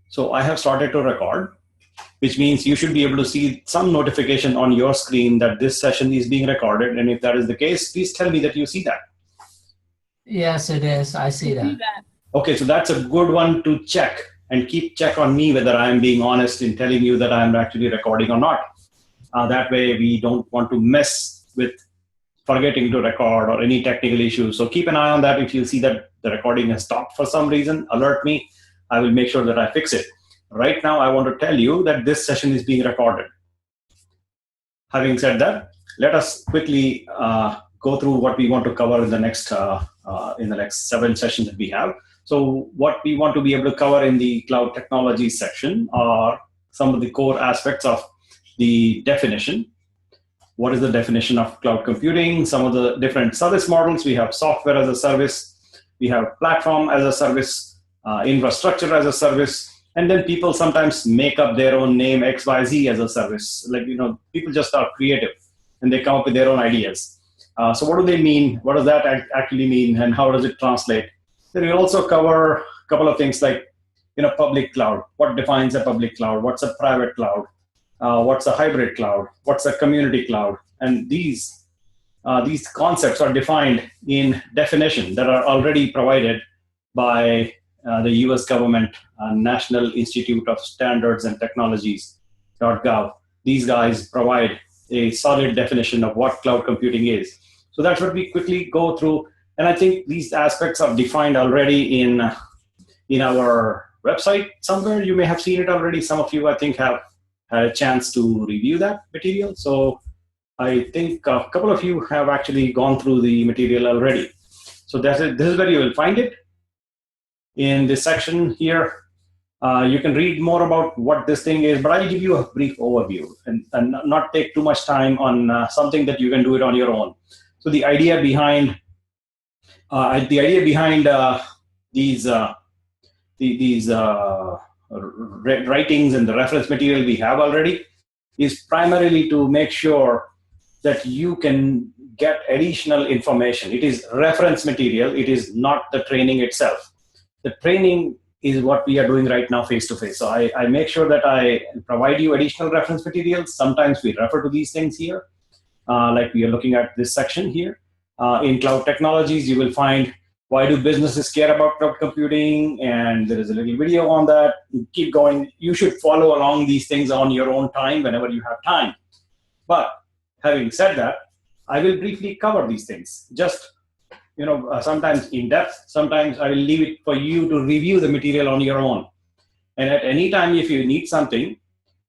So I have started to record, which means you should be able to see some notification on your screen that this session is being recorded. And if that is the case, please tell me that you see that. Yes, it is. I see that. Okay, so that's a good one to check and keep check on me whether I'm being honest in telling you that I'm actually recording or not. That way we don't want to mess with forgetting to record or any technical issues. So keep an eye on that. If you see that the recording has stopped for some reason, alert me. I will make sure that I fix it. Right now, I want to tell you that this session is being recorded. Having said that, let us quickly go through what we want to cover in the next 7 sessions that we have. So what we want to be able to cover in the cloud technology section are some of the core aspects of the definition. What is the definition of cloud computing? Some of the different service models. We have software as a service. We have platform as a service, infrastructure as a service. And then people sometimes make up their own name, XYZ as a service. Like, people just are creative and they come up with their own ideas. So what do they mean? What does that actually mean? And how does it translate? Then we also cover a couple of things like, public cloud. What defines a public cloud? What's a private cloud? What's a hybrid cloud? What's a community cloud? And these concepts are defined in definition that are already provided by the US government, National Institute of Standards and Technologies.gov. These guys provide a solid definition of what cloud computing is. So that's what we quickly go through. And I think these aspects are defined already in our website somewhere. You may have seen it already. Some of you, I think, have had a chance to review that material. So I think a couple of you have actually gone through the material already. So this is where you will find it. In this section here, you can read more about what this thing is, but I'll give you a brief overview and not take too much time on something that you can do it on your own. So the idea behind these writings and the reference material we have already is primarily to make sure that you can get additional information. It is reference material. It is not the training itself. The training is what we are doing right now face-to-face. So I make sure that I provide you additional reference materials. Sometimes we refer to these things here, like we are looking at this section here. In Cloud Technologies, you will find why do businesses care about cloud computing, and there is a little video on that. Keep going. You should follow along these things on your own time whenever you have time. But having said that, I will briefly cover these things. Just sometimes in depth, sometimes I will leave it for you to review the material on your own. And at any time, if you need something,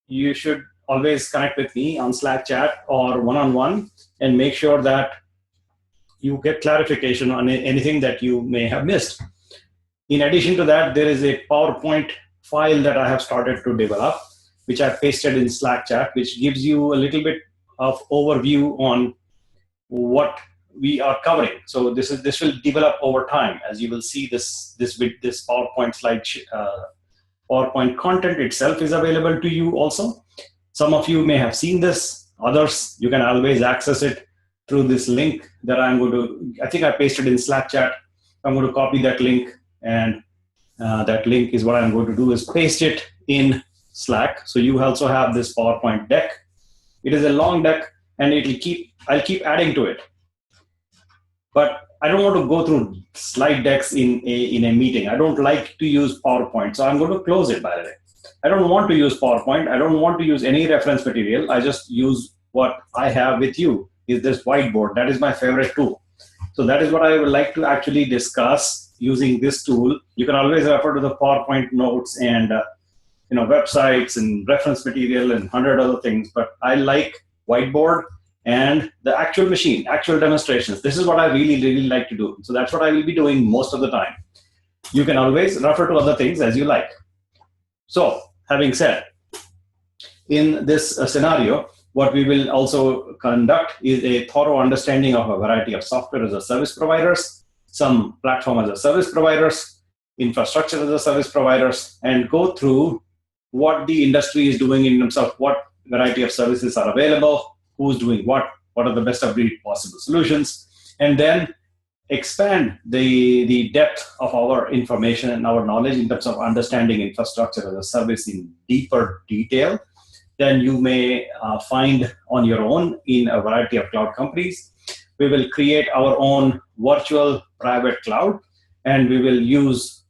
you should always connect with me on Slack chat or one-on-one and make sure that you get clarification on anything that you may have missed. In addition to that, there is a PowerPoint file that I have started to develop, which I pasted in Slack chat, which gives you a little bit of overview on what we are covering. So this will develop over time, as you will see this PowerPoint slide. PowerPoint content itself is available to you also. Some of you may have seen this. Others, you can always access it through this link that I think I pasted in Slack chat. I'm going to copy that link, and that link is what I'm going to do is paste it in Slack. So you also have this PowerPoint deck. It is a long deck, and I'll keep adding to it. But I don't want to go through slide decks in a meeting. I don't like to use PowerPoint, so I'm going to close it, by the way. I don't want to use PowerPoint. I don't want to use any reference material. I just use what I have with you, is this whiteboard. That is my favorite tool. So that is what I would like to actually discuss using this tool. You can always refer to the PowerPoint notes and websites and reference material and 100 other things, but I like whiteboard and the actual machine, actual demonstrations. This is what I really, really like to do. So that's what I will be doing most of the time. You can always refer to other things as you like. So having said, in this scenario, what we will also conduct is a thorough understanding of a variety of software as a service providers, some platform as a service providers, infrastructure as a service providers, and go through what the industry is doing in terms of what variety of services are available, who's doing what are the best of breed possible solutions, and then expand the depth of our information and our knowledge in terms of understanding infrastructure as a service in deeper detail than you may find on your own in a variety of cloud companies. We will create our own virtual private cloud, and we will use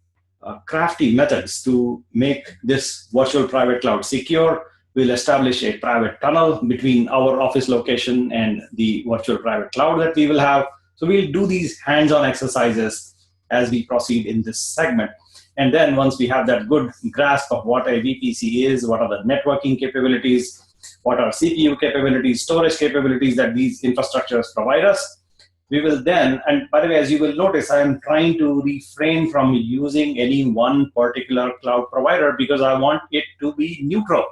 crafty methods to make this virtual private cloud secure. We'll establish a private tunnel between our office location and the virtual private cloud that we will have. So we'll do these hands-on exercises as we proceed in this segment. And then once we have that good grasp of what a VPC is, what are the networking capabilities, what are CPU capabilities, storage capabilities that these infrastructures provide us, we will then, and by the way, as you will notice, I am trying to refrain from using any one particular cloud provider because I want it to be neutral.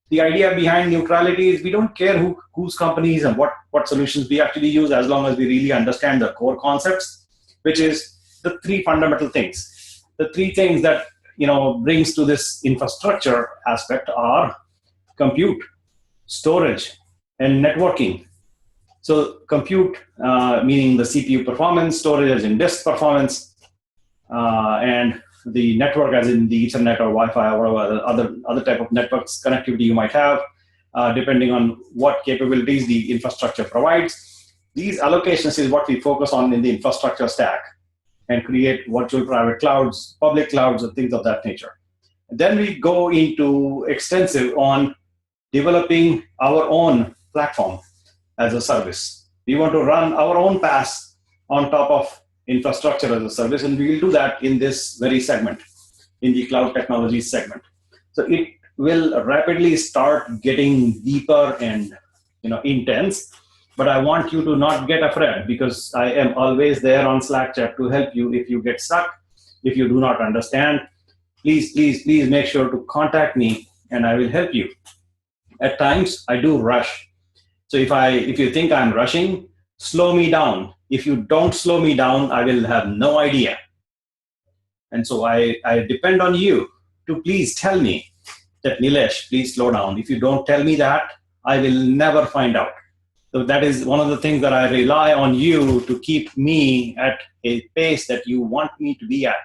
The idea behind neutrality is we don't care whose companies and what solutions we actually use, as long as we really understand the core concepts, which is the three fundamental things. The three things that brings to this infrastructure aspect are compute, storage, and networking. So compute, meaning the CPU performance, storage as in disk performance, and the network as in the Ethernet or Wi-Fi or other type of networks connectivity you might have, depending on what capabilities the infrastructure provides. These allocations is what we focus on in the infrastructure stack and create virtual private clouds, public clouds, and things of that nature. And then we go into extensive on developing our own platform as a service. We want to run our own PaaS on top of infrastructure as a service, and we will do that in this very segment, in the cloud technologies segment. So it will rapidly start getting deeper and intense, but I want you to not get afraid, because I am always there on Slack chat to help you if you get stuck, if you do not understand. Please make sure to contact me and I will help you. At times I do rush. So if you think I'm rushing, slow me down. If you don't slow me down, I will have no idea. And so I depend on you to please tell me that, Nilesh, please slow down. If you don't tell me that, I will never find out. So that is one of the things that I rely on you to keep me at a pace that you want me to be at.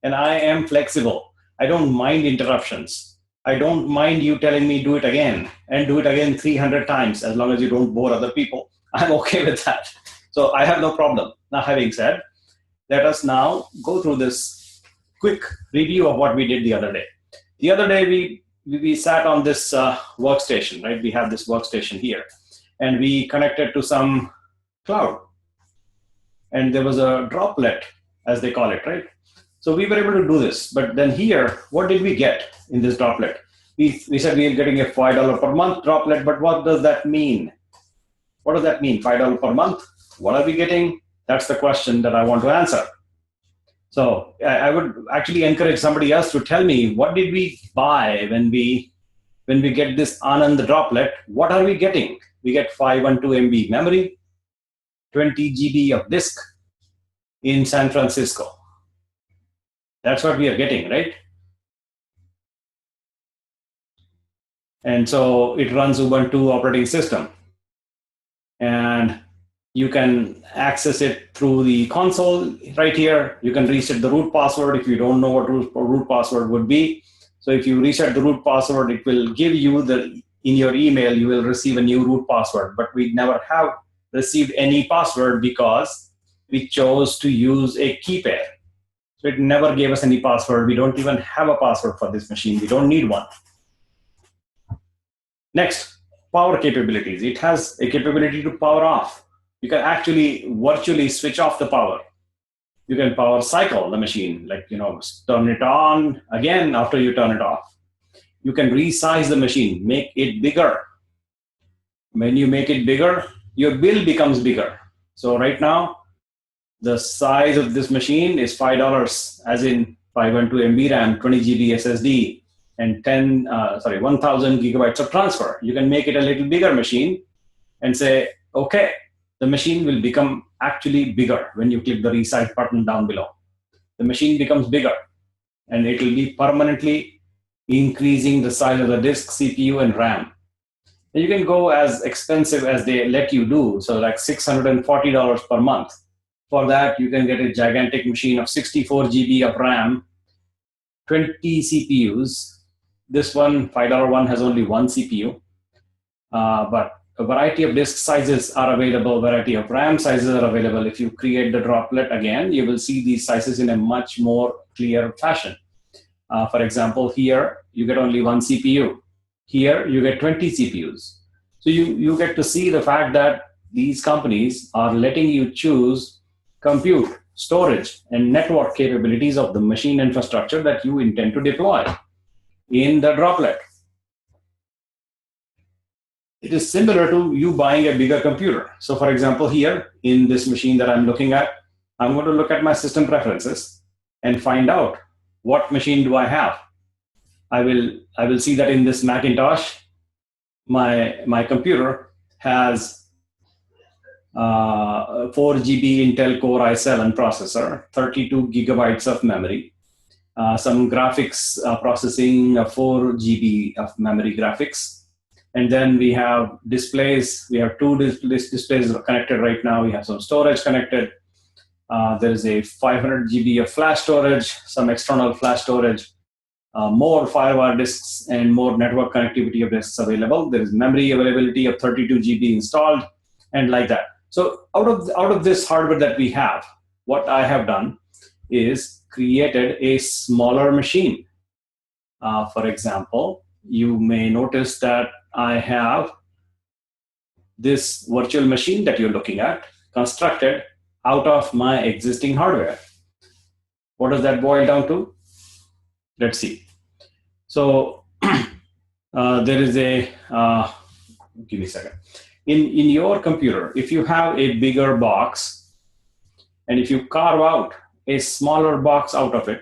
And I am flexible. I don't mind interruptions. I don't mind you telling me do it again and do it again 300 times, as long as you don't bore other people. I'm okay with that. So I have no problem. Now, having said, let us now go through this quick review of what we did the other day. The other day, we sat on this workstation, right? We have this workstation here, and we connected to some cloud. And there was a droplet, as they call it, right? So we were able to do this. But then here, what did we get in this droplet? We said we are getting a $5 per month droplet, but what does that mean? What does that mean, $5 per month? What are we getting? That's the question that I want to answer. So I would actually encourage somebody else to tell me, what did we buy when we get this Anand droplet? What are we getting? We get 512 MB memory, 20 GB of disk in San Francisco. That's what we are getting, right? And so it runs Ubuntu operating system. And you can access it through the console right here. You can reset the root password if you don't know what root password would be. So if you reset the root password, it will give you in your email, you will receive a new root password. But we never have received any password because we chose to use a key pair. So it never gave us any password. We don't even have a password for this machine. We don't need one. Next, power capabilities. It has a capability to power off. You can actually virtually switch off the power. You can power cycle the machine, like, turn it on again after you turn it off. You can resize the machine, make it bigger. When you make it bigger, your bill becomes bigger. So right now, the size of this machine is $5, as in 512 MB RAM, 20 GB SSD, and 1,000 gigabytes of transfer. You can make it a little bigger machine and say, okay, the machine will become actually bigger when you click the resize button down below. The machine becomes bigger, and it will be permanently increasing the size of the disk, CPU, and RAM. And you can go as expensive as they let you do, so like $640 per month. For that, you can get a gigantic machine of 64 GB of RAM, 20 CPUs. This one, $5 one, has only one CPU. But a variety of disk sizes are available, variety of RAM sizes are available. If you create the droplet again, you will see these sizes in a much more clear fashion. For example, here you get only one CPU. Here you get 20 CPUs. So you get to see the fact that these companies are letting you choose compute, storage, and network capabilities of the machine infrastructure that you intend to deploy in the droplet. It is similar to you buying a bigger computer. So for example, here in this machine that I'm looking at, I'm going to look at my system preferences and find out what machine do I have. I will see that in this Macintosh, my computer has 4 GB Intel Core i7 processor, 32 gigabytes of memory, some graphics processing, 4 GB of memory graphics. And then we have displays. We have two displays connected right now. We have some storage connected. There is a 500 GB of flash storage, some external flash storage, more firewire disks, and more network connectivity of disks available. There is memory availability of 32 GB installed, and like that. So out of this hardware that we have, what I have done is created a smaller machine. For example, you may notice that I have this virtual machine that you're looking at constructed out of my existing hardware. What does that boil down to? Let's see. So there is a, give me a second. In your computer, if you have a bigger box, and if you carve out a smaller box out of it,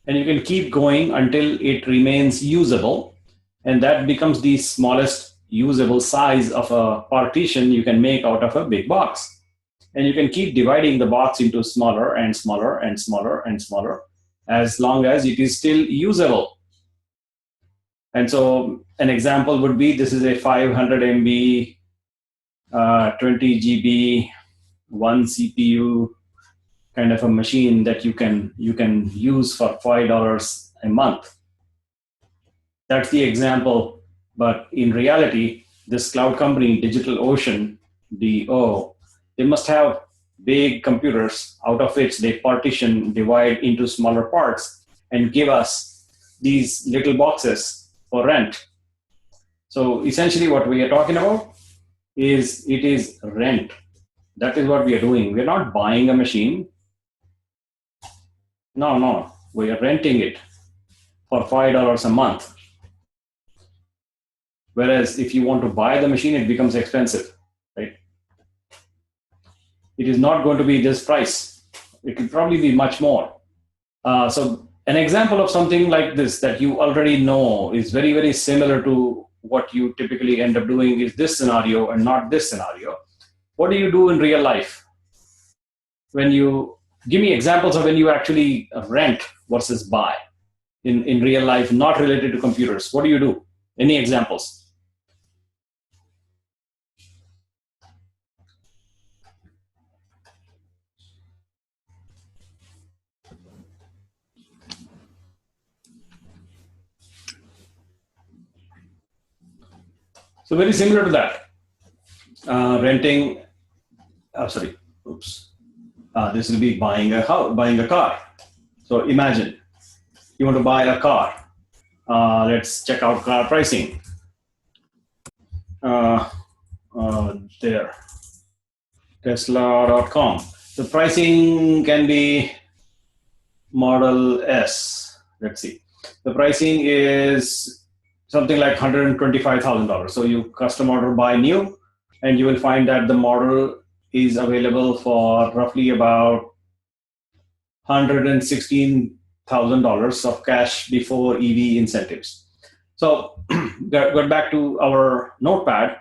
and you can keep going until it remains usable, and that becomes the smallest usable size of a partition you can make out of a big box. And you can keep dividing the box into smaller and smaller and smaller and smaller as long as it is still usable. And so an example would be, this is a 500 MB, 20 GB, one CPU kind of a machine that you can use for $5 a month. That's the example, but in reality, this cloud company, DigitalOcean, DO, they must have big computers out of which they partition, divide into smaller parts, and give us these little boxes for rent. So essentially what we are talking about is, it is rent. That is what we are doing. We're not buying a machine. No, we are renting it for $5 a month. Whereas if you want to buy the machine, it becomes expensive, right? It is not going to be this price. It will probably be much more. So an example of something like this that you already know is very, very similar to what you typically end up doing is this scenario and not this scenario. What do you do in real life? When you give me examples of when you actually rent versus buy in real life, not related to computers. What do you do? Any examples? So very similar to that. Renting, sorry, oops. This will be buying a house, buying a car. So imagine you want to buy a car. Let's check out car pricing. There, Tesla.com. The pricing can be Model S. Let's see. The pricing is something like $125,000. So you custom order buy new, and you will find that the model is available for roughly about $116,000 of cash before EV incentives. So go back to our notepad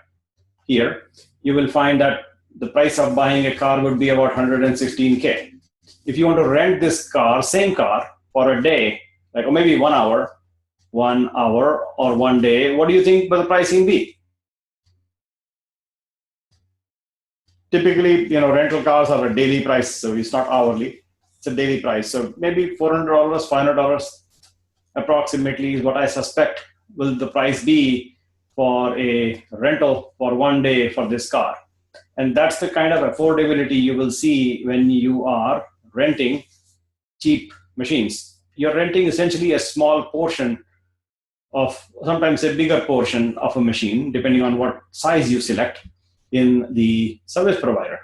here. You will find that the price of buying a car would be about $116K. If you want to rent this car, same car, for a day, like, or maybe 1 hour or 1 day, what do you think will the pricing be? typically, rental cars are a daily price, so it's not hourly. It's a daily price. So maybe $400, $500 approximately is what I suspect will the price be for a rental for one day for this car. And that's the kind of affordability you will see when you are renting cheap machines. You're renting essentially a small portion of, sometimes a bigger portion of a machine, depending on what size you select in the service provider.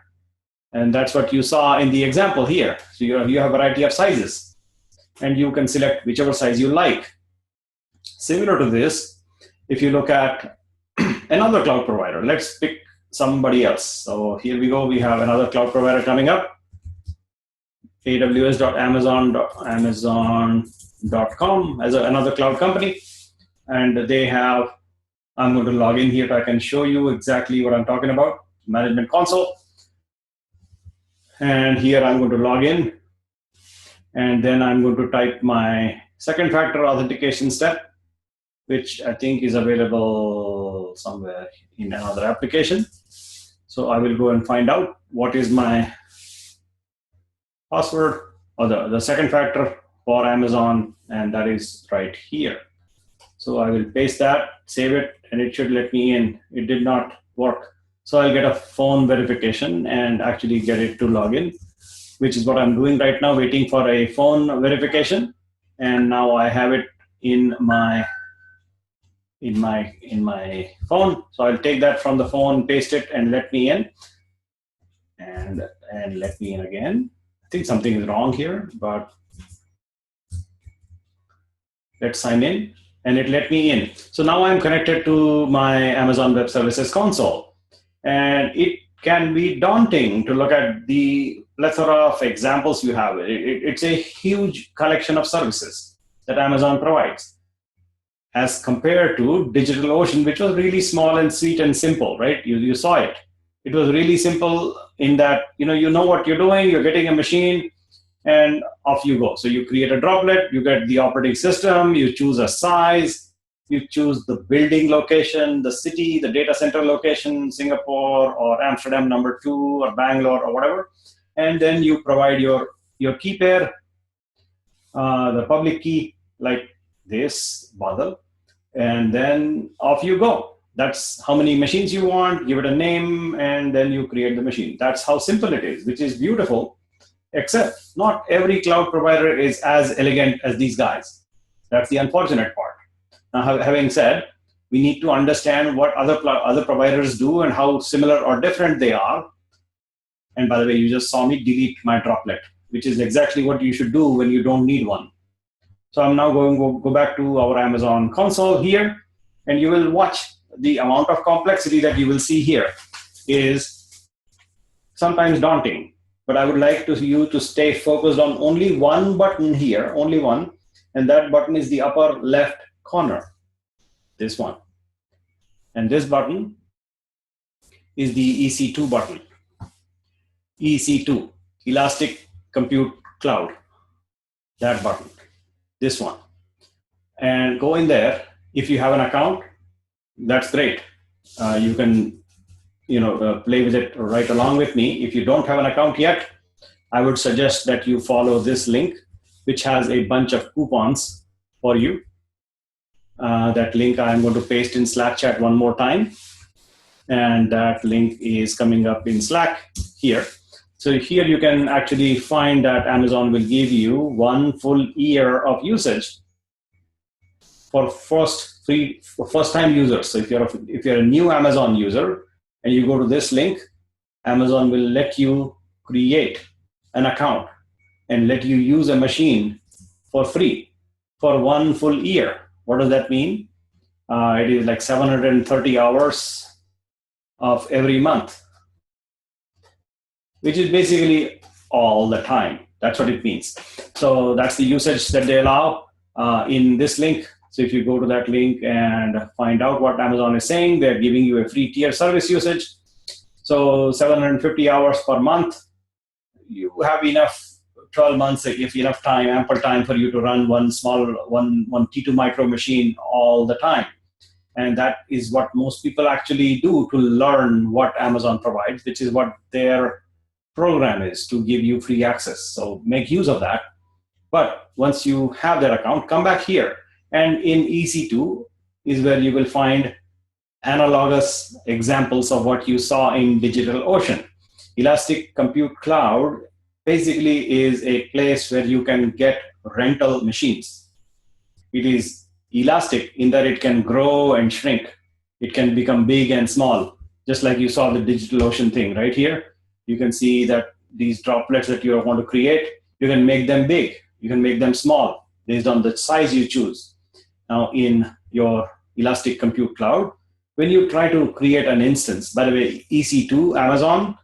And that's what you saw in the example here. So you have a variety of sizes, and you can select whichever size you like. Similar to this, if you look at another cloud provider, let's pick somebody else. So here we go. We have another cloud provider coming up, aws.amazon.com as another cloud company. And they have, I'm going to log in here so I can show you exactly what I'm talking about, Management Console. And here I'm going to log in. And then I'm going to type my second factor authentication step, which I think is available somewhere in another application. So I will go and find out what is my password, or the second factor for Amazon, and that is right here. So I will paste that, save it, and it should let me in. It did not work. So I'll get a phone verification and actually get it to log in, which is what I'm doing right now, waiting for a phone verification. And now I have it in my phone. So I'll take that from the phone, paste it, and let me in. And let me in again. I think something is wrong here, but let's sign in. And it let me in. So now I'm connected to my Amazon Web Services console. And it can be daunting to look at the plethora of examples you have. It's a huge collection of services that Amazon provides, as compared to DigitalOcean, which was really small and sweet and simple, right? You saw it. It was really simple in that, you know what you're doing, you're getting a machine, and off you go. So you create a droplet, you get the operating system, you choose a size, you choose the building location, the city, the data center location, Singapore or Amsterdam number 2 or Bangalore or whatever. And then you provide your key pair, the public key like this, Badal, and then off you go. That's how many machines you want, give it a name, and then you create the machine. That's how simple it is, which is beautiful. Except not every cloud provider is as elegant as these guys. That's the unfortunate part. Now, having said, we need to understand what other providers do and how similar or different they are. And by the way, you just saw me delete my droplet, which is exactly what you should do when you don't need one. So I'm now going to go back to our Amazon console here, and you will watch the amount of complexity that you will see here is sometimes daunting. But I would like you to stay focused on only one button here, only one, and that button is the upper left corner, this one. And this button is the EC2 button. EC2, Elastic Compute Cloud, that button, this one. And go in there. If you have an account, that's great. You can play with it right along with me. If you don't have an account yet, I would suggest that you follow this link, which has a bunch of coupons for you. That link I'm going to paste in Slack chat one more time. And that link is coming up in Slack here. So here you can actually find that Amazon will give you 1 full year of usage for first-time users. So if you're a new Amazon user, and you go to this link, Amazon will let you create an account and let you use a machine for free for 1 full year. What does that mean? It is like 730 hours of every month, which is basically all the time. That's what it means. So that's the usage that they allow in this link. So if you go to that link and find out what Amazon is saying, they're giving you a free tier service usage. So 750 hours per month, you have enough, 12 months, if enough time, ample time for you to run one T2 micro machine all the time. And that is what most people actually do to learn what Amazon provides, which is what their program is, to give you free access. So make use of that. But once you have that account, come back here. And in EC2 is where you will find analogous examples of what you saw in DigitalOcean. Elastic Compute Cloud basically is a place where you can get rental machines. It is elastic in that it can grow and shrink. It can become big and small, just like you saw the DigitalOcean thing right here. You can see that these droplets that you want to create, you can make them big, you can make them small based on the size you choose. Now, in your Elastic Compute Cloud, when you try to create an instance, by the way, EC2, Amazon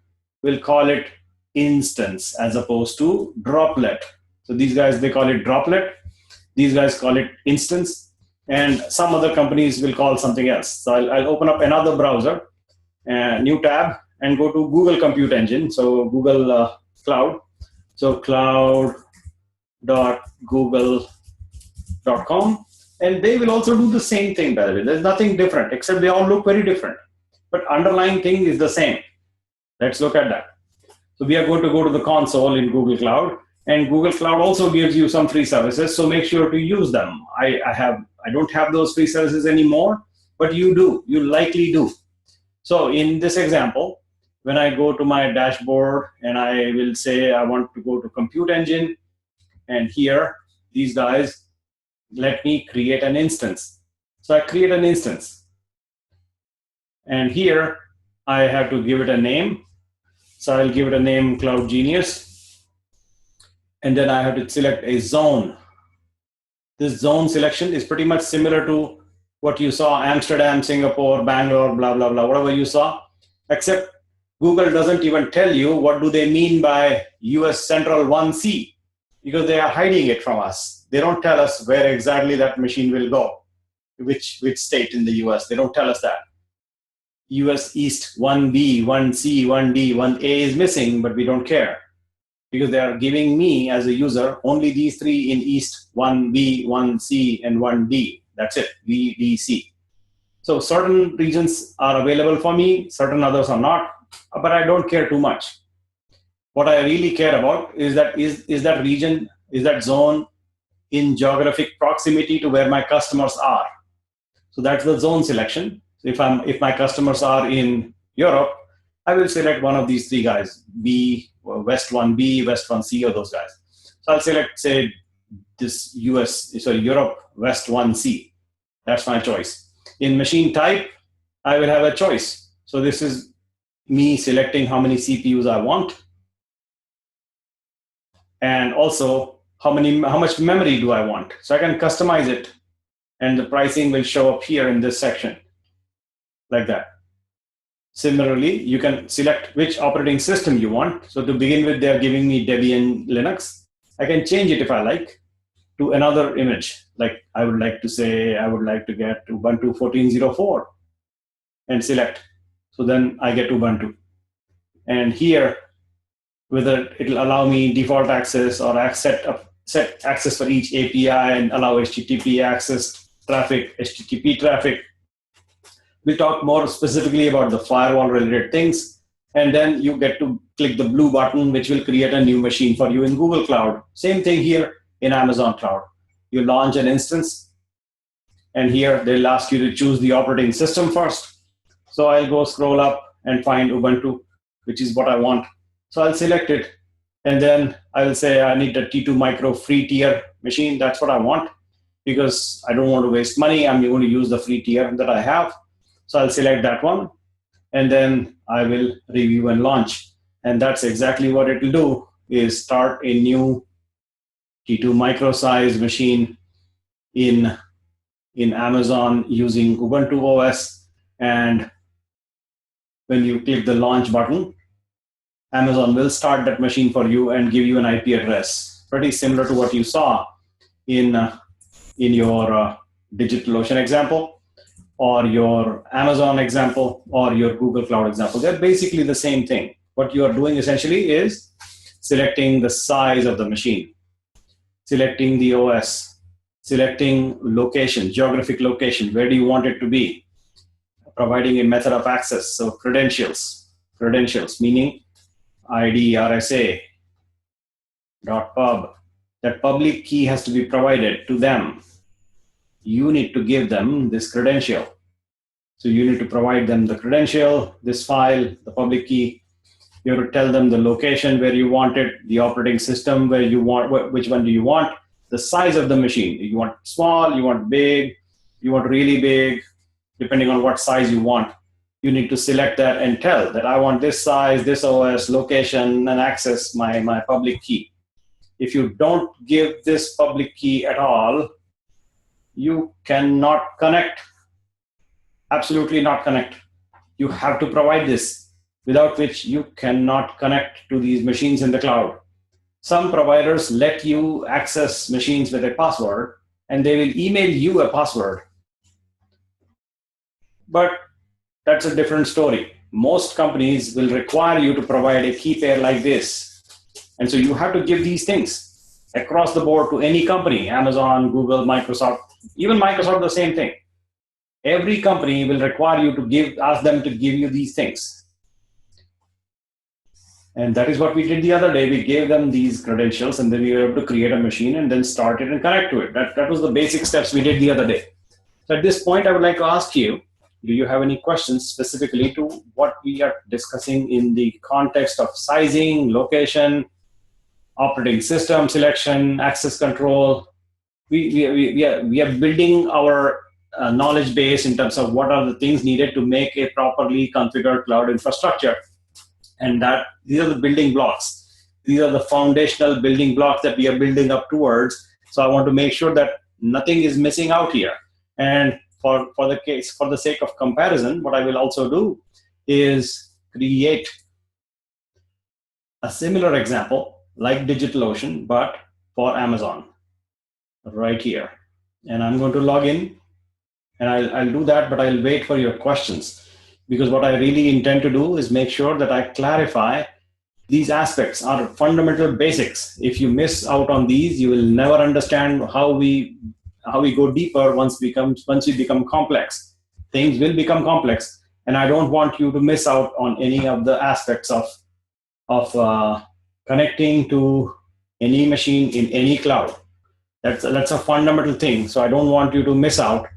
will call it instance as opposed to droplet. So these guys, they call it droplet. These guys call it instance. And some other companies will call something else. So I'll open up another browser, new tab, and go to Google Compute Engine. So Google Cloud. So cloud.google.com. And they will also do the same thing, by the way. There's nothing different, except they all look very different. But underlying thing is the same. Let's look at that. So we are going to go to the console in Google Cloud. And Google Cloud also gives you some free services, so make sure to use them. I don't have those free services anymore, but you do. You likely do. So in this example, when I go to my dashboard and I will say I want to go to Compute Engine, and here, these guys let me create an instance. So I create an instance. And here, I have to give it a name. So I'll give it a name, Cloud Genius. And then I have to select a zone. This zone selection is pretty much similar to what you saw, Amsterdam, Singapore, Bangalore, blah, blah, blah, whatever you saw, except Google doesn't even tell you what do they mean by US Central 1C, because they are hiding it from us. They don't tell us where exactly that machine will go, which state in the US. They don't tell us that. US East 1B, 1C, 1D, 1A is missing, but we don't care, because they are giving me as a user only these three in East: 1B, 1C, and 1D. That's it, VDC. So certain regions are available for me, certain others are not, but I don't care too much. What I really care about is that is that region, is that zone in geographic proximity to where my customers are. So that's the zone selection. So if my customers are in Europe, I will select one of these three guys, B, West 1B, West 1C, or those guys. So I'll select, say, this Europe West 1C. That's my choice. In machine type, I will have a choice. So this is me selecting how many CPUs I want, and also how much memory do I want. So I can customize it, and the pricing will show up here in this section, like that. Similarly, you can select which operating system you want. So to begin with, they're giving me Debian Linux. I can change it if I like to another image. Like I would like to say, I would like to get Ubuntu 14.04 and select. So then I get Ubuntu. And here, whether it'll allow me default access or set access for each API and allow HTTP access traffic, HTTP traffic. We'll talk more specifically about the firewall related things. And then you get to click the blue button, which will create a new machine for you in Google Cloud. Same thing here in Amazon Cloud. You launch an instance, and here they'll ask you to choose the operating system first. So I'll go scroll up and find Ubuntu, which is what I want. So I'll select it, and then I will say I need a T2 Micro free tier machine. That's what I want, because I don't want to waste money. I'm going to use the free tier that I have. So I'll select that one, and then I will review and launch. And that's exactly what it will do, is start a new T2 Micro size machine in Amazon using Ubuntu OS. And when you click the launch button, Amazon will start that machine for you and give you an IP address, pretty similar to what you saw in your DigitalOcean example, or your Amazon example, or your Google Cloud example. They're basically the same thing. What you are doing essentially is selecting the size of the machine, selecting the OS, selecting location, geographic location, where do you want it to be, providing a method of access, so credentials, meaning ID, RSA, .pub. That public key has to be provided to them. You need to give them this credential. So you need to provide them the credential, this file, the public key. You have to tell them the location where you want it, the operating system where you want, which one do you want, the size of the machine. You want small, you want big, you want really big, depending on what size you want. You need to select that and tell that I want this size, this OS, location, and access my public key. If you don't give this public key at all, you cannot connect. Absolutely not connect. You have to provide this, without which you cannot connect to these machines in the cloud. Some providers let you access machines with a password, and they will email you a password. But that's a different story. Most companies will require you to provide a key pair like this. And so you have to give these things across the board to any company, Amazon, Google, Microsoft, even Microsoft, the same thing. Every company will require you to ask them to give you these things. And that is what we did the other day. We gave them these credentials, and then we were able to create a machine and then start it and connect to it. That was the basic steps we did the other day. So at this point, I would like to ask you, do you have any questions specifically to what we are discussing in the context of sizing, location, operating system selection, access control? We are building our knowledge base in terms of what are the things needed to make a properly configured cloud infrastructure. And that these are the building blocks. These are the foundational building blocks that we are building up towards. So I want to make sure that nothing is missing out here. And for the sake of comparison, what I will also do is create a similar example like DigitalOcean, but for Amazon right here. And I'm going to log in, and I'll do that, but I'll wait for your questions, because what I really intend to do is make sure that I clarify these aspects are fundamental basics. If you miss out on these, you will never understand how we go deeper once we become complex. Things will become complex, and I don't want you to miss out on any of the aspects of connecting to any machine in any cloud. That's a fundamental thing. So I don't want you to miss out.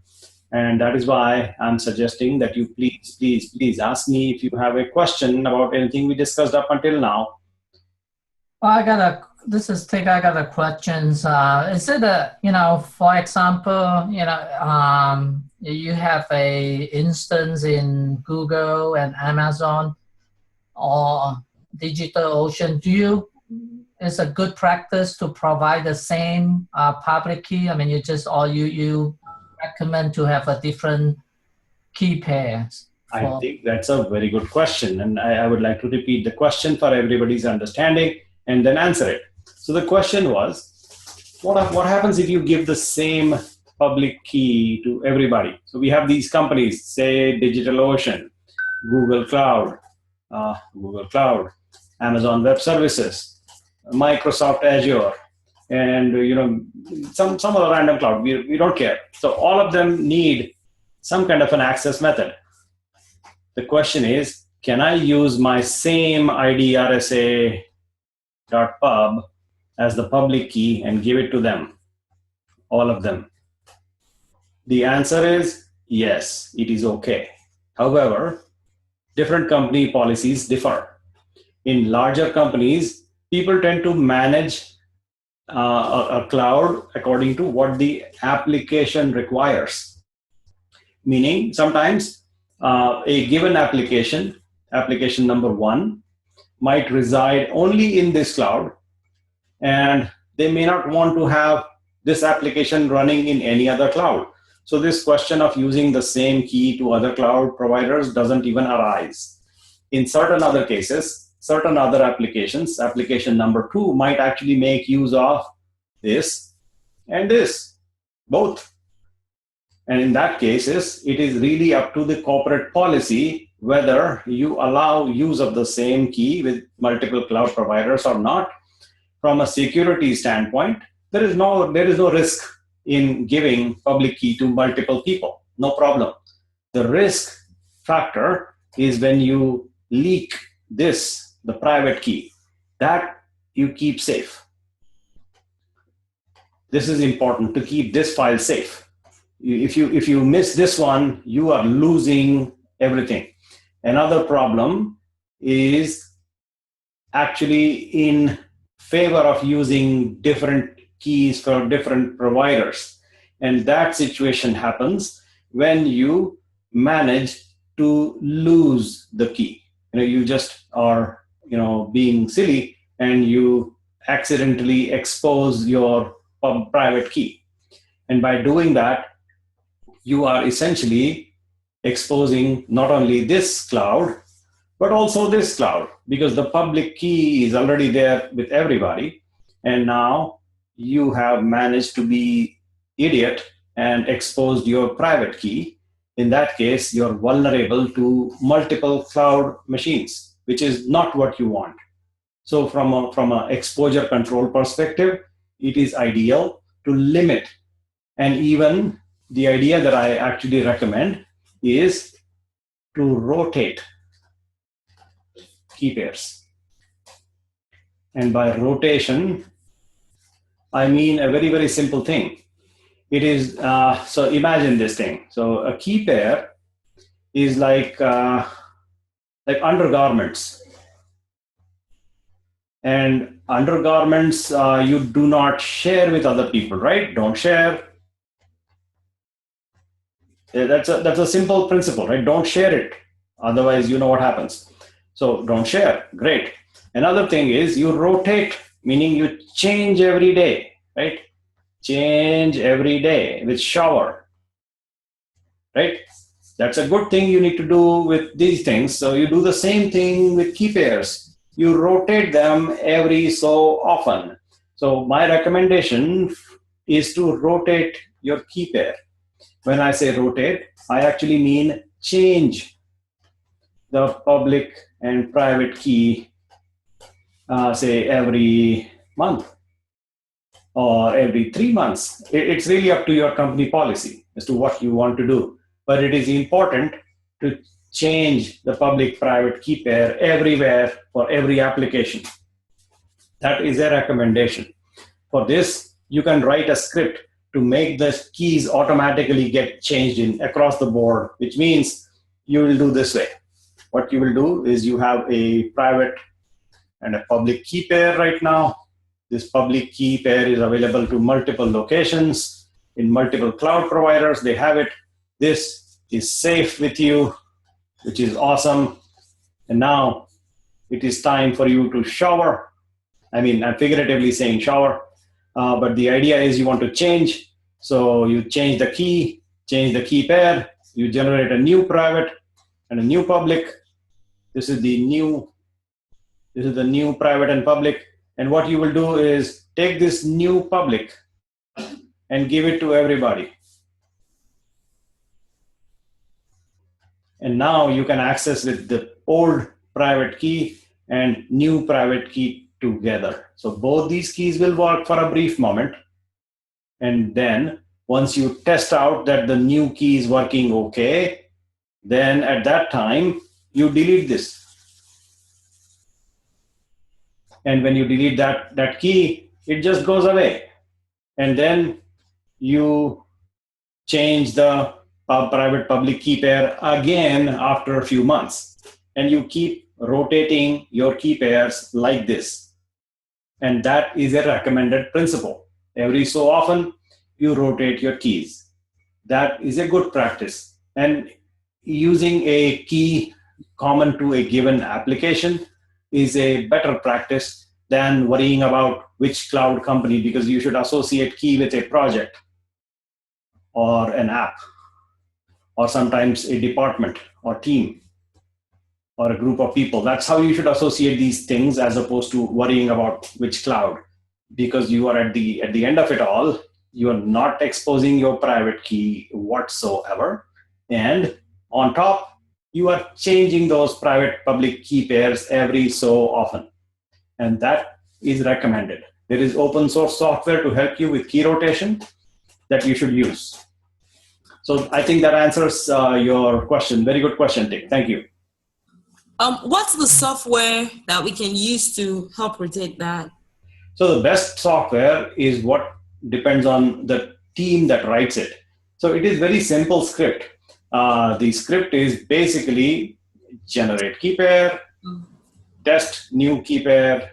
And that is why I'm suggesting that you please ask me if you have a question about anything we discussed up until now. Well, I got a questions. Is it for example, you have a instance in Google and Amazon or DigitalOcean. Is a good practice to provide the same public key? I mean, you recommend to have a different key pairs? I think that's a very good question, and I would like to repeat the question for everybody's understanding and then answer it. So the question was, what happens if you give the same public key to everybody? So we have these companies, say DigitalOcean, Google Cloud, Amazon Web Services, Microsoft Azure, and some other random cloud. We don't care. So all of them need some kind of an access method. The question is, can I use my same ID RSA .pub as the public key and give it to them, all of them? The answer is yes, it is okay. However, different company policies differ. In larger companies, people tend to manage a cloud according to what the application requires. Meaning, sometimes a given application number 1, might reside only in this cloud, and they may not want to have this application running in any other cloud. So this question of using the same key to other cloud providers doesn't even arise. In certain other cases, certain other applications, application number 2 might actually make use of this and this, both. And in that cases, it is really up to the corporate policy whether you allow use of the same key with multiple cloud providers or not. From a security standpoint, there is no risk in giving public key to multiple people. No problem. The risk factor is when you leak this, the private key, that you keep safe. This is important to keep this file safe. If you miss this one, you are losing everything. Another problem is actually in favor of using different keys for different providers. And that situation happens when you manage to lose the key. You just are, being silly and you accidentally expose your private key. And by doing that, you are essentially exposing not only this cloud, but also this cloud, because the public key is already there with everybody. And now you have managed to be idiot and exposed your private key. In that case, you're vulnerable to multiple cloud machines, which is not what you want. So from an exposure control perspective, it is ideal to limit. And even the idea that I actually recommend is to rotate key pairs. And by rotation, I mean a very, very simple thing. It is, so imagine this thing. So a key pair is like undergarments. And undergarments you do not share with other people, right? Don't share. That's a simple principle, right? Don't share it. Otherwise, you know what happens. So don't share. Great. Another thing is you rotate, meaning you change every day, right? Change every day with shower, right? That's a good thing you need to do with these things. So you do the same thing with key pairs. You rotate them every so often. So my recommendation is to rotate your key pair. When I say rotate, I actually mean change the public and private key, say every month or every 3 months. It's really up to your company policy as to what you want to do. But it is important to change the public-private key pair everywhere for every application. That is a recommendation. For this, you can write a script to make the keys automatically get changed across the board, which means you will do this way. What you will do is you have a private and a public key pair right now. This public key pair is available to multiple locations in multiple cloud providers. They have it. This is safe with you, which is awesome. And now it is time for you to shower. I mean, I'm figuratively saying shower, but the idea is you want to change. So you change the key pair, you generate a new private and a new public. This is the new private and public. And what you will do is take this new public and give it to everybody. And now you can access with the old private key and new private key together. So both these keys will work for a brief moment. And then once you test out that the new key is working okay, then at that time, you delete this. And when you delete that key, it just goes away. And then you change the private public key pair again after a few months. And you keep rotating your key pairs like this. And that is a recommended principle. Every so often, you rotate your keys. That is a good practice. And using a key common to a given application is a better practice than worrying about which cloud company, because you should associate key with a project or an app or sometimes a department or team or a group of people. That's how you should associate these things, as opposed to worrying about which cloud, because you are at the end of it all, you are not exposing your private key whatsoever. And on top, you are changing those private public key pairs every so often. And that is recommended. There is open source software to help you with key rotation. that you should use. So I think that answers your question. Very good question, Dick. Thank you. What's the software that we can use to help protect that? So the best software is what depends on the team that writes it. So it is very simple script. The script is basically generate key pair, test new key pair,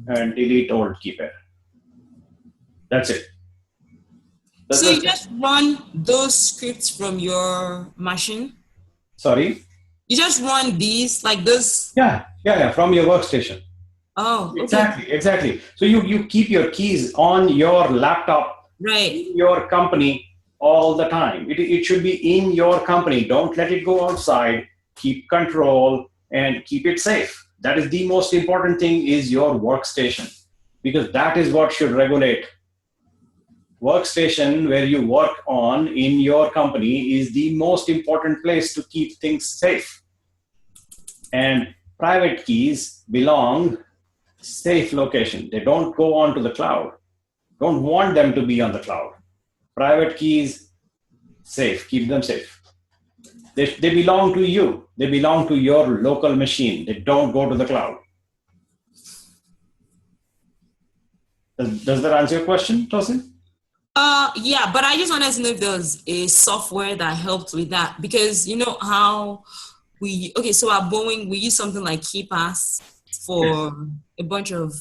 and delete old key pair. That's it. So you just run those scripts from your machine? Sorry? You just run these like this? Yeah, from your workstation. Oh, okay. Exactly. So you keep your keys on your laptop, right, in your company all the time. It should be in your company. Don't let it go outside. Keep control and keep it safe. That is the most important thing, is your workstation, because that is what should regulate. Workstation where you work on in your company is the most important place to keep things safe. And private keys belong safe location. They don't go on to the cloud. Don't want them to be on the cloud. Private keys, safe. Keep them safe. They belong to you. They belong to your local machine. They don't go to the cloud. Does that answer your question, Tosin? Yeah, but I just wanted to know if there was a software that helped with that, because you know how so at Boeing we use something like KeePass for a bunch of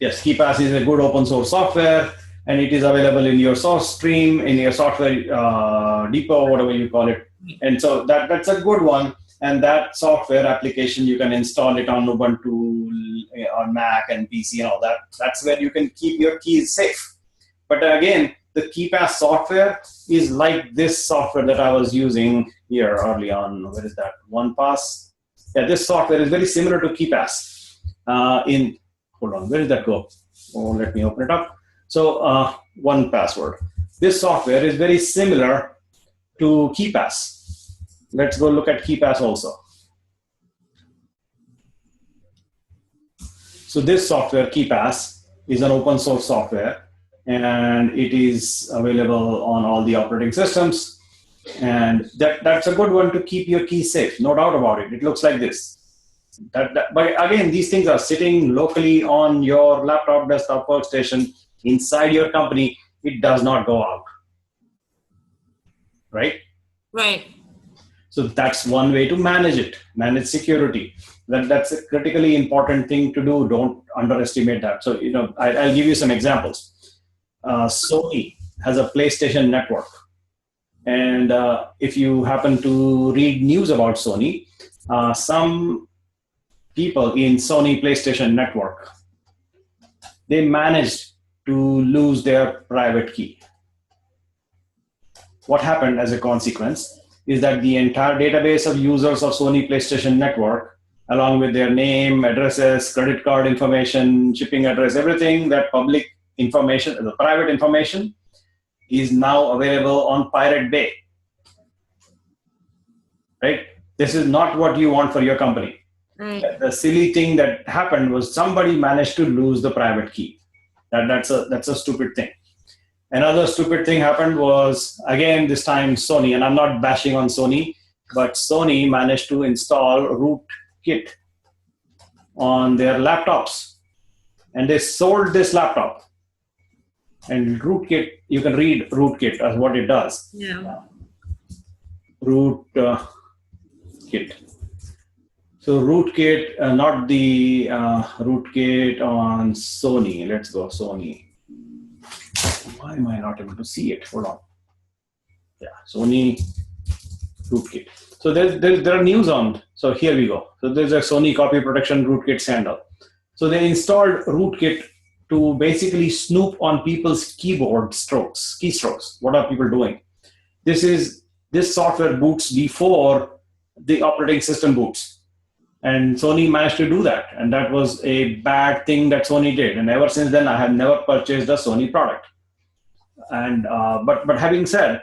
yes, KeePass is a good open source software, and it is available in your source stream, in your software depot, whatever you call it. And so that's a good one. And that software application, you can install it on Ubuntu, on Mac and PC and all that. That's where you can keep your keys safe. But again, the KeePass software is like this software that I was using here early on. Where is that? OnePass. Yeah, this software is very similar to KeePass. Hold on, where did that go? Oh, let me open it up. So, OnePassword. This software is very similar to KeePass. Let's go look at KeePass also. So this software, KeePass, is an open source software, and it is available on all the operating systems. And that's a good one to keep your keys safe, no doubt about it. It looks like this. But again, these things are sitting locally on your laptop, desktop, workstation, inside your company. It does not go out. Right? Right. So that's one way to manage it, manage security. That's a critically important thing to do. Don't underestimate that. So, I'll give you some examples. Sony has a PlayStation network. And if you happen to read news about Sony, some people in Sony PlayStation network, they managed to lose their private key. What happened as a consequence is that the entire database of users of Sony PlayStation network, along with their name, addresses, credit card information, shipping address, everything, that public information, the private information, is now available on Pirate Bay. Right? This is not what you want for your company. Right. The silly thing that happened was somebody managed to lose the private key. That's a stupid thing. Another stupid thing happened was, again, this time Sony, and I'm not bashing on Sony, but Sony managed to install rootkit on their laptops. And they sold this laptop. And rootkit, you can read rootkit as what it does. Yeah. Rootkit. So rootkit, not the rootkit on Sony. Let's go Sony. Why am I not able to see it? Hold on. Yeah, Sony rootkit. So there are news on. So here we go. So there's a Sony copy protection rootkit scandal. So they installed rootkit to basically snoop on people's keystrokes. What are people doing? This software boots before the operating system boots. And Sony managed to do that. And that was a bad thing that Sony did. And ever since then, I have never purchased a Sony product. And but having said,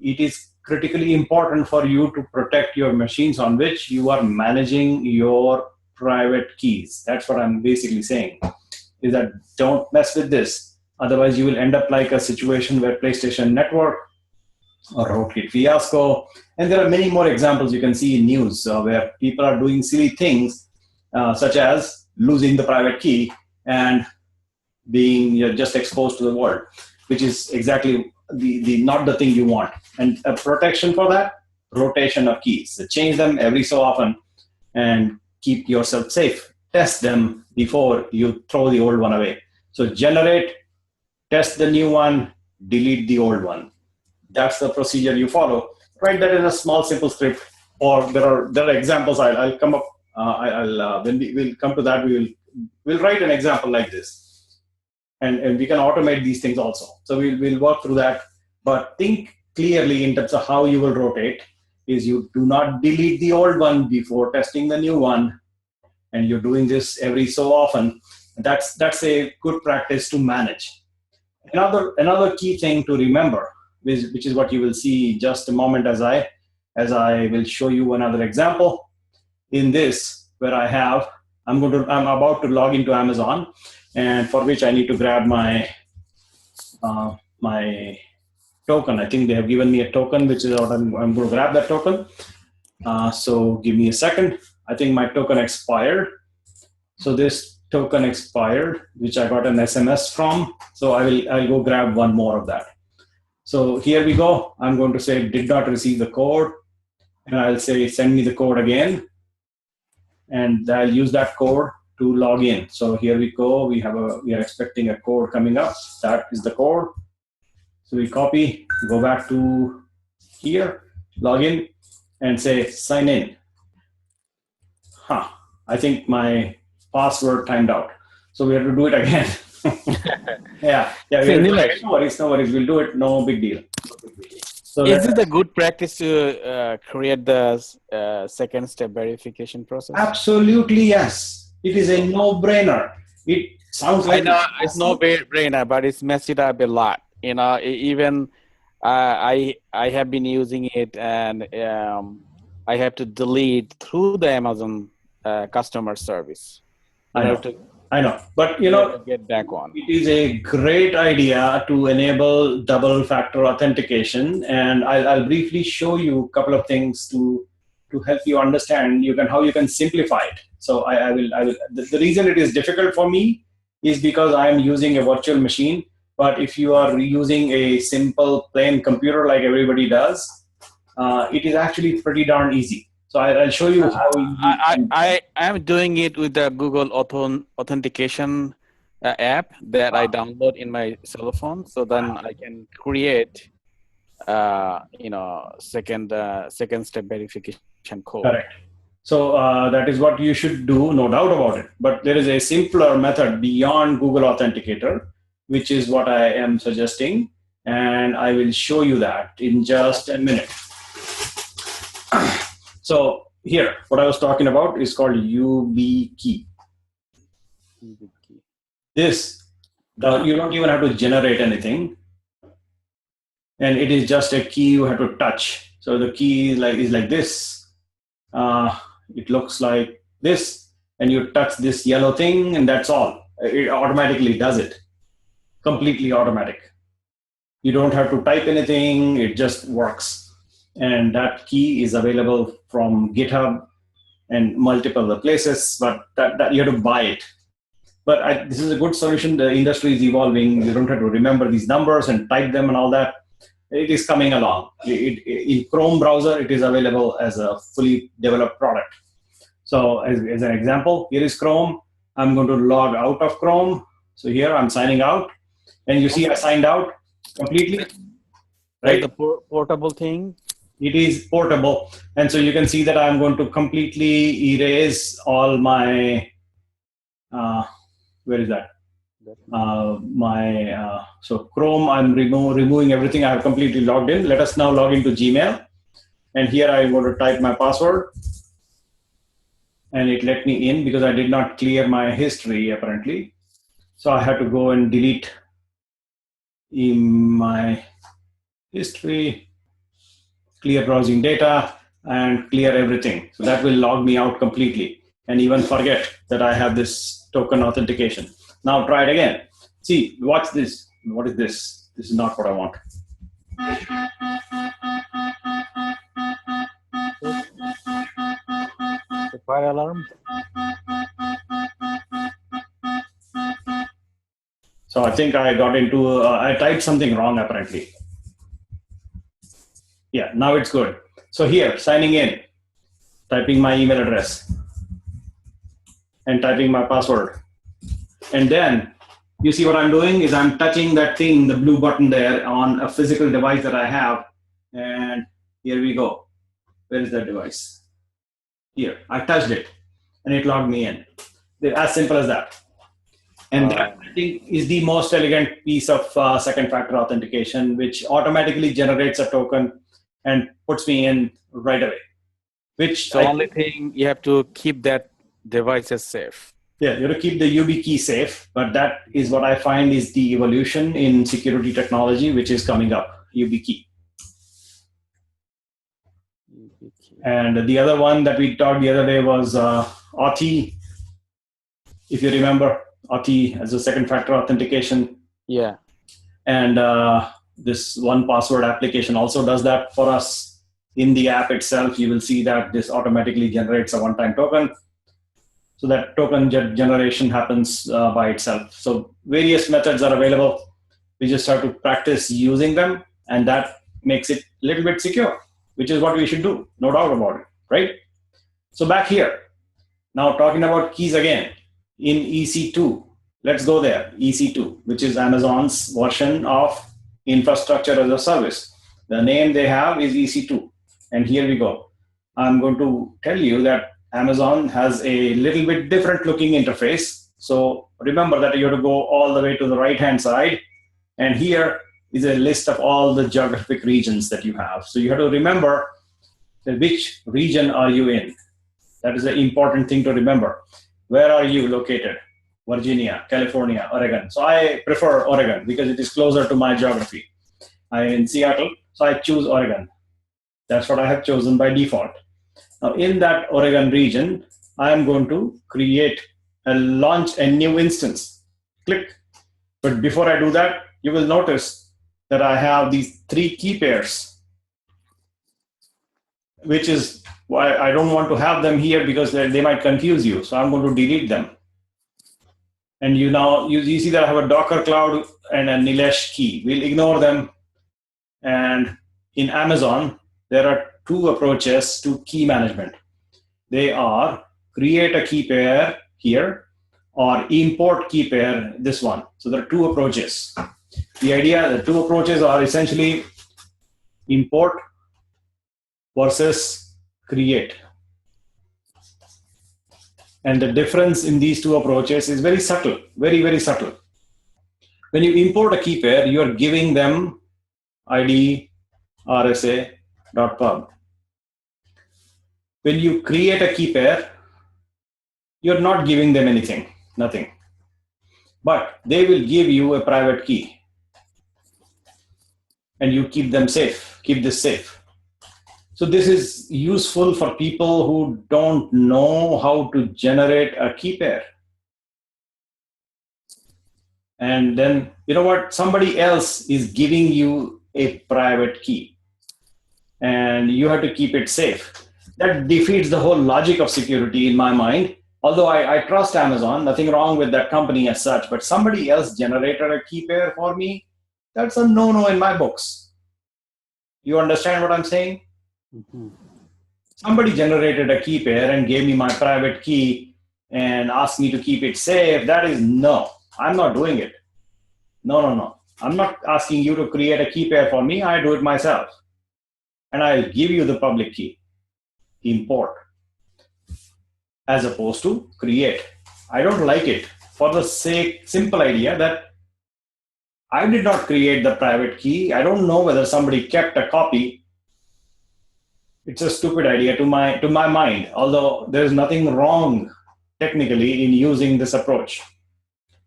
it is critically important for you to protect your machines on which you are managing your private keys. That's what I'm basically saying, is that don't mess with this. Otherwise, you will end up like a situation where PlayStation Network or Rootkit Fiasco. And there are many more examples you can see in news where people are doing silly things, such as losing the private key and being just exposed to the world, which is exactly the not the thing you want. And a protection for that, rotation of keys. So change them every so often and keep yourself safe. Test them before you throw the old one away. So generate, test the new one, delete the old one. That's the procedure you follow. Write that in a small, simple script. Or there are examples. I'll come up. When we'll come to that, we'll write an example like this, and we can automate these things also. So we'll work through that. But think clearly in terms of how you will rotate. Is you do not delete the old one before testing the new one, and you're doing this every so often. That's a good practice to manage. Another key thing to remember, which is what you will see just a moment as I will show you another example. In this, where I'm about to log into Amazon, and for which I need to grab my my token. I think they have given me a token, which is what I'm going to grab that token. So give me a second. I think my token expired. So this token expired, which I got an SMS from. So I'll go grab one more of that. So here we go. I'm going to say did not receive the code, and I'll say send me the code again, and I'll use that code to log in. So here we go. We are expecting a code coming up. That is the code. So we copy, go back to here, log in, and say sign in. I think my password timed out. So we have to do it again. yeah. No worries. We'll do it. No big deal. So is it a good practice to create the second step verification process? Absolutely, yes. It is a no-brainer. It sounds like I know it's no brainer, but it's messed it up a lot. Even I have been using it, and I have to delete through the Amazon customer service. I know, but get back on. It is a great idea to enable double factor authentication, and I'll briefly show you a couple of things to help you understand how you can simplify it. So I will. The reason it is difficult for me is because I am using a virtual machine. But if you are using a simple plain computer like everybody does, it is actually pretty darn easy. So I'll show you how. I am doing it with the Google authentication app that I download in my cell phone. So then I can create, second step verification code. Correct. So that is what you should do, no doubt about it. But there is a simpler method beyond Google Authenticator, which is what I am suggesting, and I will show you that in just a minute. So here, what I was talking about is called YubiKey. This, you don't even have to generate anything, and it is just a key you have to touch. So the key is like this. It looks like this, and you touch this yellow thing, and that's all. It automatically does it. Completely automatic. You don't have to type anything, it just works. And that key is available from GitHub and multiple other places, but that you have to buy it. But this is a good solution. The industry is evolving. You don't have to remember these numbers and type them and all that. It is coming along. In Chrome browser, it is available as a fully developed product. So as an example, here is Chrome. I'm going to log out of Chrome. So here I'm signing out. And you see I signed out completely. Right? Like the portable thing? It is portable. And so you can see that I'm going to completely erase all my, where is that? So Chrome, I'm removing everything. I have completely logged in. Let us now log into Gmail. And here I'm going to type my password. And it let me in because I did not clear my history, apparently. So I had to go and delete in my history, clear browsing data, and clear everything. So that will log me out completely and even forget that I have this token authentication. Now try it again. See, watch this. What is this? This is not what I want. The fire alarm. So I think I got into, I typed something wrong apparently. Yeah, now it's good. So here, signing in, typing my email address and typing my password. And then you see what I'm doing is I'm touching that thing, the blue button there on a physical device that I have. And here we go. Where is that device? Here, I touched it and it logged me in. As simple as that. And that, I think, is the most elegant piece of second factor authentication, which automatically generates a token and puts me in right away. Which the only thing you have to keep that device as safe. Yeah, you have to keep the UB key safe, but that is what I find is the evolution in security technology, which is coming up, UB key. And the other one that we talked the other day was Auth, if you remember, Auth as a second factor authentication. Yeah. And this one password application also does that for us. In the app itself, you will see that this automatically generates a one-time token. So that token generation happens by itself. So various methods are available. We just have to practice using them, and that makes it a little bit secure, which is what we should do, no doubt about it, right? So back here, now talking about keys again, in EC2, let's go there, EC2, which is Amazon's version of infrastructure as a service. The name they have is EC2, and here we go. I'm going to tell you that Amazon has a little bit different looking interface. So remember that you have to go all the way to the right-hand side. And here is a list of all the geographic regions that you have. So you have to remember which region are you in. That is an important thing to remember. Where are you located? Virginia, California, Oregon. So I prefer Oregon because it is closer to my geography. I'm in Seattle, so I choose Oregon. That's what I have chosen by default. Now, in that Oregon region, I am going to launch a new instance. Click. But before I do that, you will notice that I have these 3 key pairs, which is why I don't want to have them here because they might confuse you. So I'm going to delete them. And you see that I have a Docker Cloud and a Nilesh key. We'll ignore them. And in Amazon, there are 2 approaches to key management. They are create a key pair here or import key pair, this one. So there are 2 approaches. The 2 approaches are essentially import versus create. And the difference in these 2 approaches is very subtle, very, very subtle. When you import a key pair, you are giving them ID, RSA.pub. When you create a key pair, you're not giving them anything, nothing. But they will give you a private key. And you keep them safe, keep this safe. So this is useful for people who don't know how to generate a key pair. And then, you know what? Somebody else is giving you a private key. And you have to keep it safe. That defeats the whole logic of security in my mind. Although I trust Amazon, nothing wrong with that company as such, but somebody else generated a key pair for me, that's a no-no in my books. You understand what I'm saying? Mm-hmm. Somebody generated a key pair and gave me my private key and asked me to keep it safe. That is no, I'm not doing it. No. I'm not asking you to create a key pair for me. I do it myself. And I'll give you the public key. Import. As opposed to create. I don't like it for the simple idea that I did not create the private key. I don't know whether somebody kept a copy. It's a stupid idea to my mind, although there's nothing wrong technically in using this approach.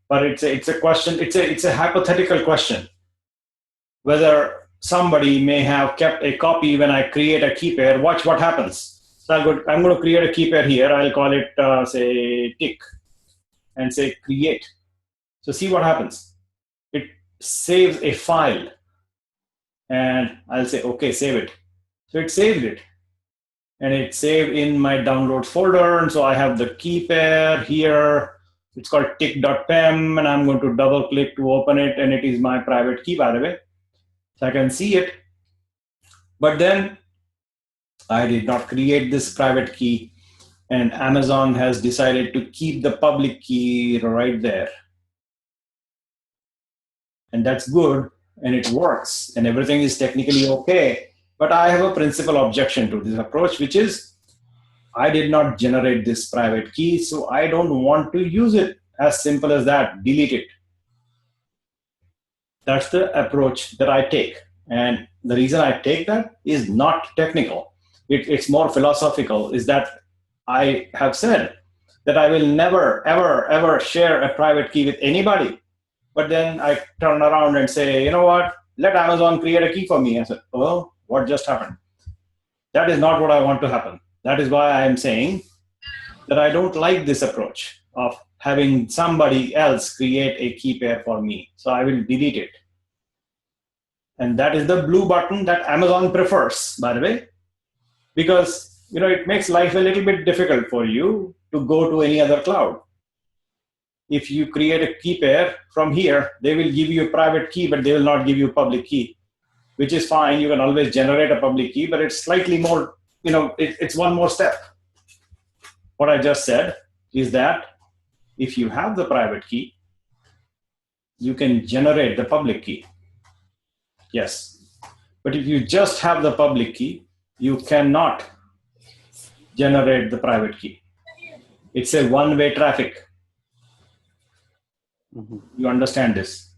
But it's a question, it's a hypothetical question. Whether somebody may have kept a copy when I create a key pair, watch what happens. So I'm going to create a key pair here. I'll call it, say, tick, and say create. So see what happens. saves a file, and I'll say, okay, save it. So it saved it, and it's saved in my downloads folder. And so I have the key pair here. It's called tick.pem, and I'm going to double click to open it, and it is my private key, by the way. So I can see it. But then I did not create this private key, and Amazon has decided to keep the public key right there. And that's good, and it works, and everything is technically okay. But I have a principal objection to this approach, which is I did not generate this private key, so I don't want to use it. As simple as that. Delete it. That's the approach that I take. And the reason I take that is not technical. It's more philosophical, is that I have said that I will never, ever, ever share a private key with anybody. But then I turn around and say, you know what? Let Amazon create a key for me. I said, oh, what just happened? That is not what I want to happen. That is why I am saying that I don't like this approach of having somebody else create a key pair for me. So I will delete it. And that is the blue button that Amazon prefers, by the way, because it makes life a little bit difficult for you to go to any other cloud. If you create a key pair from here, they will give you a private key, but they will not give you a public key, which is fine. You can always generate a public key, but it's slightly more, it's one more step. What I just said is that if you have the private key, you can generate the public key. Yes. But if you just have the public key, you cannot generate the private key. It's a one-way traffic. Mm-hmm. You understand this,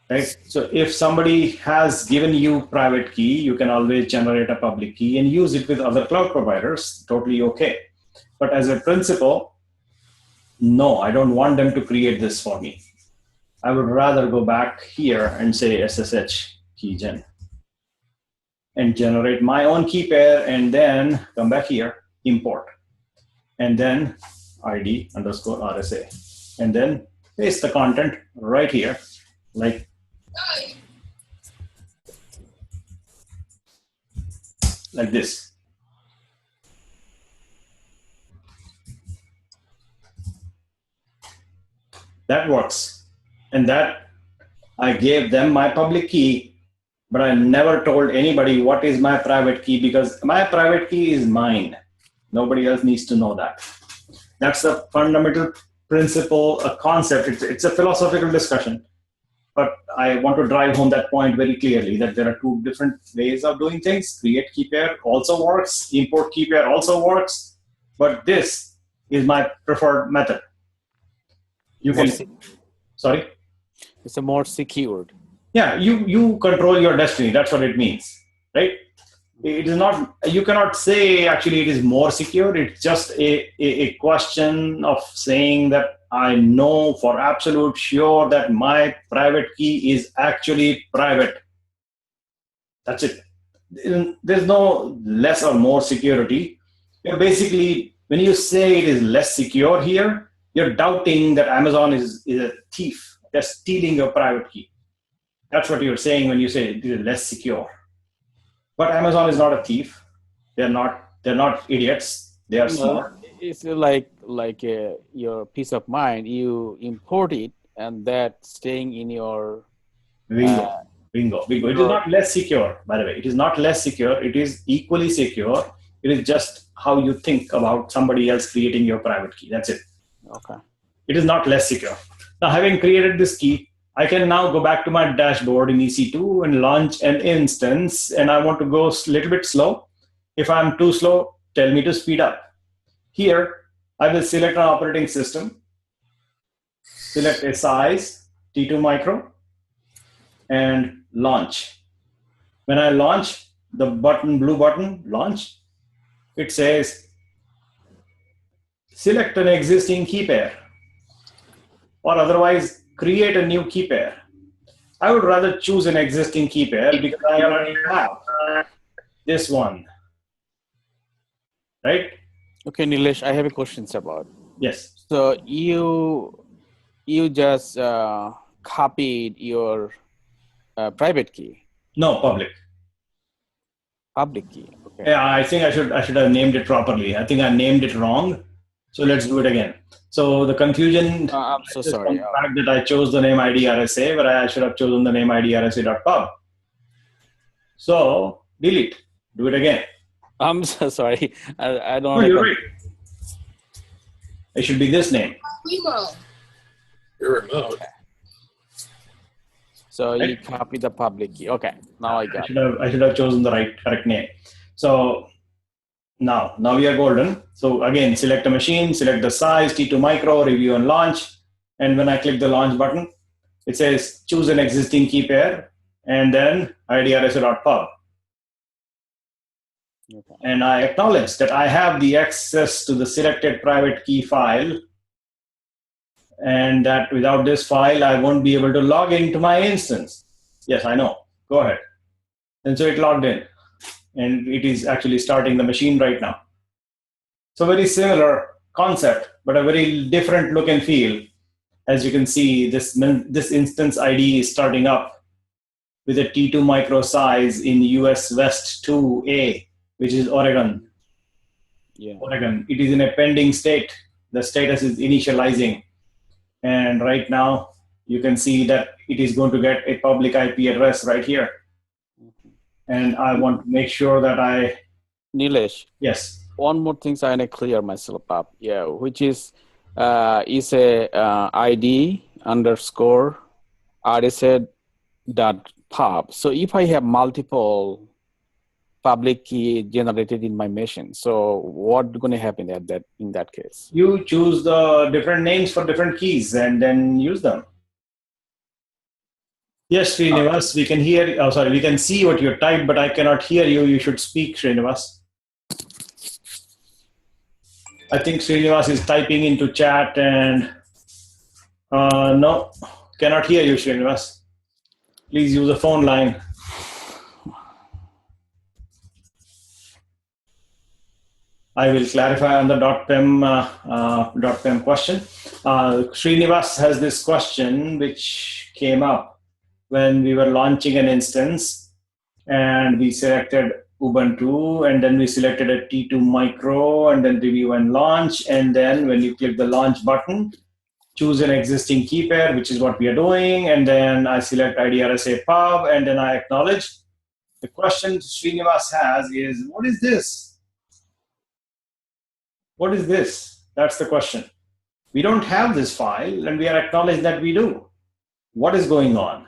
right? So if somebody has given you private key, you can always generate a public key and use it with other cloud providers. Totally okay. But as a principle, no, I don't want them to create this for me. I would rather go back here and say SSH keygen and generate my own key pair, and then come back here, import, and then ID _ RSA, and then paste the content right here, like this. That works. And that I gave them my public key, but I never told anybody what is my private key, because my private key is mine. Nobody else needs to know that. That's the fundamental principle, a concept. It's a philosophical discussion. But I want to drive home that point very clearly, that there are two different ways of doing things. Create key pair also works. Import key pair also works. But this is my preferred method. You can, sorry? It's a more secured. Yeah, you control your destiny. That's what it means, right? It is not, you cannot say actually it is more secure. It's just a question of saying that I know for absolute sure that my private key is actually private. That's it. There's no less or more security. You're basically, when you say it is less secure here, you're doubting that Amazon is a thief that's stealing your private key. That's what you're saying when you say it is less secure. But Amazon is not a thief. They're not idiots. They are smart. It's like your peace of mind. You import it, and that staying in your bingo. It is not less secure, by the way. It is not less secure. It is equally secure. It is just how you think about somebody else creating your private key. That's it. Okay. It is not less secure. Now, having created this key, I can now go back to my dashboard in EC2 and launch an instance, and I want to go a little bit slow. If I'm too slow, tell me to speed up. Here, I will select an operating system, select a size, T2 micro, and launch. When I launch, the blue button, launch, it says, select an existing key pair, or otherwise create a new key pair. I would rather choose an existing key pair because I already have this one, right? Okay, Nilesh, I have a question about. Yes. So you just copied your private key? No, public. Public key. Okay. Yeah, I think I should have named it properly. I think I named it wrong. So let's do it again. So the confusion I'm so is sorry. from the fact that I chose the name IDRSA, but I should have chosen the name IDRSA.pub. So delete. Do it again. I'm so sorry. I don't. No, you're right. It should be this name. Your remote. So you copy the public key. Okay, now I got it. I should have chosen the correct name. So now we are golden. So again, select a machine, select the size, T2 micro, review and launch. And when I click the launch button, it says choose an existing key pair and then IDRSA.pub. Okay. And I acknowledge that I have the access to the selected private key file, and that without this file, I won't be able to log into my instance. Yes, I know. Go ahead. And so it logged in, and it is actually starting the machine right now. So very similar concept, but a very different look and feel. As you can see, this instance ID is starting up with a T2 micro size in US West 2A, which is Oregon. Yeah. Oregon. It is in a pending state. The status is initializing. And right now, you can see that it is going to get a public IP address right here. And I want to make sure that Nilesh. Yes. One more thing I want to clear myself up. Yeah, which is a ID underscore RSA.pub. So if I have multiple public key generated in my machine, so what's going to happen in that case? You choose the different names for different keys and then use them. Yes, Srinivas, we can hear. Oh, sorry, we can see what you typed, but I cannot hear you. You should speak, Srinivas. I think Srinivas is typing into chat and no, cannot hear you, Srinivas. Please use a phone line. I will clarify on the .pem question. Srinivas has this question which came up when we were launching an instance, and we selected Ubuntu, and then we selected a T2 micro, and then review and launch. And then when you click the launch button, choose an existing key pair, which is what we are doing. And then I select IDRSA pub, and then I acknowledge. The question Srinivas has is, what is this? What is this? That's the question. We don't have this file, and we are acknowledged that we do. What is going on?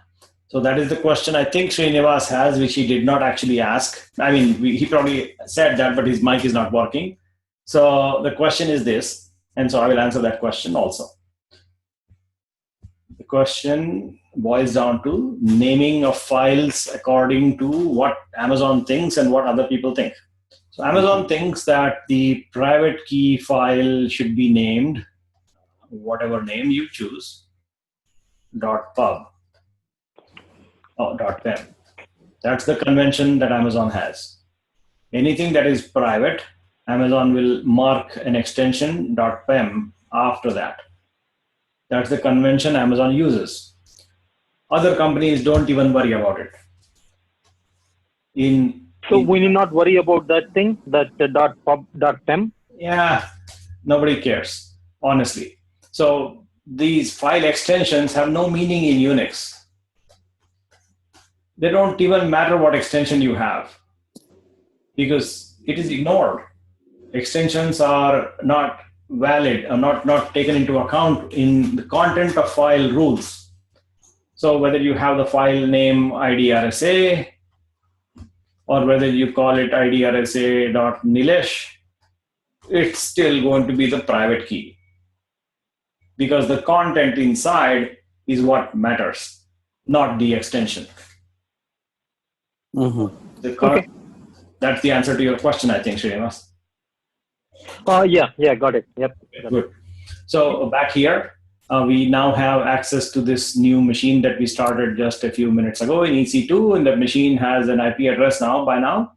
So that is the question I think Srinivas has, which he did not actually ask. I mean, he probably said that, but his mic is not working. So the question is this, and so I will answer that question also. The question boils down to naming of files according to what Amazon thinks and what other people think. So Amazon thinks that the private key file should be named, whatever name you choose, .pub. .pem. That's the convention that Amazon has. Anything that is private, Amazon will mark an extension .pem after that. That's the convention Amazon uses. Other companies don't even worry about it. So we need not worry about that thing, that .pub, .pem? Yeah, nobody cares, honestly. So these file extensions have no meaning in Unix. They don't even matter what extension you have because it is ignored. Extensions are not valid, or not taken into account in the content of file rules. So whether you have the file name IDRSA or whether you call it IDRSA.Nilesh, it's still going to be the private key because the content inside is what matters, not the extension. Mm-hmm. Okay. That's the answer to your question, I think, Srinivas. Yeah, got it. Yep. Good. So back here, we now have access to this new machine that we started just a few minutes ago in EC2, and the machine has an IP address now. By now,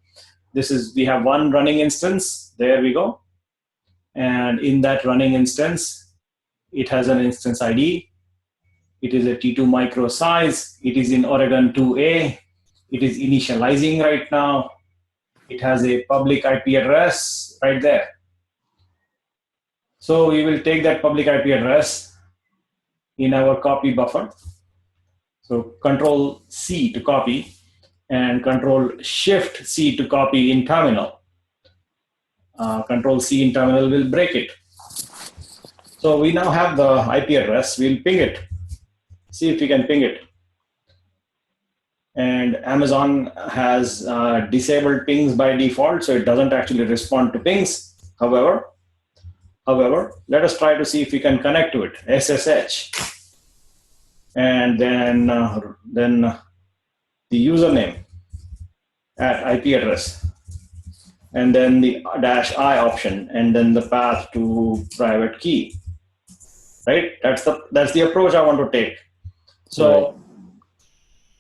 we have one running instance. There we go. And in that running instance, it has an instance ID. It is a T2 micro size. It is in Oregon 2A. It is initializing right now. It has a public IP address right there. So we will take that public IP address in our copy buffer. So Control C to copy and Control Shift C to copy in terminal. Control C in terminal will break it. So we now have the IP address. We'll ping it. See if we can ping it. And Amazon has disabled pings by default, so it doesn't actually respond to pings. However, let us try to see if we can connect to it. SSH, and then the username at IP address, and then the -I option, and then the path to private key. Right? That's the approach I want to take. So. Right.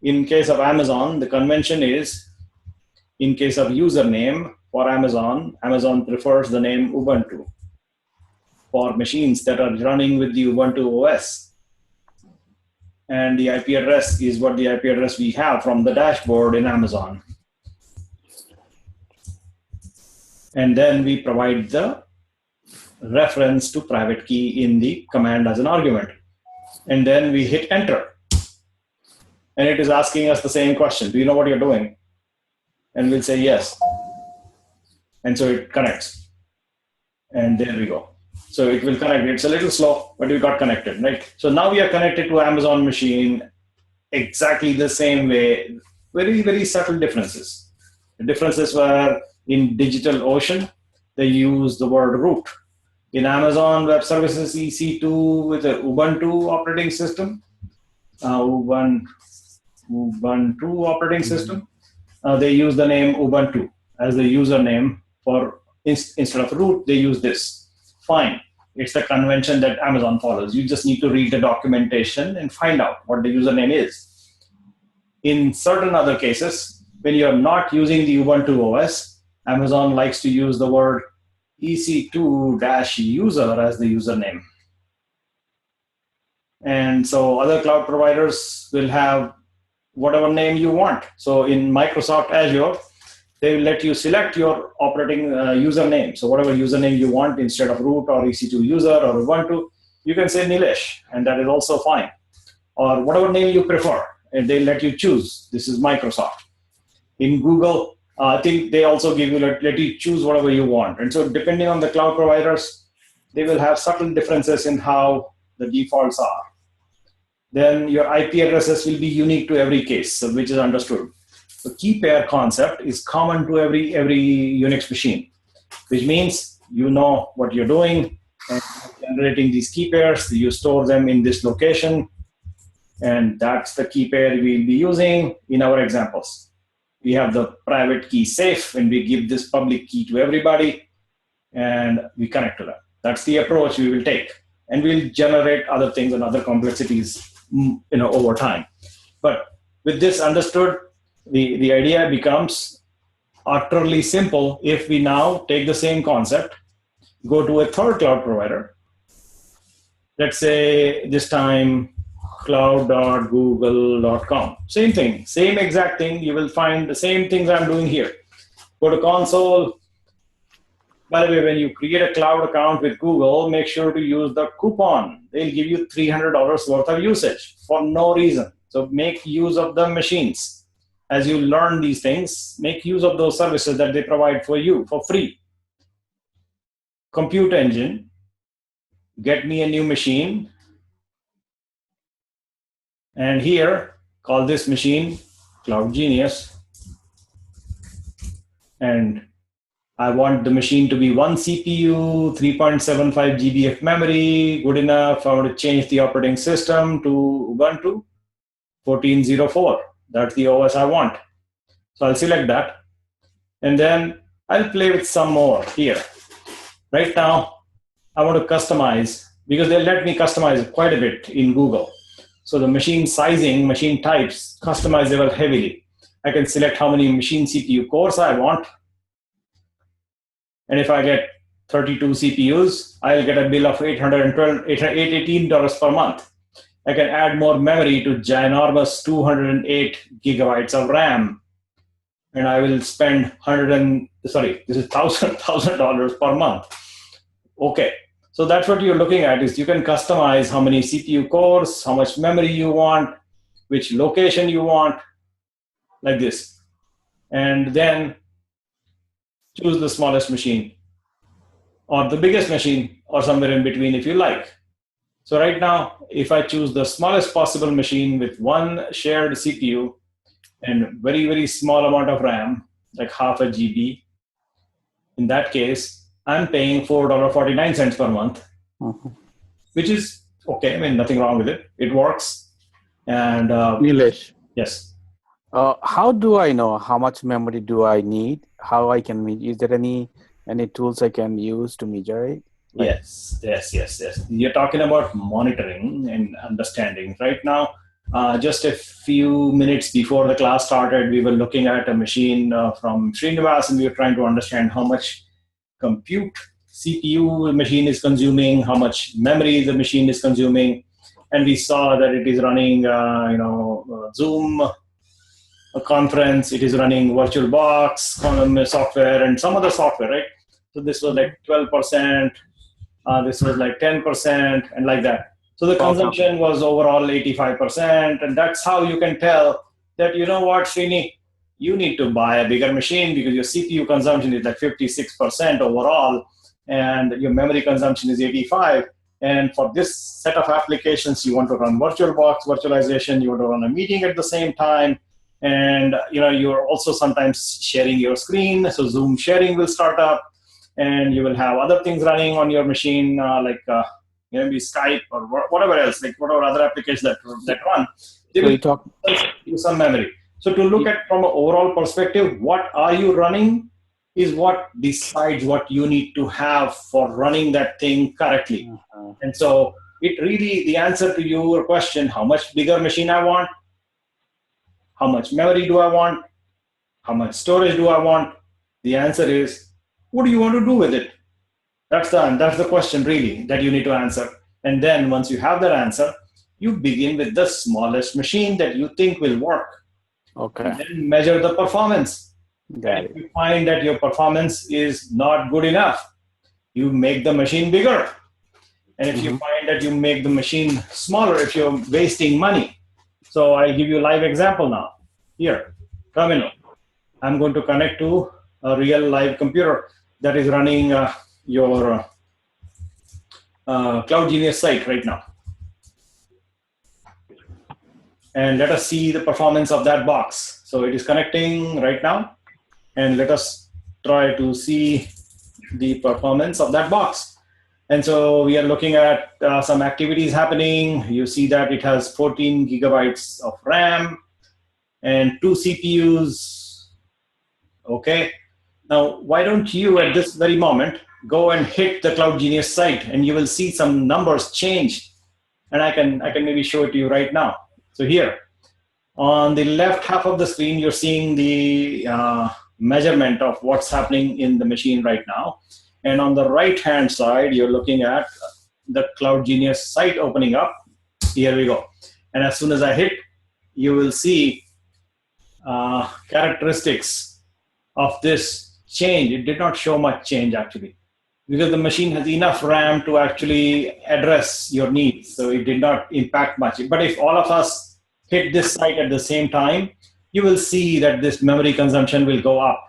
In case of Amazon, the convention is, in case of username for Amazon, Amazon prefers the name Ubuntu for machines that are running with the Ubuntu OS. And the IP address is what the IP address we have from the dashboard in Amazon. And then we provide the reference to private key in the command as an argument. And then we hit enter. And it is asking us the same question. Do you know what you're doing? And we'll say yes. And so it connects. And there we go. So it will connect. It's a little slow, but we got connected, right? So now we are connected to Amazon machine exactly the same way. Very, very subtle differences. The differences were in DigitalOcean, they use the word root. In Amazon Web Services EC2 with the Ubuntu operating system, Ubuntu operating system, they use the name Ubuntu as the username for, instead of root, they use this. Fine. It's the convention that Amazon follows. You just need to read the documentation and find out what the username is. In certain other cases, when you're not using the Ubuntu OS, Amazon likes to use the word EC2-user as the username. And so other cloud providers will have whatever name you want. So in Microsoft Azure, they will let you select your operating username. So whatever username you want, instead of root or EC2 user or Ubuntu, you can say Nilesh, and that is also fine. Or whatever name you prefer, and they let you choose. This is Microsoft. In Google, I think they also give you let you choose whatever you want. And so depending on the cloud providers, they will have subtle differences in how the defaults are. Then your IP addresses will be unique to every case, so which is understood. The key pair concept is common to every Unix machine, which means you know what you're doing and generating these key pairs. You store them in this location, and that's the key pair we'll be using in our examples. We have the private key safe, and we give this public key to everybody, and we connect to that. That's the approach we will take, and we'll generate other things and other complexities over time. But with this understood, the idea becomes utterly simple if we now take the same concept, go to a third cloud provider. Let's say this time cloud.google.com. Same thing, same exact thing. You will find the same things I'm doing here. Go to console. By the way, when you create a cloud account with Google, make sure to use the coupon. They'll give you $300 worth of usage for no reason. So make use of the machines. As you learn these things, make use of those services that they provide for you for free. Compute engine, get me a new machine. And here, call this machine Cloud Genius. And I want the machine to be 1 CPU, 3.75 GB of memory, good enough. I want to change the operating system to Ubuntu 14.04. That's the OS I want. So I'll select that. And then I'll play with some more here. Right now, I want to customize, because they'll let me customize quite a bit in Google. So the machine sizing, machine types, customizable heavily. I can select how many machine CPU cores I want. And if I get 32 CPUs, I'll get a bill of $818 per month. I can add more memory to ginormous 208 gigabytes of RAM, and I will spend this is $1,000 per month. Okay, so that's what you're looking at. Is you can customize how many CPU cores, how much memory you want, which location you want, like this, and then choose the smallest machine or the biggest machine or somewhere in between if you like. So right now, if I choose the smallest possible machine with one shared CPU and very, very small amount of RAM, like half a GB, in that case, I'm paying $4.49 per month, which is okay. I mean, nothing wrong with it. It works. And Nilesh, yes. how do I know how much memory do I need? How I can measure? Is there any tools I can use to measure it? Yes. You're talking about monitoring and understanding. Right now, just a few minutes before the class started, we were looking at a machine from Srinivas, and we were trying to understand how much compute CPU the machine is consuming, how much memory the machine is consuming, and we saw that it is running, Zoom conference, it is running VirtualBox software, and some other software, right? So this was like 12%. This was like 10% and like that. So the consumption was overall 85%. And that's how you can tell that, you know what, Srini, you need to buy a bigger machine because your CPU consumption is like 56% overall and your memory consumption is 85. And for this set of applications, you want to run VirtualBox virtualization, you want to run a meeting at the same time. And you're also sometimes sharing your screen. So Zoom sharing will start up. And you will have other things running on your machine, like maybe Skype or whatever else, like whatever other applications that run. They will use some memory. So to look at from an overall perspective, what are you running is what decides what you need to have for running that thing correctly. And so it really, the answer to your question, how much bigger machine I want, how much memory do I want, how much storage do I want, the answer is, what do you want to do with it? That's the question really that you need to answer. And then once you have that answer, you begin with the smallest machine that you think will work. Okay. And then measure the performance. And if you find that your performance is not good enough, you make the machine bigger. And if you find that you make the machine smaller, if you're wasting money. So I'll give you a live example now. Here, terminal. I'm going to connect to a real live computer that is running your Cloud Genius site right now. And let us see the performance of that box. So it is connecting right now. And let us try to see the performance of that box. And so we are looking at some activities happening. You see that it has 14 gigabytes of RAM and 2 CPUs. Okay. Now, why don't you, at this very moment, go and hit the Cloud Genius site, and you will see some numbers change. And I can maybe show it to you right now. So here, on the left half of the screen, you're seeing the measurement of what's happening in the machine right now. And on the right-hand side, you're looking at the Cloud Genius site opening up. Here we go. And as soon as I hit, you will see characteristics of this change. It did not show much change actually, because the machine has enough RAM to actually address your needs. So it did not impact much. But if all of us hit this site at the same time, you will see that this memory consumption will go up.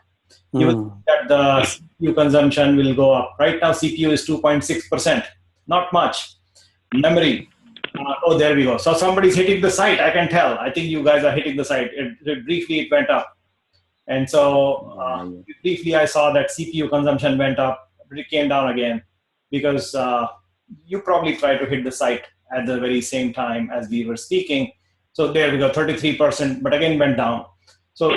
You will see that the CPU consumption will go up. Right now, CPU is 2.6%, not much. Memory, oh, there we go. So somebody's hitting the site, I can tell. I think you guys are hitting the site. Briefly, it went up. And so briefly, I saw that CPU consumption went up, but it came down again because you probably tried to hit the site at the very same time as we were speaking. So there we go, 33%, but again went down. So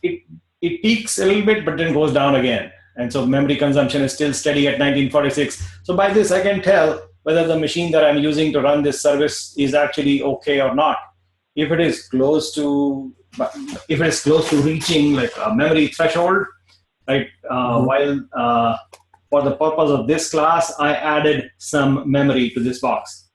it peaks a little bit, but then goes down again. And so memory consumption is still steady at 1946. So by this, I can tell whether the machine that I'm using to run this service is actually okay or not. If it is close to reaching like a memory threshold, right? While for the purpose of this class, I added some memory to this box.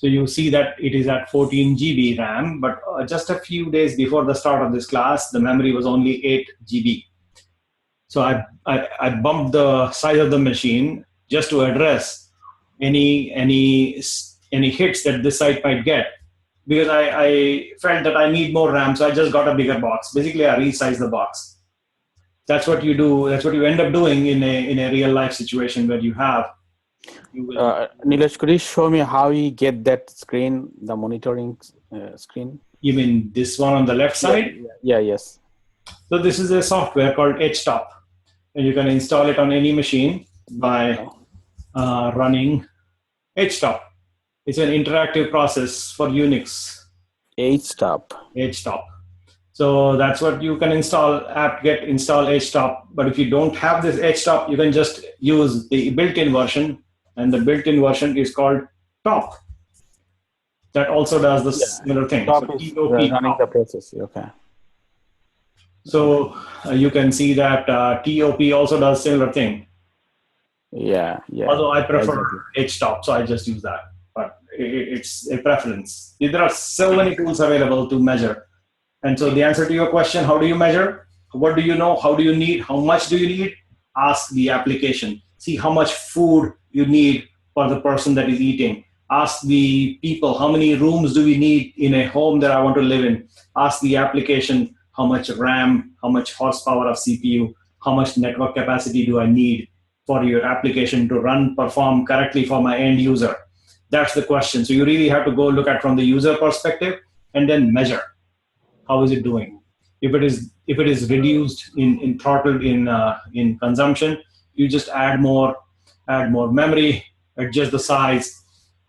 So you see that it is at 14 GB RAM, but just a few days before the start of this class, the memory was only 8 GB. So I bumped the size of the machine just to address any hits that this site might get, because I felt that I need more RAM, so I just got a bigger box. Basically, I resized the box. That's what you do. That's what you end up doing in a real life situation where you have. Nilesh, could you show me how you get that screen, the monitoring screen? You mean this one on the left side? Yes. So this is a software called HTOP, and you can install it on any machine by running HTOP. It's an interactive process for Unix. HTOP. So that's what you can install, apt-get install HTOP. But if you don't have this HTOP, you can just use the built-in version, and the built-in version is called TOP. That also does the similar thing. TOP is running the process. Okay. So you can see that TOP also does similar thing. Yeah. Although I prefer HTOP, so I just use that. But it's a preference. There are so many tools available to measure. And so the answer to your question, how do you measure? What do you know? How do you need? How much do you need? Ask the application. See how much food you need for the person that is eating. Ask the people, how many rooms do we need in a home that I want to live in? Ask the application, how much RAM, how much horsepower of CPU, how much network capacity do I need for your application to perform correctly for my end user? That's the question. So you really have to go look at from the user perspective and then measure. How is it doing? If it is reduced in throttled in consumption, you just add more memory, adjust the size,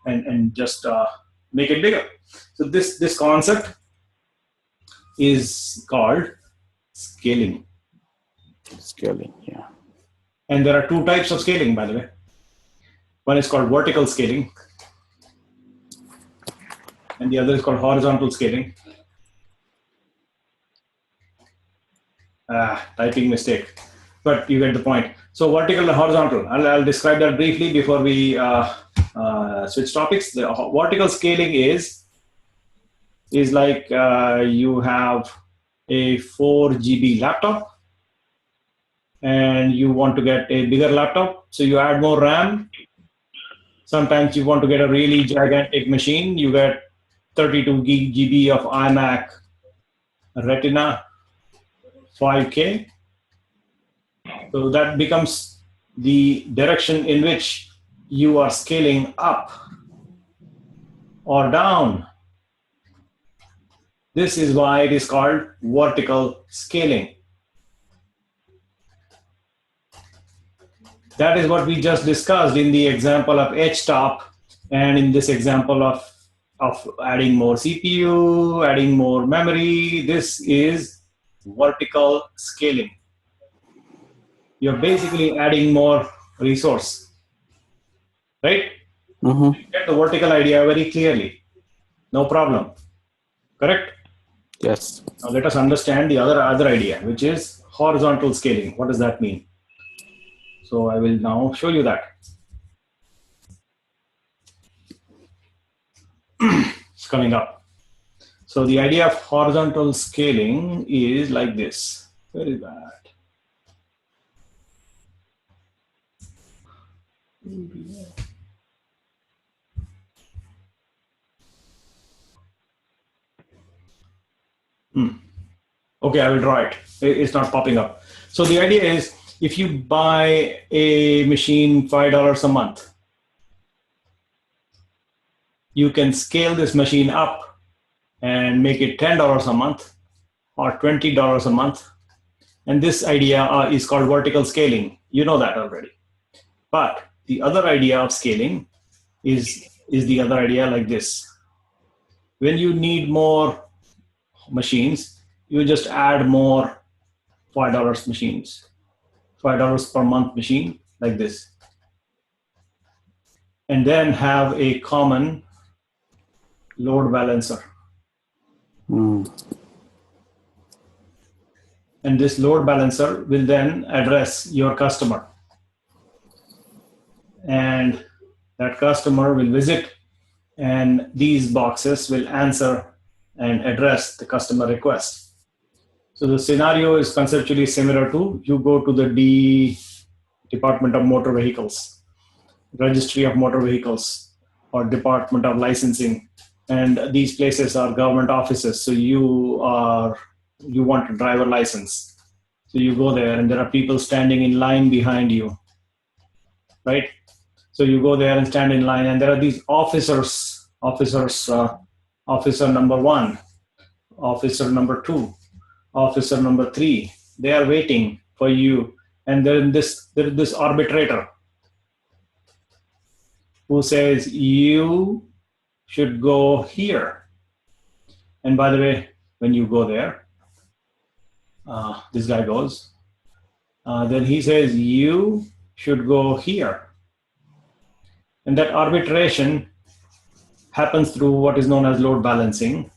and just make it bigger. So this concept is called scaling. Scaling, yeah. And there are two types of scaling, by the way. One is called vertical scaling, and the other is called horizontal scaling. Typing mistake, but you get the point. So vertical and horizontal, I'll describe that briefly before we switch topics. The vertical scaling is like you have a 4 GB laptop and you want to get a bigger laptop, so you add more RAM. Sometimes you want to get a really gigantic machine, you get 32 GB of iMac Retina 5K. So that becomes the direction in which you are scaling up or down. This is why it is called vertical scaling. That is what we just discussed in the example of HTOP and in this example of adding more CPU, adding more memory. This is vertical scaling. You're basically adding more resource, right? Mm-hmm. You get the vertical idea very clearly. No problem. Correct? Yes. Now let us understand the other idea, which is horizontal scaling. What does that mean? So I will now show you that. It's coming up. So the idea of horizontal scaling is like this. Where is that? Okay, I will draw it. It's not popping up. So the idea is, if you buy a machine $5 a month, you can scale this machine up and make it $10 a month or $20 a month. And this idea is called vertical scaling. You know that already. But the other idea of scaling is the other idea like this. When you need more machines, you just add more $5 machines, $5 per month machine like this. And then have a common load balancer. Mm. And this load balancer will then address your customer. And that customer will visit and these boxes will answer and address the customer request. So the scenario is conceptually similar to you go to the Department of Motor Vehicles, Registry of Motor Vehicles, or Department of Licensing, and these places are government offices. So you want a driver license. So you go there and there are people standing in line behind you, right? So you go there and stand in line and there are these officers, officer number 1, officer number 2, officer number 3. They are waiting for you. And there is this arbitrator who says, you should go here. And by the way, when you go there, this guy goes, then he says, you should go here. And that arbitration happens through what is known as load balancing.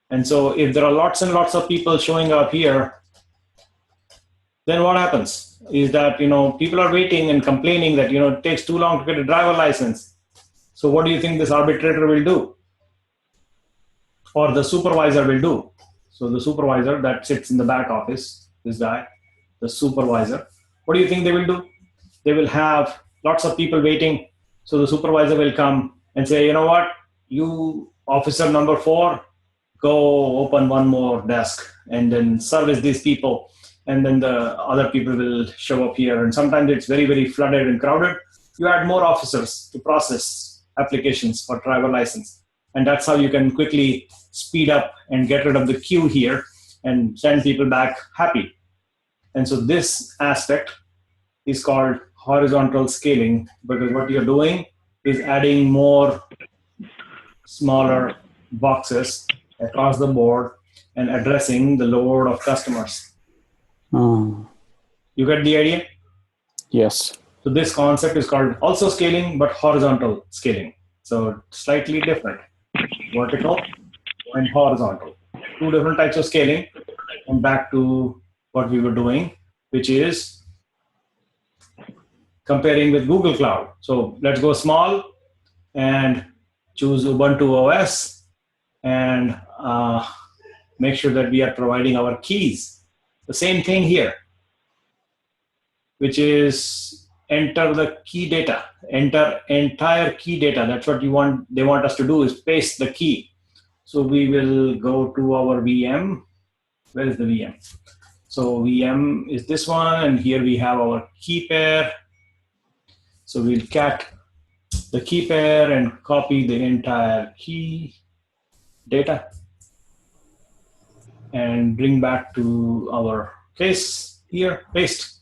And so if there are lots and lots of people showing up here, then what happens is that, people are waiting and complaining that, it takes too long to get a driver license. So what do you think this arbitrator will do? Or the supervisor will do? So the supervisor that sits in the back office, this guy, the supervisor, what do you think they will do? They will have lots of people waiting. So the supervisor will come and say, you know what, you officer number 4, go open one more desk and then service these people. And then the other people will show up here. And sometimes it's very, very flooded and crowded. You add more officers to process applications for driver license. And that's how you can quickly speed up and get rid of the queue here and send people back happy. And so this aspect is called horizontal scaling, because what you're doing is adding more smaller boxes across the board and addressing the load of customers. You get the idea? Yes. So this concept is called also scaling, but horizontal scaling. So slightly different, vertical and horizontal. 2 different types of scaling. And back to what we were doing, which is comparing with Google Cloud. So let's go small and choose Ubuntu OS and make sure that we are providing our keys. The same thing here, which is enter the key data, enter entire key data. That's what you want. They want us to do is paste the key. So we will go to our VM. Where is the VM? So VM is this one, and here we have our key pair. So we'll cat the key pair and copy the entire key data and bring back to our case here, paste.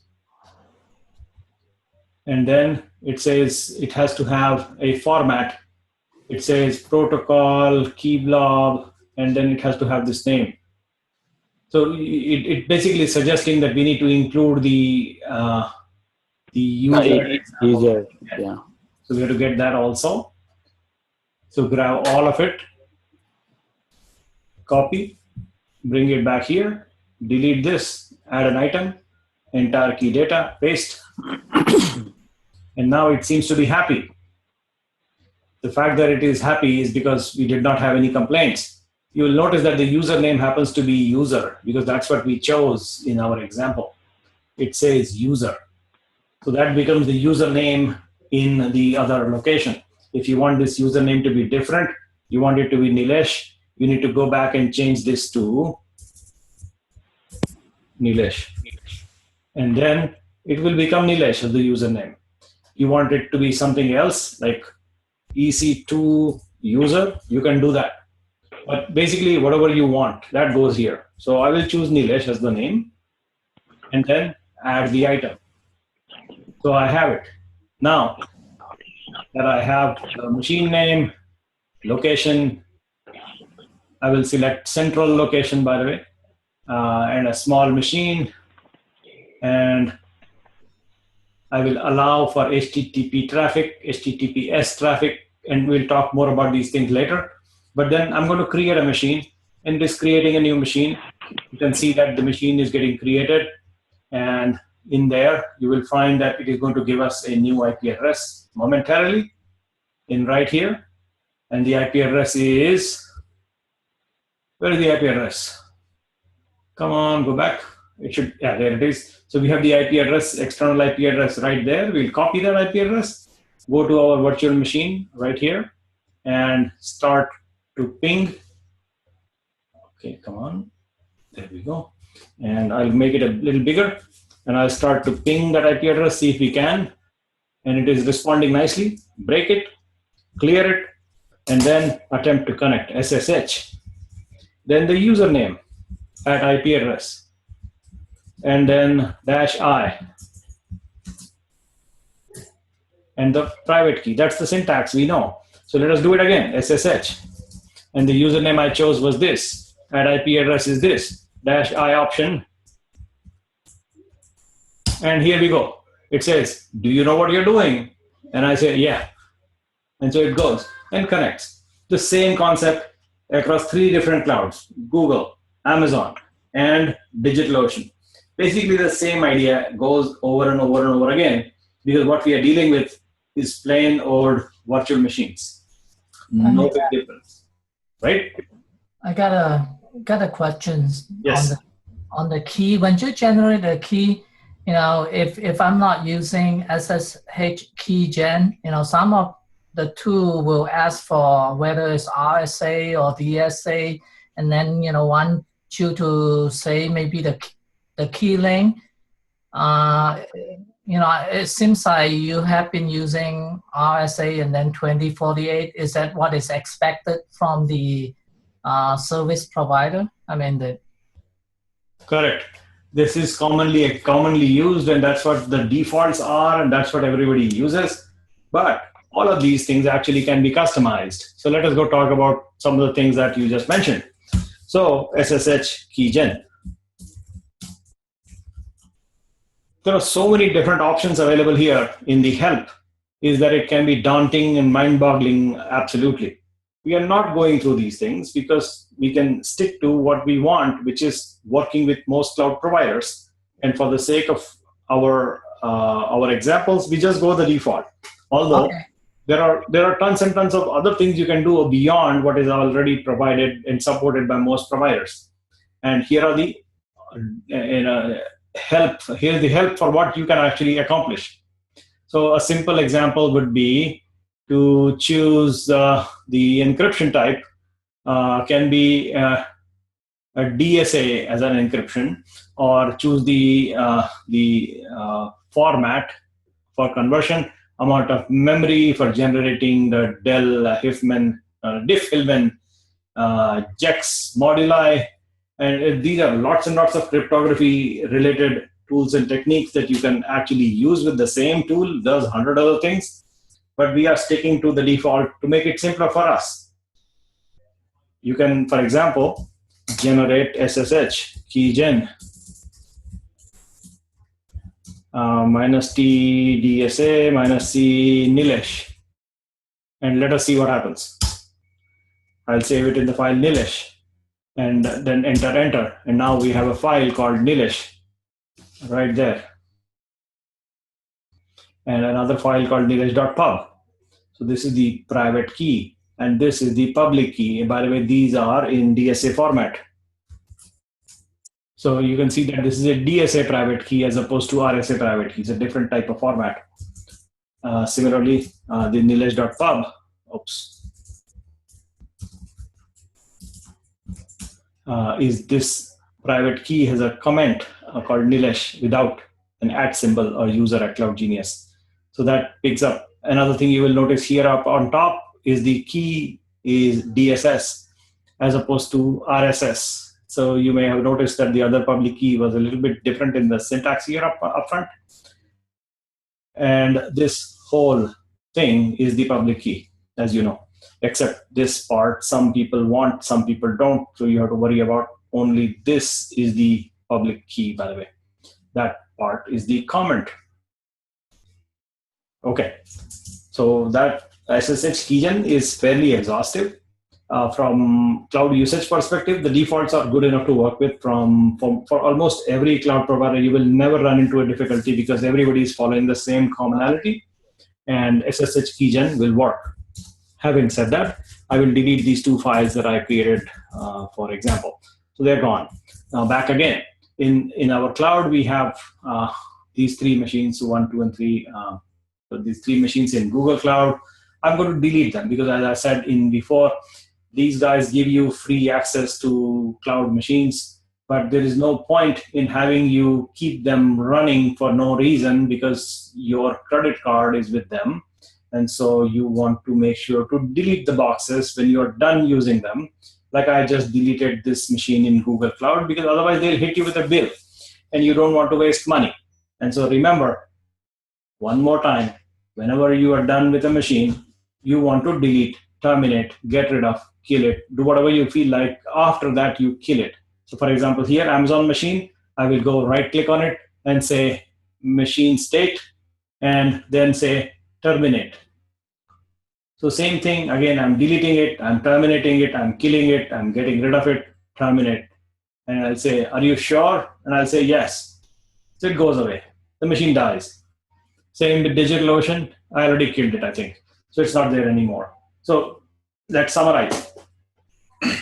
And then it says it has to have a format. It says protocol, key blob, and then it has to have this name. So it basically is suggesting that we need to include the user. User, yeah. So we have to get that also. So grab all of it, copy, bring it back here, delete this, add an item, entire key data, paste. And now it seems to be happy. The fact that it is happy is because we did not have any complaints. You will notice that the username happens to be user because that's what we chose in our example. It says user. So that becomes the username in the other location. If you want this username to be different, you want it to be Nilesh, you need to go back and change this to Nilesh. And then it will become Nilesh as the username. You want it to be something else like EC2 user, you can do that. But basically whatever you want, that goes here. So I will choose Nilesh as the name and then add the item. So I have it. Now that I have the machine name, location, I will select central location, by the way, and a small machine, and I will allow for HTTP traffic, HTTPS traffic, and we'll talk more about these things later. But then I'm going to create a machine, and just creating a new machine. You can see that the machine is getting created, and in there, you will find that it is going to give us a new IP address momentarily in right here. And the IP address is, where is the IP address? Come on, go back. It should, yeah, there it is. So we have the IP address, external IP address right there. We'll copy that IP address, go to our virtual machine right here, and start to ping. Okay, come on. There we go. And I'll make it a little bigger, and I'll start to ping that IP address, see if we can. And it is responding nicely. Break it, clear it, and then attempt to connect SSH. Then the username at IP address, and then -I, and the private key. That's the syntax we know. So let us do it again, SSH. And the username I chose was this, at IP address is this, -I option. And here we go. It says, do you know what you're doing? And I say, yeah. And so it goes and connects. The same concept across 3 different clouds, Google, Amazon, and DigitalOcean. Basically the same idea goes over and over and over again, because what we are dealing with is plain old virtual machines. No big difference, right? I got a question. Yes. On the key. When you generate a key, you know, if I'm not using SSH key gen, you know, some of the tool will ask for whether it's RSA or DSA, and then, you know, want you to say maybe the key length. You know, it seems like you have been using RSA and then 2048. Is that what is expected from the service provider? I mean, Correct. This is commonly used, and that's what the defaults are, and that's what everybody uses. But all of these things actually can be customized. So let us go talk about some of the things that you just mentioned. So SSH keygen. There are so many different options available here in the help, is that it can be daunting and mind-boggling, absolutely. We are not going through these things because we can stick to what we want, which is working with most cloud providers. And for the sake of our examples, we just go the default. Although there are tons and tons of other things you can do beyond what is already provided and supported by most providers. And here are the help. Here's the help for what you can actually accomplish. So a simple example would be to choose the encryption type can be a DSA as an encryption, or choose the format for conversion, amount of memory for generating the Diffhillman JEX moduli. And these are lots and lots of cryptography related tools and techniques that you can actually use with the same tool. There's 100 other things, but we are sticking to the default to make it simpler for us. You can, for example, generate SSH keygen -T DSA -C Nilesh, and let us see what happens. I'll save it in the file Nilesh, and then enter, and now we have a file called Nilesh right there, and another file called nilesh.pub. So this is the private key, and this is the public key. And by the way, these are in DSA format. So you can see that this is a DSA private key as opposed to RSA private key. It's a different type of format. Similarly, the nilesh.pub, is this private key has a comment called Nilesh without an @ symbol or user at Cloud Genius. So that picks up. Another thing you will notice here up on top is the key is DSS as opposed to RSS. So you may have noticed that the other public key was a little bit different in the syntax here up front. And this whole thing is the public key, as you know, except this part, some people want, some people don't. So you have to worry about only this is the public key, by the way. That part is the comment. Okay, so that SSH keygen is fairly exhaustive. From cloud usage perspective, the defaults are good enough to work with. For almost every cloud provider, you will never run into a difficulty because everybody is following the same commonality, and SSH keygen will work. Having said that, I will delete these two files that I created, for example. So they're gone. Now back again. In our cloud, we have these three machines, 1, 2, and 3. So these three machines in Google Cloud. I'm going to delete them because, as I said in before, these guys give you free access to cloud machines, but there is no point in having you keep them running for no reason because your credit card is with them. And so you want to make sure to delete the boxes when you're done using them. Like I just deleted this machine in Google Cloud because otherwise they'll hit you with a bill and you don't want to waste money. And so remember, one more time, whenever you are done with a machine, you want to delete, terminate, get rid of, kill it, do whatever you feel like. After that, you kill it. So for example, here, Amazon machine, I will go right click on it and say machine state and then say terminate. So same thing, again, I'm deleting it, I'm terminating it, I'm killing it, I'm getting rid of it, terminate. And I'll say, are you sure? And I'll say yes. So it goes away. The machine dies. Same with DigitalOcean, I already killed it, I think. So it's not there anymore. So let's summarize.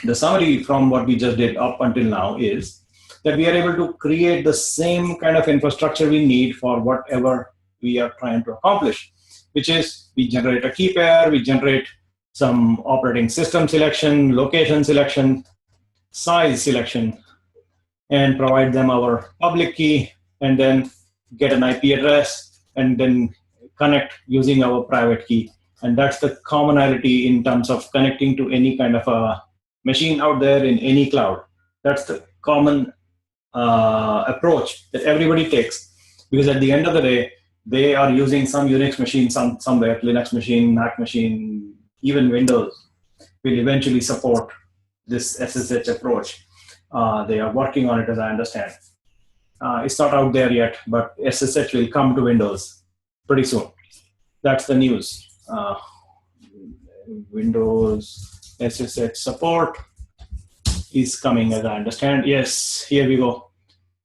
The summary from what we just did up until now is that we are able to create the same kind of infrastructure we need for whatever we are trying to accomplish, which is we generate a key pair, we generate some operating system selection, location selection, size selection, and provide them our public key, and then get an IP address, and then connect using our private key. And that's the commonality in terms of connecting to any kind of a machine out there in any cloud. That's the common approach that everybody takes, because at the end of the day, they are using some Unix machine somewhere, Linux machine, Mac machine, even Windows will eventually support this SSH approach. They are working on it, as I understand. It's not out there yet, but SSH will come to Windows pretty soon. That's the news. Windows SSH support is coming, as I understand. Yes, here we go.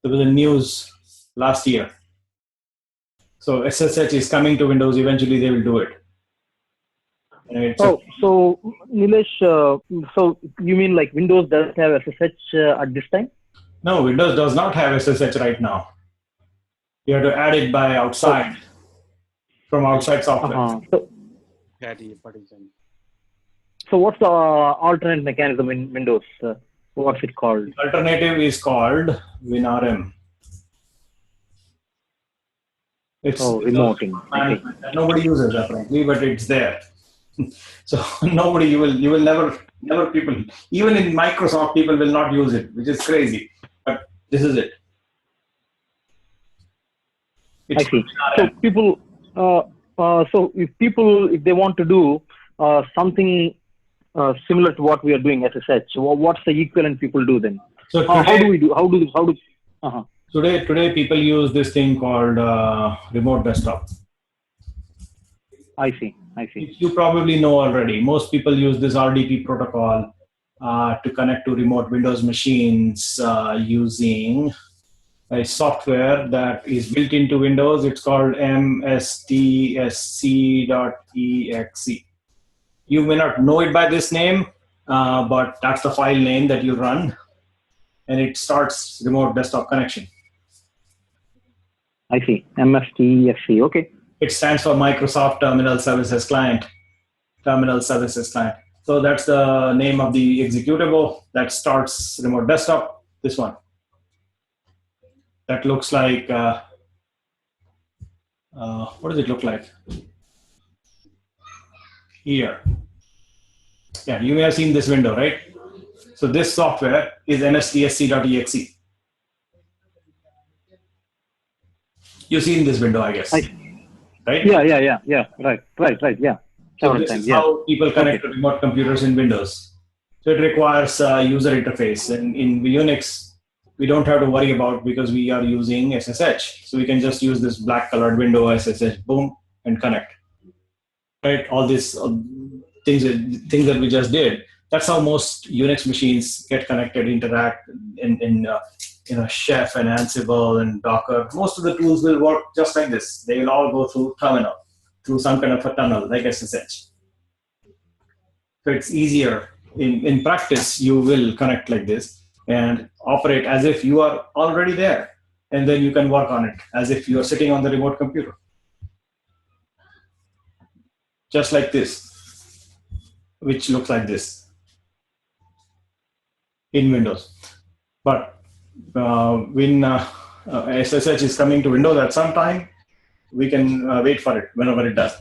There was a news last year. So SSH is coming to Windows. Eventually, they will do it. So Nilesh, so you mean like Windows doesn't have SSH at this time? No, Windows does not have SSH right now. You have to add it by outside, from outside software. So what's the alternate mechanism in Windows? What's it called? The alternative is called WinRM. It's remoting. Okay. Nobody uses that, frankly, but it's there. So nobody, you will never people, even in Microsoft, people will not use it, which is crazy. But this is it. I see. So people, if they want to do something similar to what we are doing SSH, what's the equivalent people do then? So how do we do? Today people use this thing called remote desktop. I see. You probably know already. Most people use this RDP protocol to connect to remote Windows machines using a software that is built into Windows. It's called mstsc.exe. You may not know it by this name, but that's the file name that you run, and it starts remote desktop connection. I see. mstsc. Okay. It stands for Microsoft Terminal Services Client. Terminal Services Client. So that's the name of the executable that starts remote desktop. This one. That looks like, what does it look like? Here. Yeah, you may have seen this window, right? So this software is mstsc.exe. You've seen this window, I guess. Right? Yeah. Right. Yeah. So this is how people connect to remote computers in Windows. So it requires a user interface. And in Unix, we don't have to worry about because we are using SSH. So we can just use this black colored window, SSH, boom, and connect. Right? All these things that we just did. That's how most Unix machines get connected, interact in Chef and Ansible and Docker. Most of the tools will work just like this. They will all go through terminal, through some kind of a tunnel like SSH. it's easier. In practice, you will connect like this and operate as if you are already there. And then you can work on it as if you are sitting on the remote computer. Just like this, which looks like this in Windows. But when SSH is coming to Windows at some time, we can wait for it whenever it does.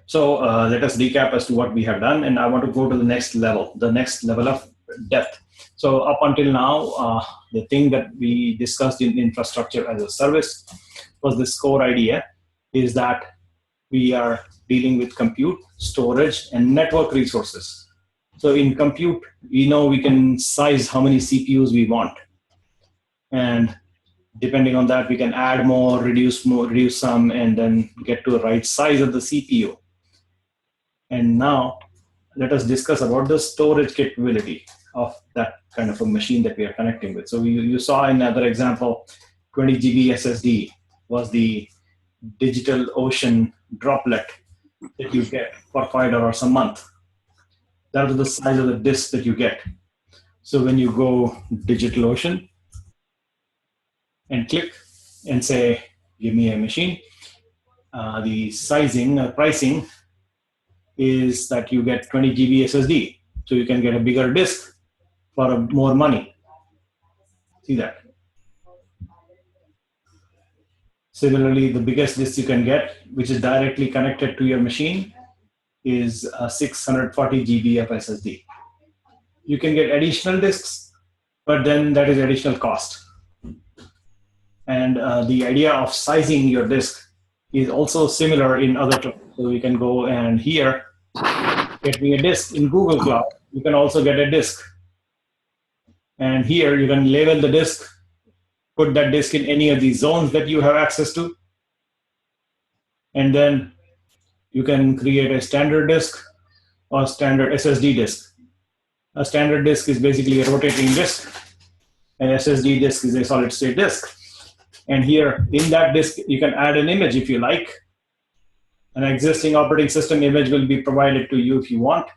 So let us recap as to what we have done, and I want to go to the next level of depth. So up until now, the thing that we discussed in infrastructure as a service was this core idea is that we are dealing with compute, storage, and network resources. So in compute, we can size how many CPUs we want. And depending on that, we can add more, reduce some, and then get to the right size of the CPU. And now let us discuss about the storage capability of that kind of a machine that we are connecting with. So you saw in another example, 20 GB SSD was the DigitalOcean droplet that you get for $5 a month. That is the size of the disk that you get. So when you go DigitalOcean and click and say, give me a machine, the pricing is that you get 20 GB SSD. So you can get a bigger disk for more money. See that? Similarly, the biggest disk you can get, which is directly connected to your machine, is 640 GB of SSD. You can get additional disks, but then that is additional cost. And the idea of sizing your disk is also similar in other terms. So you can go and here, get me a disk in Google Cloud. You can also get a disk. And here you can label the disk, put that disk in any of these zones that you have access to. And then you can create a standard disk or standard SSD disk. A standard disk is basically a rotating disk. An SSD disk is a solid state disk. And here in that disk, you can add an image if you like. An existing operating system image will be provided to you if you want.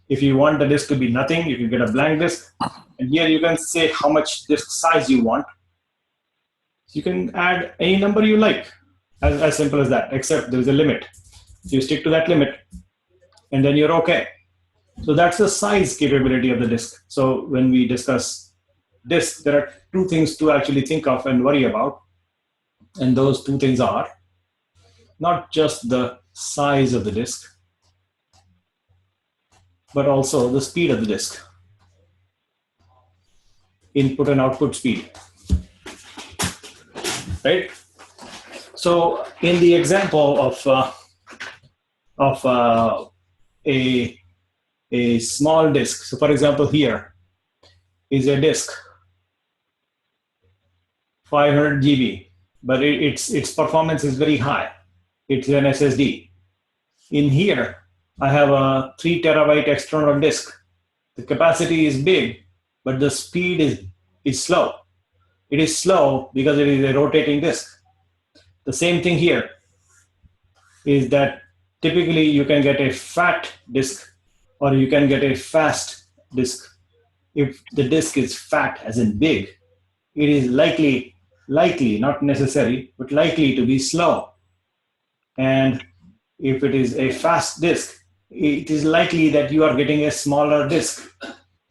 If you want the disk to be nothing, you can get a blank disk. And here you can say how much disk size you want. You can add any number you like, as simple as that, except there's a limit. You stick to that limit, and then you're okay. So that's the size capability of the disk. So when we discuss disk, there are two things to actually think of and worry about. And those two things are not just the size of the disk, but also the speed of the disk. Input and output speed. Right? So in the example of a small disk, so for example here is a disk, 500 GB, but its performance is very high. It's an SSD. In here, I have a 3 terabyte external disk. The capacity is big, but the speed is slow. It is slow because it is a rotating disk. The same thing here is that typically you can get a fat disk or you can get a fast disk. If the disk is fat, as in big, it is likely, not necessary, but likely to be slow. And if it is a fast disk, it is likely that you are getting a smaller disk.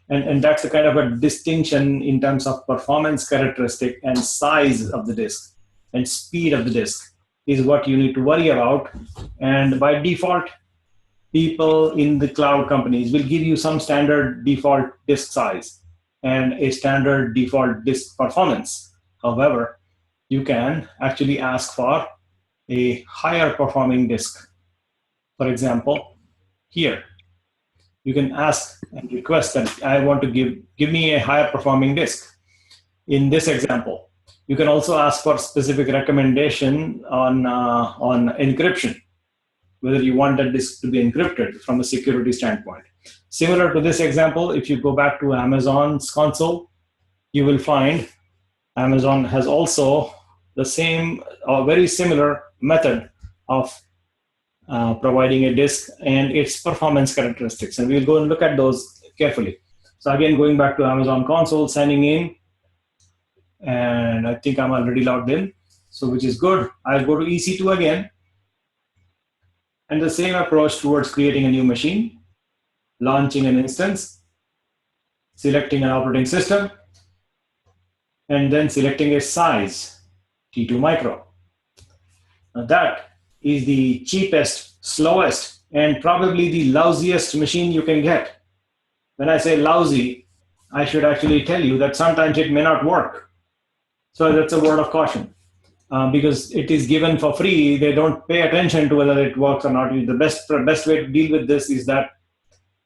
And that's the kind of a distinction in terms of performance characteristic and size of the disk and speed of the disk is what you need to worry about. And by default, people in the cloud companies will give you some standard default disk size and a standard default disk performance. However, you can actually ask for a higher performing disk. For example, here, you can ask and request that I want to give me a higher performing disk. In this example, you can also ask for specific recommendation on encryption, whether you want that disk to be encrypted from a security standpoint. Similar to this example, if you go back to Amazon's console, you will find Amazon has also the same or very similar method of providing a disk and its performance characteristics. And we'll go and look at those carefully. So again, going back to Amazon console, signing in, and I think I'm already logged in, so which is good. I'll go to EC2 again, and the same approach towards creating a new machine, launching an instance, selecting an operating system, and then selecting a size, T2 micro. Now that is the cheapest, slowest, and probably the lousiest machine you can get. When I say lousy, I should actually tell you that sometimes it may not work. So that's a word of caution. Because it is given for free, they don't pay attention to whether it works or not. The best way to deal with this is that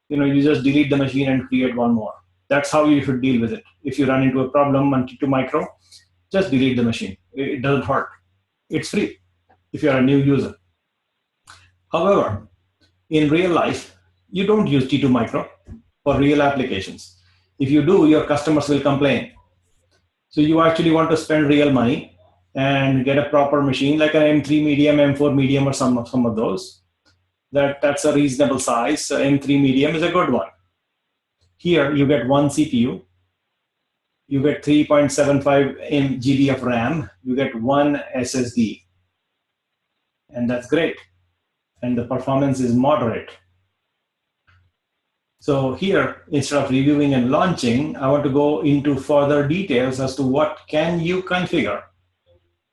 you just delete the machine and create one more. That's how you should deal with it. If you run into a problem on T2 micro, just delete the machine. It doesn't hurt. It's free if you're a new user. However, in real life, you don't use T2 micro for real applications. If you do, your customers will complain. So you actually want to spend real money and get a proper machine like an M3 medium, M4 medium, or some of those. That's a reasonable size. So M3 medium is a good one. Here you get one CPU, you get 3.75 GB of RAM, you get one SSD, and that's great. And the performance is moderate. So here, instead of reviewing and launching, I want to go into further details as to what can you configure.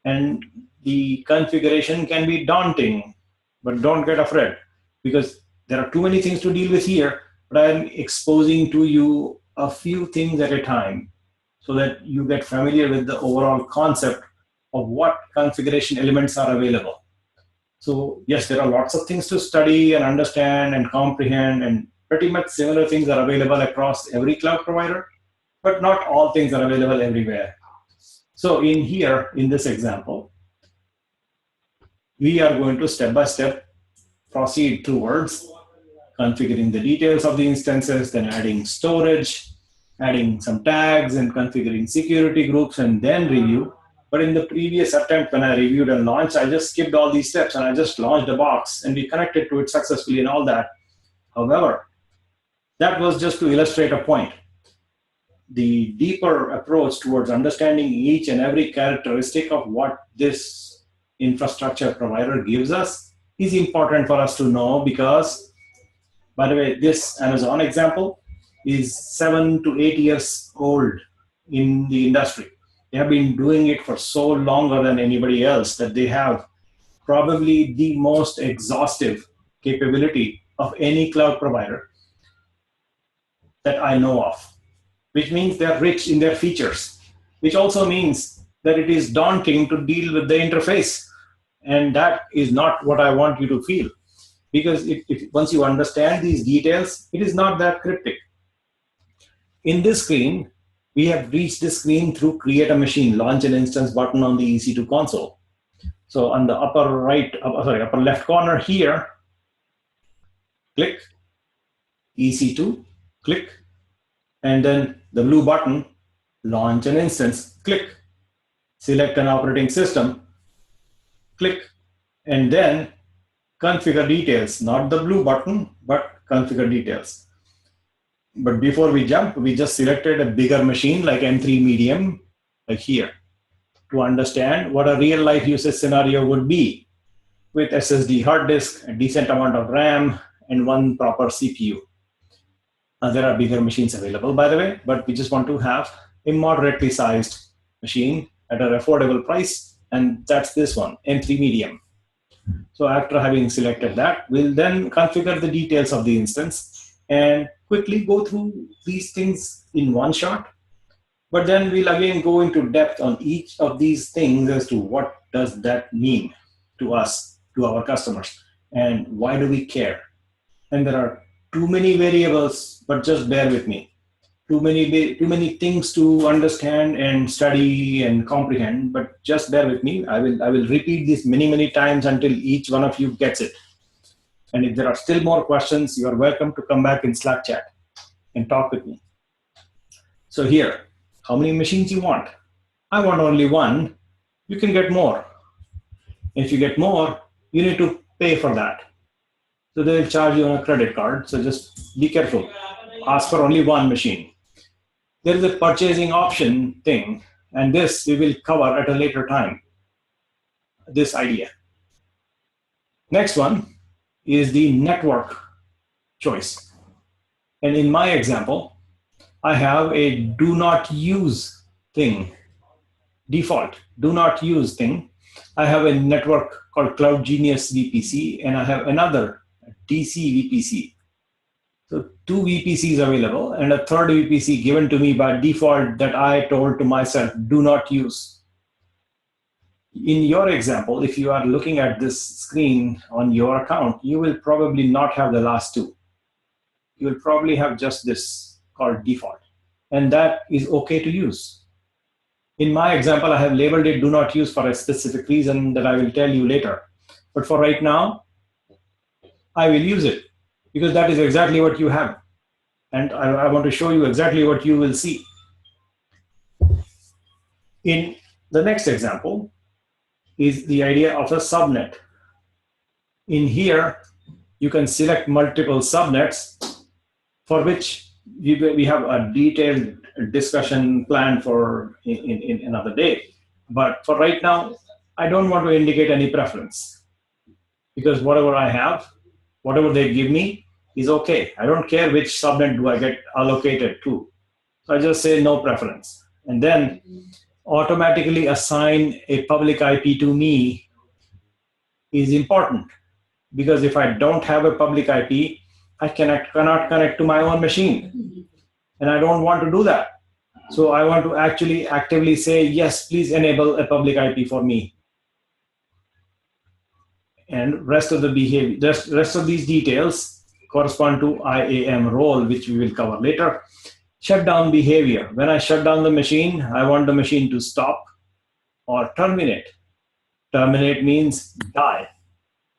And the configuration can be daunting, but don't get afraid, because there are too many things to deal with here, but I'm exposing to you a few things at a time so that you get familiar with the overall concept of what configuration elements are available. So yes, there are lots of things to study and understand and comprehend, and pretty much similar things are available across every cloud provider, but not all things are available everywhere. So in here, in this example, we are going to step-by-step proceed towards configuring the details of the instances, then adding storage, adding some tags, and configuring security groups, and then review. But in the previous attempt, when I reviewed and launched, I just skipped all these steps and I just launched a box and we connected to it successfully and all that. However, that was just to illustrate a point. The deeper approach towards understanding each and every characteristic of what this infrastructure provider gives us is important for us to know, because, by the way, this Amazon example is 7 to 8 years old in the industry. They have been doing it for so longer than anybody else that they have probably the most exhaustive capability of any cloud provider that I know of, which means they're rich in their features, which also means that it is daunting to deal with the interface. And that is not what I want you to feel, because once you understand these details, it is not that cryptic. In this screen, we have reached this screen through create a machine, launch an instance button on the EC2 console. So on the upper left corner here, click EC2, click, and then the blue button, launch an instance, click, select an operating system, click, and then configure details, not the blue button, but configure details. But before we jump, we just selected a bigger machine like M3 medium, like here, to understand what a real life usage scenario would be with SSD hard disk, a decent amount of RAM, and one proper CPU. There are bigger machines available, by the way, but we just want to have a moderately sized machine at an affordable price, and that's this one, M3 medium. So after having selected that, we'll then configure the details of the instance and quickly go through these things in one shot. But then we'll again go into depth on each of these things as to what does that mean to us, to our customers, and why do we care? And there are too many variables, but just bear with me. Too many things to understand and study and comprehend, but just bear with me. I will repeat this many times until each one of you gets it. And if there are still more questions, you are welcome to come back in Slack chat and talk with me. So here, how many machines you want? I want only one. You can get more. If you get more, you need to pay for that. So they'll charge you on a credit card. So just be careful. Ask for only one machine. There is a purchasing option thing, and this we will cover at a later time, this idea. Next one is the network choice. And in my example, I have a do not use thing, default do not use thing. I have a network called Cloud Genius VPC, and I have another DC VPC. So two VPCs available, and a third VPC given to me by default that I told to myself, do not use. In your example, if you are looking at this screen on your account, you will probably not have the last two. You will probably have just this called default. And that is okay to use. In my example, I have labeled it do not use for a specific reason that I will tell you later. But for right now, I will use it because that is exactly what you have. And I want to show you exactly what you will see. In the next example is the idea of a subnet. In here, you can select multiple subnets for which we have a detailed discussion planned for in another day. But for right now, I don't want to indicate any preference because whatever I have, whatever they give me is okay. I don't care which subnet do I get allocated to. So I just say no preference. And then automatically assign a public IP to me is important because if I don't have a public IP, I cannot connect to my own machine. And I don't want to do that. So I want to actually actively say, yes, please enable a public IP for me. And rest of the behavior, rest of these details correspond to IAM role, which we will cover later. Shutdown behavior. When I shut down the machine, I want the machine to stop or terminate. Terminate means die.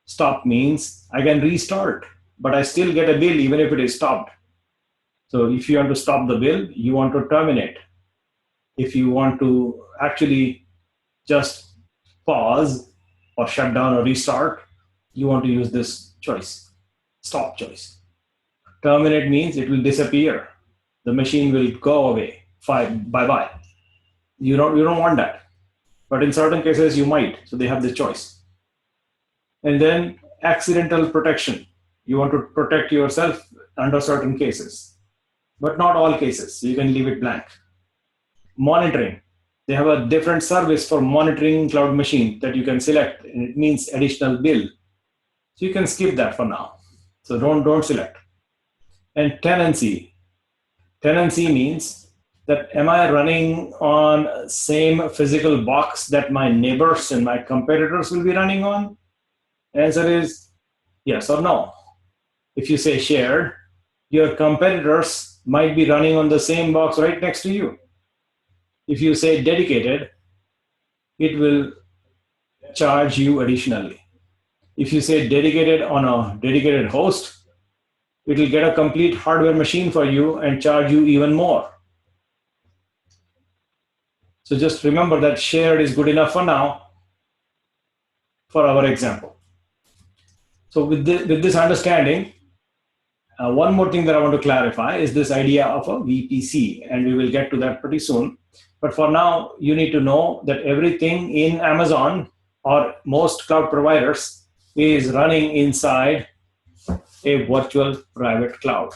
Stop means I can restart, but I still get a bill even if it is stopped. So if you want to stop the bill, you want to terminate. If you want to actually just pause or shut down or restart, you want to use this choice, stop choice. Terminate means it will disappear. The machine will go away. Bye-bye. You don't want that. But in certain cases, you might. So they have the choice. And then accidental protection. You want to protect yourself under certain cases, but not all cases. So you can leave it blank. Monitoring. They have a different service for monitoring cloud machine that you can select, and it means additional bill. So you can skip that for now. So don't select. And tenancy. Tenancy means that am I running on same physical box that my neighbors and my competitors will be running on? Answer is yes or no. If you say shared, your competitors might be running on the same box right next to you. If you say dedicated, it will charge you additionally. If you say dedicated on a dedicated host, it will get a complete hardware machine for you and charge you even more. So just remember that shared is good enough for now for our example. So with this understanding, one more thing that I want to clarify is this idea of a VPC, and we will get to that pretty soon. But for now, you need to know that everything in Amazon or most cloud providers is running inside a virtual private cloud.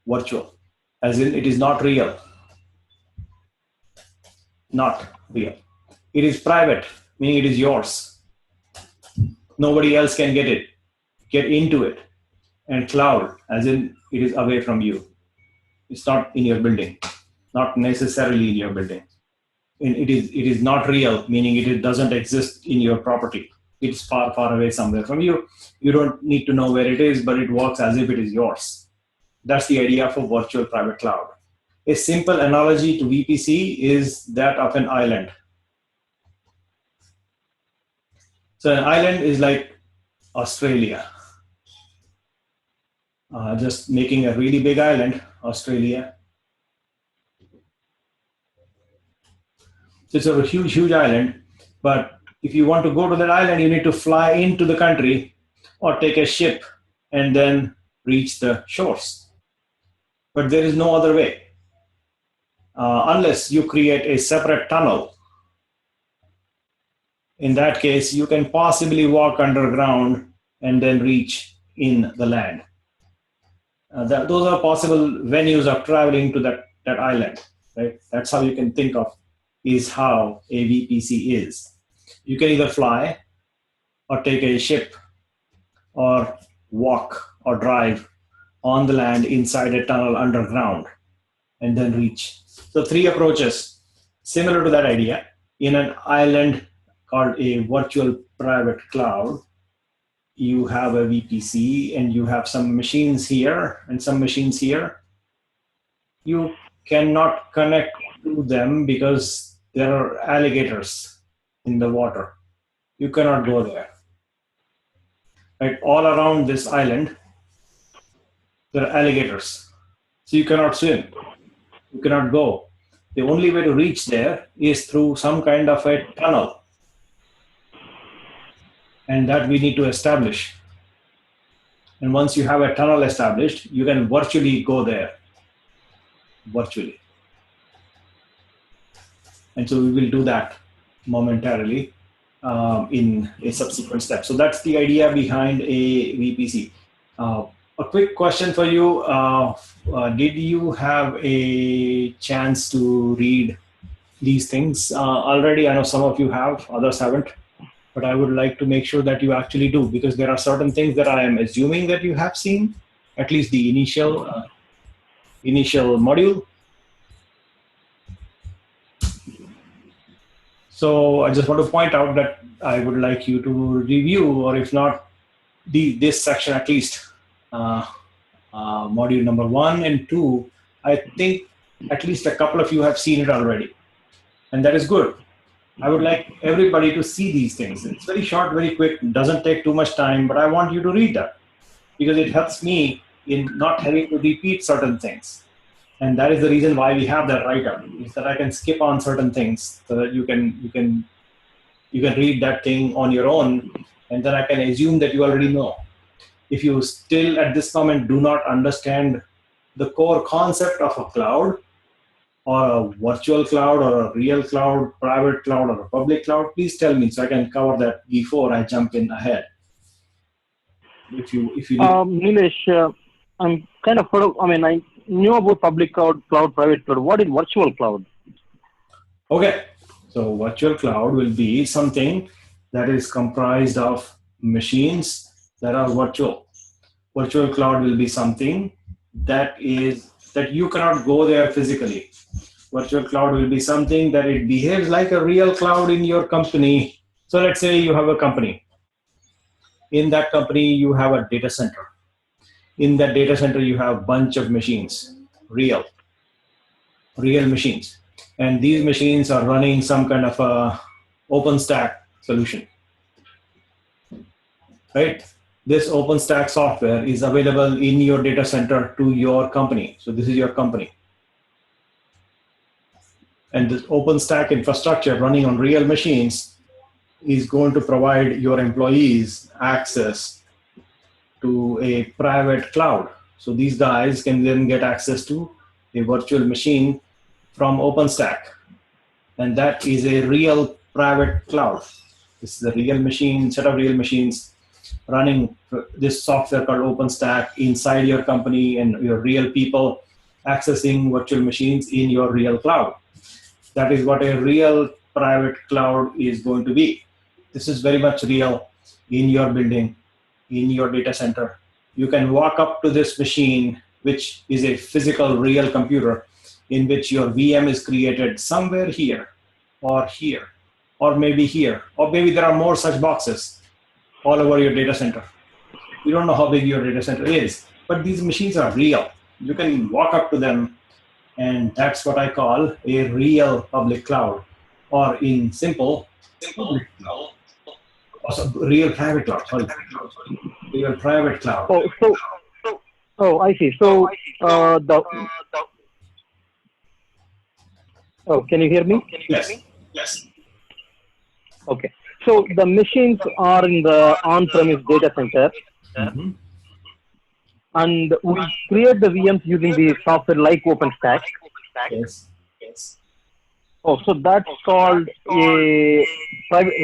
Virtual, as in it is not real. Not real. It is private, meaning it is yours. Nobody else can get into it. And cloud, as in it is away from you. It's not in your building, not necessarily in your building. And it is not real, meaning it doesn't exist in your property. It's far, far away somewhere from you. You don't need to know where it is, but it works as if it is yours. That's the idea for virtual private cloud. A simple analogy to VPC is that of an island. So an island is like Australia. Just making a really big island, Australia. So it's a huge, huge island, but If you want to go to that island, you need to fly into the country or take a ship and then reach the shores. But there is no other way unless you create a separate tunnel. In that case, you can possibly walk underground and then reach in the land. Those are possible venues of traveling to that island, right? That's how you can think of is how a VPC is. You can either fly or take a ship or walk or drive on the land inside a tunnel underground and then reach. So 3 approaches similar to that idea. In an island called a virtual private cloud, you have a VPC and you have some machines here and some machines here. You cannot connect to them because there are alligators in the water. You cannot go there. Right? All around this island, there are alligators. So you cannot swim. You cannot go. The only way to reach there is through some kind of a tunnel. And that we need to establish. And once you have a tunnel established, you can virtually go there. Virtually. And so we will do that momentarily in a subsequent step. So that's the idea behind a VPC. A quick question for you. Did you have a chance to read these things already? I know some of you have, others haven't. But I would like to make sure that you actually do, because there are certain things that I am assuming that you have seen, at least the initial module. So I just want to point out that I would like you to review, or if not, this section at least, module number 1 and 2. I think at least a couple of you have seen it already, and that is good. I would like everybody to see these things. It's very short, very quick, doesn't take too much time, but I want you to read that because it helps me in not having to repeat certain things. And that is the reason why we have that write-up, is that I can skip on certain things so that you can read that thing on your own, and then I can assume that you already know. If you still at this moment do not understand the core concept of a cloud, or a virtual cloud, or a real cloud, private cloud, or a public cloud, please tell me so I can cover that before I jump in ahead. If you Nilesh, I'm kind of I knew about public cloud, private cloud. What is virtual cloud? Okay, so virtual cloud will be something that is comprised of machines that are virtual. Virtual cloud will be something that you cannot go there physically. Virtual cloud will be something that it behaves like a real cloud in your company. So let's say you have a company. In that company, you have a data center. In that data center, you have a bunch of machines, real machines. And these machines are running some kind of a OpenStack solution, right? This OpenStack software is available in your data center to your company. So this is your company. And this OpenStack infrastructure running on real machines is going to provide your employees access to a private cloud. So these guys can then get access to a virtual machine from OpenStack. And that is a real private cloud. This is a real machine, set of real machines running this software called OpenStack inside your company, and your real people accessing virtual machines in your real cloud. That is what a real private cloud is going to be. This is very much real in your building, in your data center. You can walk up to this machine, which is a physical real computer, in which your VM is created somewhere here, or maybe here, or maybe there are more such boxes all over your data center. You don't know how big your data center is, but these machines are real. You can walk up to them, and that's what I call a real public cloud, or in simple, public cloud. Also, real private cloud, sorry. Real private cloud. I see. Can you hear me? Yes. Okay. So the machines are in the on-premise data center, Mhm. and we create the VMs using the software like OpenStack. Yes. Oh, so that's called a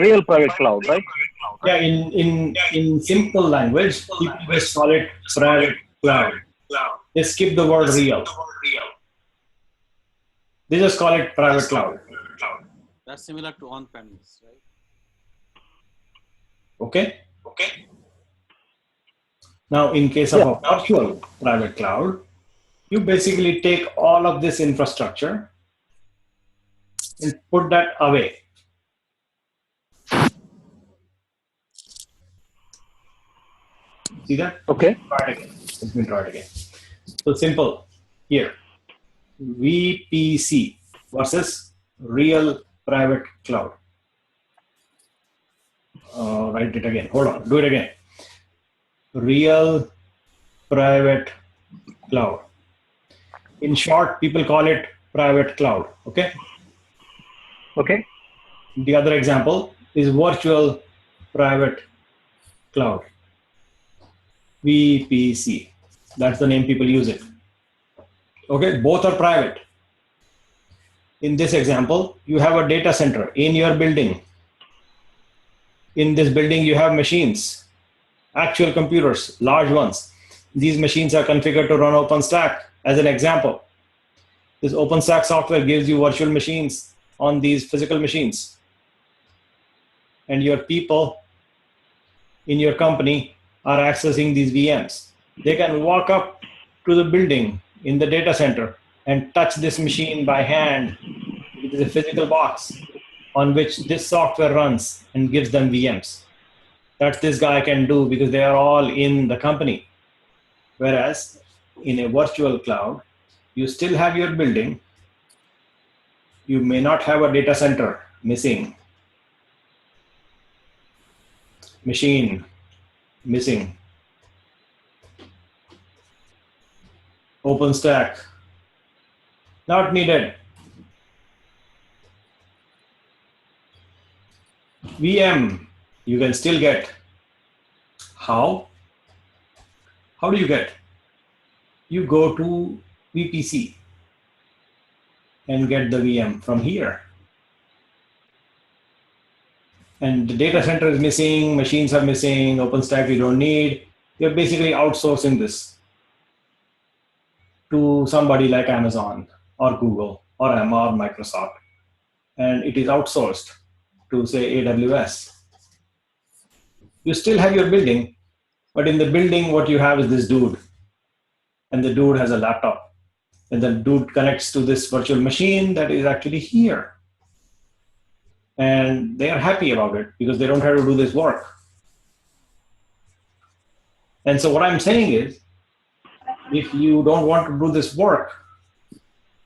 real private cloud, right? Yeah, in simple language, people just call it private cloud. They skip the word real. They just call it private cloud. That's similar to on-premise, right? Okay. Now, in case of a virtual private cloud, you basically take all of this infrastructure and put that away. See that? Okay. Try it again. Let me try it again. So simple. Here, VPC versus real private cloud. Write it again. Hold on. Do it again. Real private cloud. In short, people call it private cloud. Okay. Okay. The other example is virtual private cloud. VPC. That's the name people use it. Okay. Both are private. In this example, you have a data center in your building. In this building, you have machines, actual computers, large ones. These machines are configured to run OpenStack. As an example, this OpenStack software gives you virtual machines on these physical machines. And your people in your company are accessing these VMs. They can walk up to the building in the data center and touch this machine by hand. It is a physical box on which this software runs and gives them VMs. That this guy can do because they are all in the company. Whereas in a virtual cloud, you still have your building. You may not have a data center missing, machine missing, OpenStack not needed, VM you can still get. How? How do you get? You go to VPC and get the VM from here. And the data center is missing, machines are missing, OpenStack you don't need. You're basically outsourcing this to somebody like Amazon or Google or Microsoft. And it is outsourced to, say, AWS. You still have your building, but in the building, what you have is this dude. And the dude has a laptop. And the dude connects to this virtual machine that is actually here. And they are happy about it because they don't have to do this work. And so what I'm saying is, if you don't want to do this work,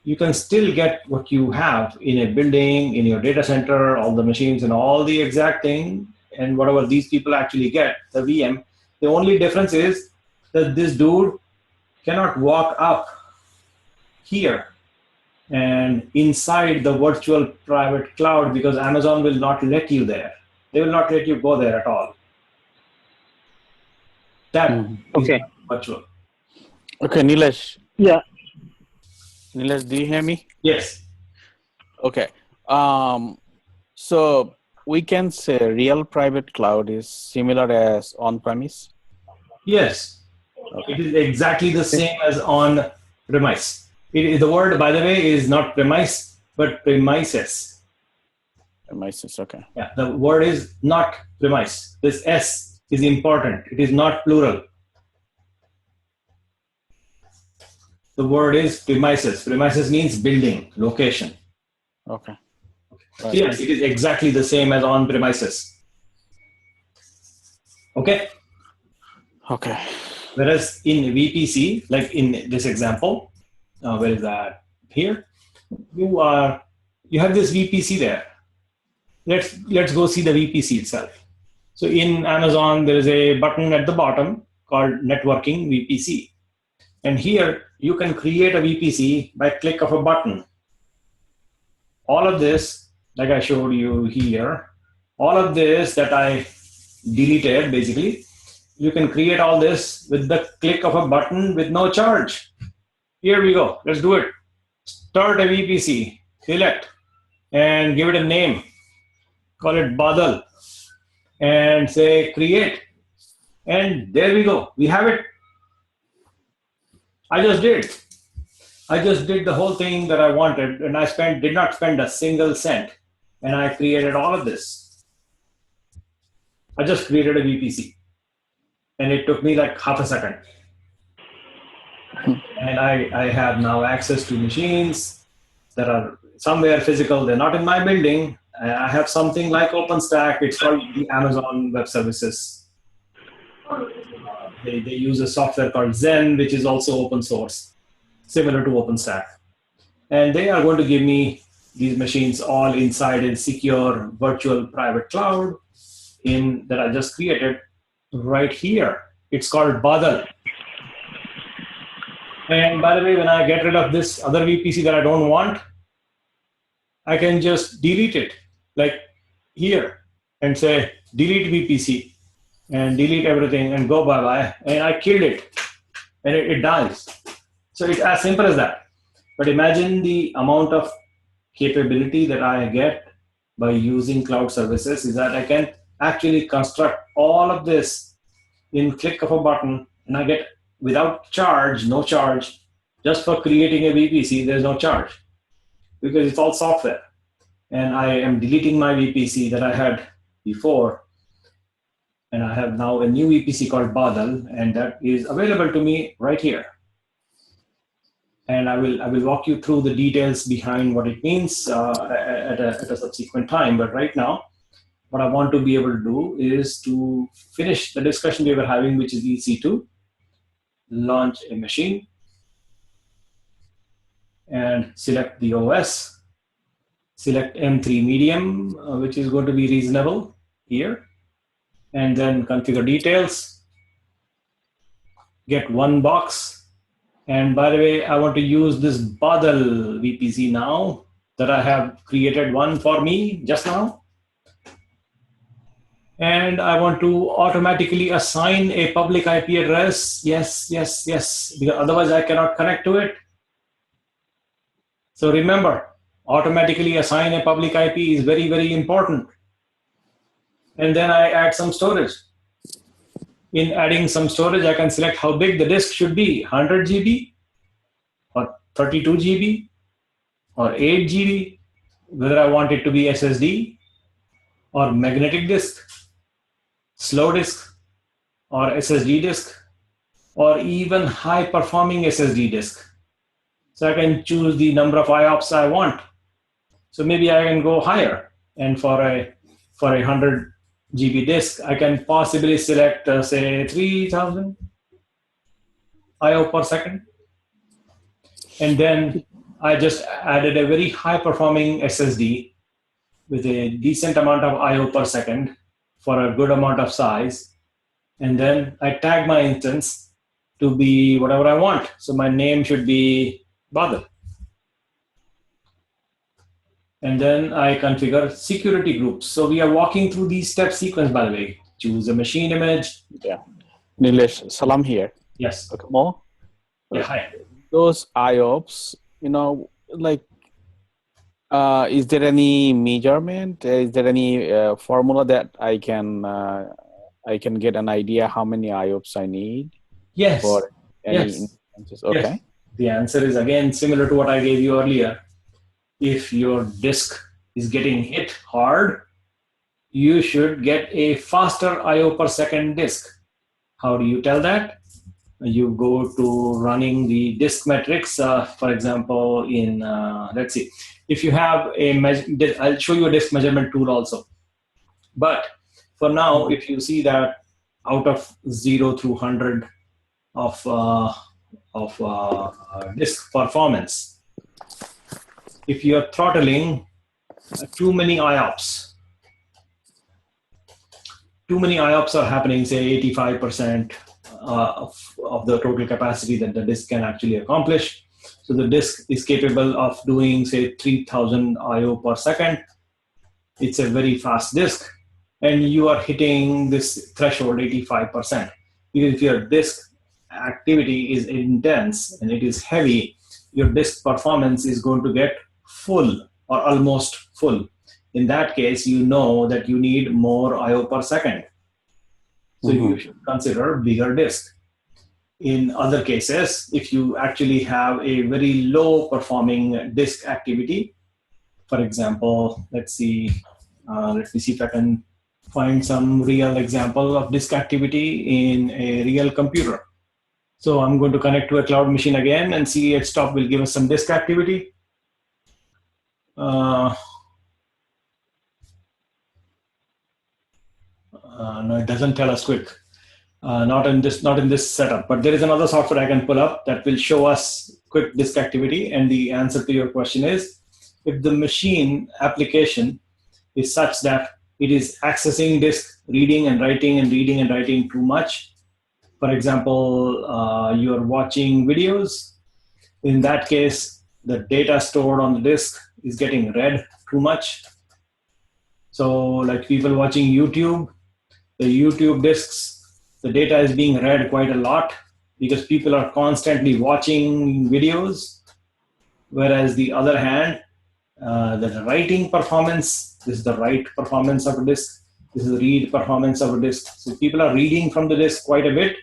you can still get what you have in a building, in your data center, all the machines and all the exact thing, and whatever these people actually get, the VM. The only difference is that this dude cannot walk up here and inside the virtual private cloud because Amazon will not let you there. They will not let you go there at all. That is virtual. Okay, Nilesh. Yeah. Nilesh, do you hear me? Yes. Okay. So we can say real private cloud is similar as on-premise? Yes. Okay. It is exactly the same as on-premise. The word, by the way, is not premise, but premises. Premises, okay. Yeah, the word is not premise. This S is important. It is not plural. The word is premises. Premises means building, location. Okay. Right. Yes, it is exactly the same as on-premises. Okay? Okay. Whereas in VPC, like in this example, where is that? Here, you have this VPC there. Let's go see the VPC itself. So in Amazon, there is a button at the bottom called Networking VPC. And here, you can create a VPC by click of a button. All of this, like I showed you here, all of this that I deleted, basically, you can create all this with the click of a button with no charge. Here we go. Let's do it. Start a VPC, select, and give it a name. Call it Badal, and say create. And there we go. We have it. I just did the whole thing that I wanted, and I did not spend a single cent. And I created all of this. I just created a VPC. And it took me like half a second. And I have now access to machines that are somewhere physical. They're not in my building. I have something like OpenStack. It's called the Amazon Web Services. They use a software called Zen, which is also open source, similar to OpenStack. And they are going to give me these machines all inside a secure virtual private cloud that I just created right here. It's called Badal. And by the way, when I get rid of this other VPC that I don't want, I can just delete it, like here, and say delete VPC and delete everything and go bye-bye. And I killed it, and it dies. So it's as simple as that. But imagine the amount of capability that I get by using cloud services is that I can actually construct all of this in click of a button, and I get without charge, no charge, just for creating a VPC, there's no charge because it's all software. And I am deleting my VPC that I had before, and I have now a new VPC called Badal, and that is available to me right here. And I will walk you through the details behind what it means at a subsequent time. But right now, what I want to be able to do is to finish the discussion we were having, which is EC2, launch a machine, and select the OS, select M3 medium, which is going to be reasonable here, and then configure details, get one box. And by the way, I want to use this Badal VPC now that I have created one for me just now. And I want to automatically assign a public IP address. Yes, yes, yes, because otherwise I cannot connect to it. So remember, automatically assign a public IP is very, very important. And then I add some storage. In adding some storage, I can select how big the disk should be, 100 GB or 32 GB or 8 GB, whether I want it to be SSD or magnetic disk, slow disk or SSD disk, or even high performing SSD disk. So I can choose the number of IOPS I want. So maybe I can go higher, and for a 100 GB disk, I can possibly select, say, 3000 IO per second. And then I just added a very high performing SSD with a decent amount of IO per second for a good amount of size. And then I tag my instance to be whatever I want. So my name should be Badal. And then I configure security groups. So we are walking through these step sequence, by the way. Choose a machine image. Yeah. Nilesh, Salam here. Yes. Okay, more? Yeah, hi. Those IOPS, like, is there any measurement? Is there any formula that I can get an idea how many IOPS I need? Yes. For any yes. instances? Okay. Yes. The answer is again similar to what I gave you earlier. If your disk is getting hit hard, you should get a faster IO per second disk. How do you tell that? You go to running the disk metrics. For example, in let's see, if you have I'll show you a disk measurement tool also. But for now, if you see that out of 0 through 100 of disk performance, if you are throttling too many IOPS are happening, say 85% of the total capacity that the disk can actually accomplish. So the disk is capable of doing, say, 3000 IO per second. It's a very fast disk. and you are hitting this threshold 85%. Because if your disk activity is intense and it is heavy, your disk performance is going to get full or almost full. In that case, you know that you need more I/O per second. So you should consider bigger disk. In other cases, if you actually have a very low performing disk activity, for example, let me see if I can find some real example of disk activity in a real computer. So I'm going to connect to a cloud machine again and see if stop will give us some disk activity. No, it doesn't tell us quick. Not in this setup, but there is another software I can pull up that will show us quick disk activity. And the answer to your question is, if the machine application is such that it is accessing disk, reading and writing too much. For example, you're watching videos. In that case, the data stored on the disk is getting read too much. So like people watching YouTube, the YouTube disks, the data is being read quite a lot because people are constantly watching videos. Whereas the other hand, the writing performance, this is the write performance of a disk, this is the read performance of a disk. So people are reading from the disk quite a bit,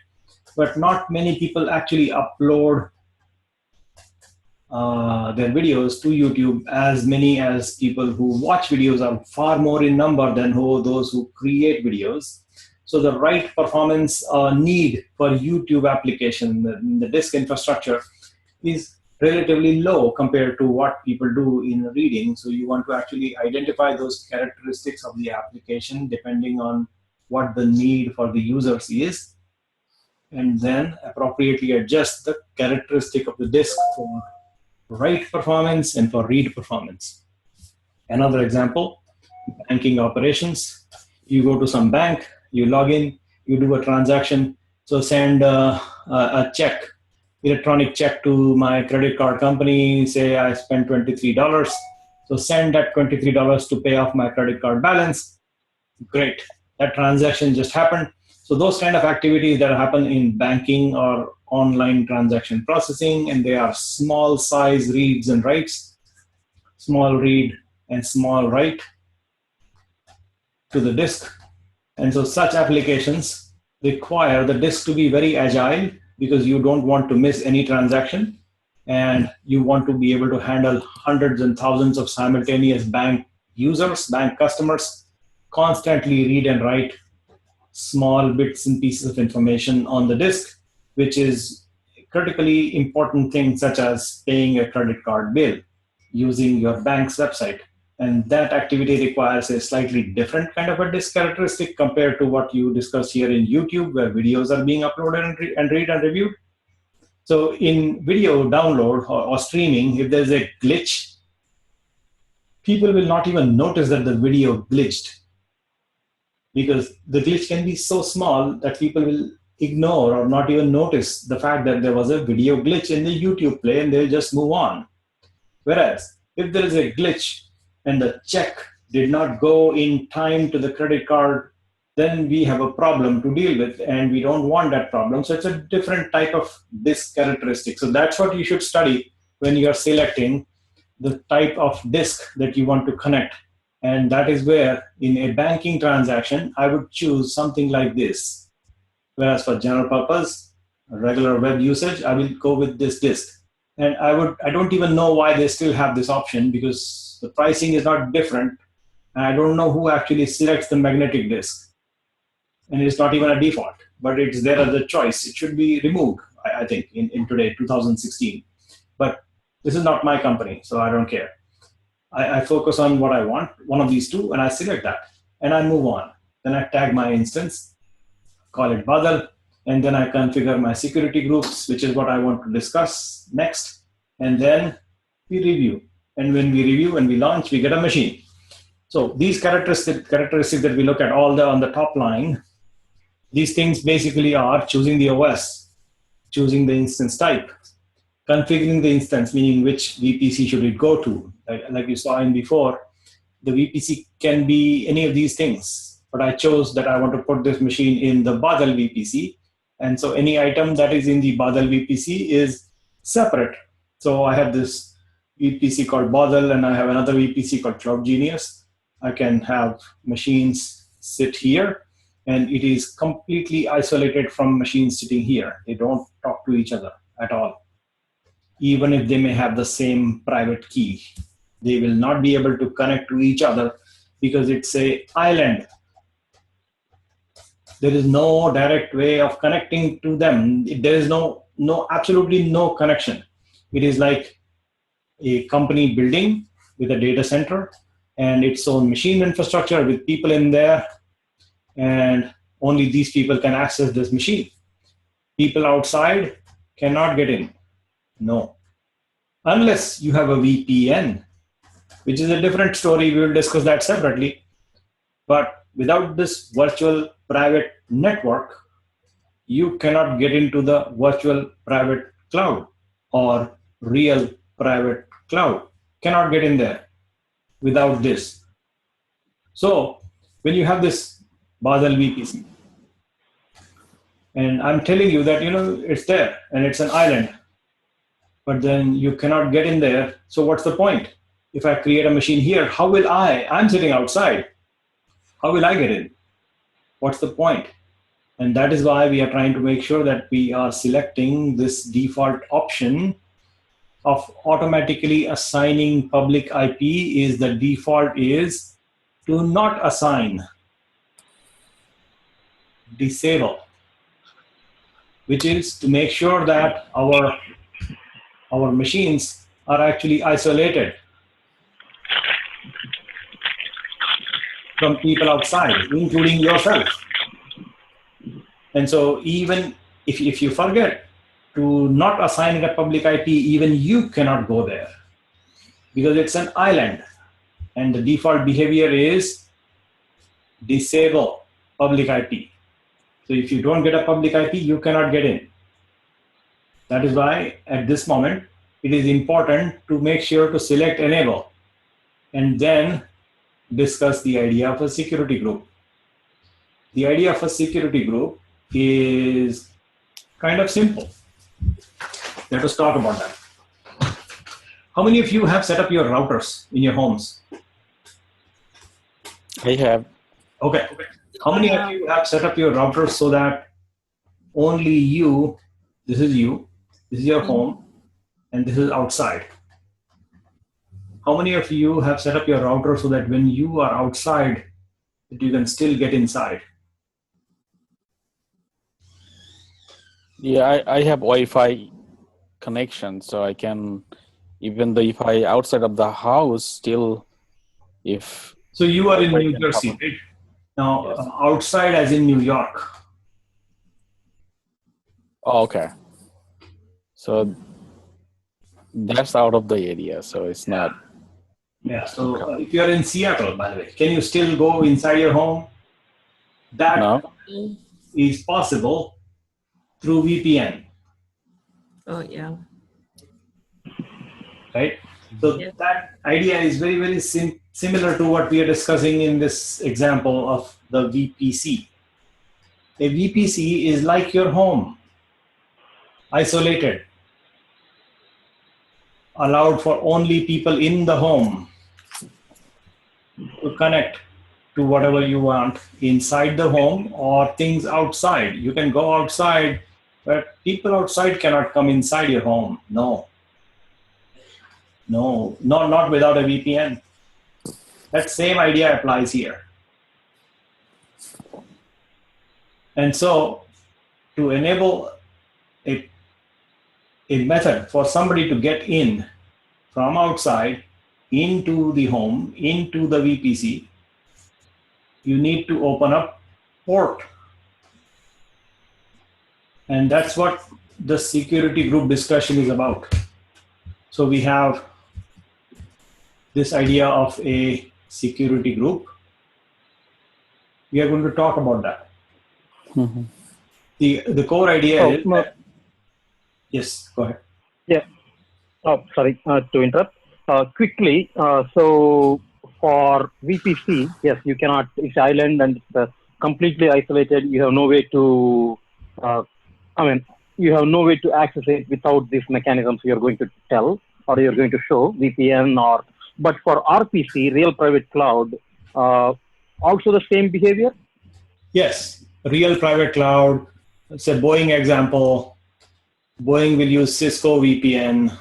but not many people actually upload their videos to YouTube. As many as people who watch videos are far more in number than those who create videos. So the write performance need for YouTube application, the disk infrastructure, is relatively low compared to what people do in reading. So you want to actually identify those characteristics of the application depending on what the need for the users is, and then appropriately adjust the characteristic of the disk for write performance and for read performance. Another example, banking operations. You go to some bank, you log in, you do a transaction. So send a check, electronic check to my credit card company. Say I spent $23. So send that $23 to pay off my credit card balance. Great, that transaction just happened. So those kind of activities that happen in banking or online transaction processing, and they are small size reads and writes, small read and small write to the disk. And so such applications require the disk to be very agile because you don't want to miss any transaction, and you want to be able to handle hundreds and thousands of simultaneous bank users, bank customers, constantly read and write small bits and pieces of information on the disk, which is a critically important thing, such as paying a credit card bill using your bank's website. And that activity requires a slightly different kind of a disk characteristic compared to what you discussed here in YouTube, where videos are being uploaded and read and reviewed. So in video download or streaming, if there's a glitch, people will not even notice that the video glitched, because the glitch can be so small that people will ignore or not even notice the fact that there was a video glitch in the YouTube play, and they'll just move on. Whereas if there is a glitch and the check did not go in time to the credit card, then we have a problem to deal with, and we don't want that problem. So it's a different type of disk characteristic. So that's what you should study when you are selecting the type of disk that you want to connect. And that is where, in a banking transaction, I would choose something like this. Whereas for general purpose, regular web usage, I will go with this disk. And I don't even know why they still have this option, because the pricing is not different. And I don't know who actually selects the magnetic disk. And it's not even a default, but it's there as a choice. It should be removed, I think, in today, 2016. But this is not my company, so I don't care. I focus on what I want, one of these two, and I select that. And I move on. Then I tag my instance, call it Badal, and then I configure my security groups, which is what I want to discuss next. And then we review. And when we review and we launch, we get a machine. So these characteristics that we look at on the top line, these things basically are choosing the OS, choosing the instance type, configuring the instance, meaning which VPC should it go to. Like you saw in before, the VPC can be any of these things. but I chose that I want to put this machine in the Badal VPC. And so any item that is in the Badal VPC is separate. So I have this VPC called Badal, and I have another VPC called Cloud Genius. I can have machines sit here, and it is completely isolated from machines sitting here. They don't talk to each other at all. Even if they may have the same private key, they will not be able to connect to each other because it's an island. There is no direct way of connecting to them. There is absolutely no connection. It is like a company building with a data center and its own machine infrastructure with people in there, and only these people can access this machine. People outside cannot get in. No. Unless you have a VPN, which is a different story. We will discuss that separately. But without this virtual private network, you cannot get into the virtual private cloud or real private cloud. Cannot get in there without this. So when you have this Basel VPC, and I'm telling you that, it's there and it's an island, but then you cannot get in there. So what's the point? If I create a machine here, how will I'm sitting outside. How will I get in? What's the point? And that is why we are trying to make sure that we are selecting this default option of automatically assigning public IP. Is the default is to not assign, disable, which is to make sure that our machines are actually isolated from people outside, including yourself. And so even if you forget to not assign a public IP, even you cannot go there because it's an island. And the default behavior is disable public IP. So if you don't get a public IP, you cannot get in. That is why at this moment, it is important to make sure to select enable and then discuss the idea of a security group. The idea of a security group is kind of simple. Let us talk about that. How many of you have set up your routers in your homes? I have. Okay. How many of you have set up your routers so that only you, this is your home, and this is outside? How many of you have set up your router so that when you are outside, that you can still get inside? Yeah, I have Wi-Fi connection, so I can, even though if I outside of the house, still if. So you are in New Jersey, right? Now, yes. Outside as in New York. Oh, okay. So that's out of the area, so it's not. Yeah, so if you are in Seattle, by the way, can you still go inside your home? That is possible through VPN. Oh, yeah. Right? So that idea is very, very similar to what we are discussing in this example of the VPC. A VPC is like your home, isolated, allowed for only people in the home to connect to whatever you want inside the home or things outside. You can go outside, but people outside cannot come inside your home. No, not without a VPN. That same idea applies here. And so to enable a method for somebody to get in from outside into the home, into the VPC, you need to open up port. And that's what the security group discussion is about. So we have this idea of a security group. We are going to talk about that. Mm-hmm. The core idea is that, yes, go ahead. Yeah. Oh, sorry to interrupt. Quickly, so for VPC, yes, you cannot. It's island and it's completely isolated. You have no way to. You have no way to access it without these mechanisms you're going to tell or you're going to show VPN or. But for RPC, real private cloud, also the same behavior. Yes, real private cloud. It's a Boeing example. Boeing will use Cisco VPN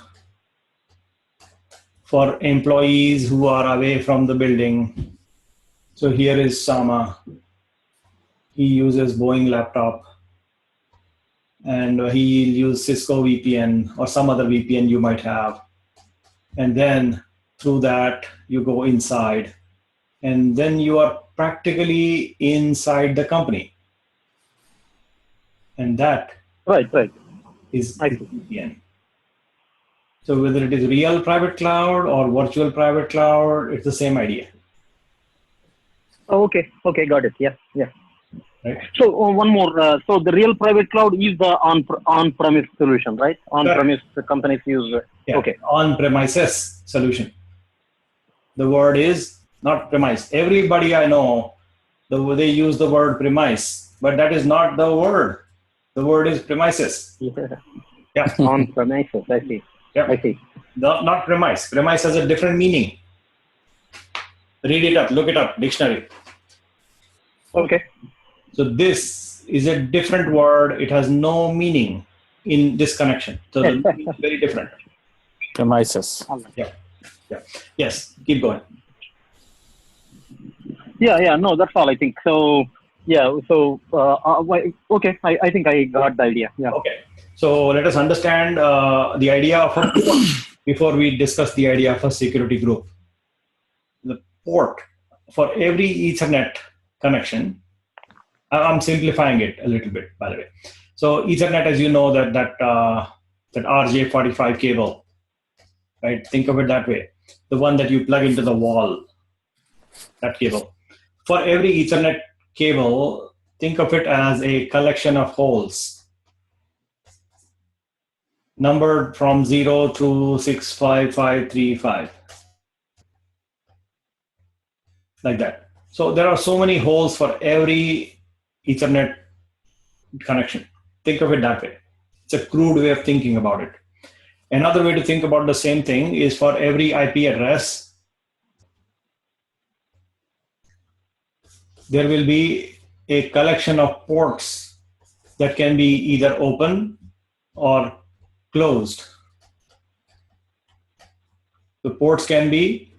for employees who are away from the building. So here is Sama. He uses Boeing laptop, and he'll use Cisco VPN or some other VPN you might have. And then through that, you go inside. And then you are practically inside the company. And that Right. is VPN. So whether it is real private cloud or virtual private cloud, it's the same idea. Oh, okay, got it. Yeah. Right? So one more. So the real private cloud is the on-premise solution, right? On-premise companies use. Yeah. Okay. On-premises solution. The word is not premise. Everybody I know, they use the word premise, but that is not the word. The word is premises. Yeah. On-premises. I see. Yeah. I see. Not premise. Premise has a different meaning. Read it up. Look it up. Dictionary. Okay. So this is a different word. It has no meaning in this connection. So the meaning is very different. Premises. Yeah. Yes. Keep going. Yeah. No, that's all I think. So yeah. So okay. I think I got the idea. Yeah. Okay. So let us understand the idea of a port before we discuss the idea of a security group. The port for every Ethernet connection. I'm simplifying it a little bit, by the way. So Ethernet, as you know, that RJ45 cable, right? Think of it that way. The one that you plug into the wall, that cable. For every Ethernet cable, think of it as a collection of holes, numbered from 0 to 65535, like that. So there are so many holes for every Ethernet connection. Think of it that way. It's a crude way of thinking about it. Another way to think about the same thing is for every IP address, there will be a collection of ports that can be either open or closed. The ports can be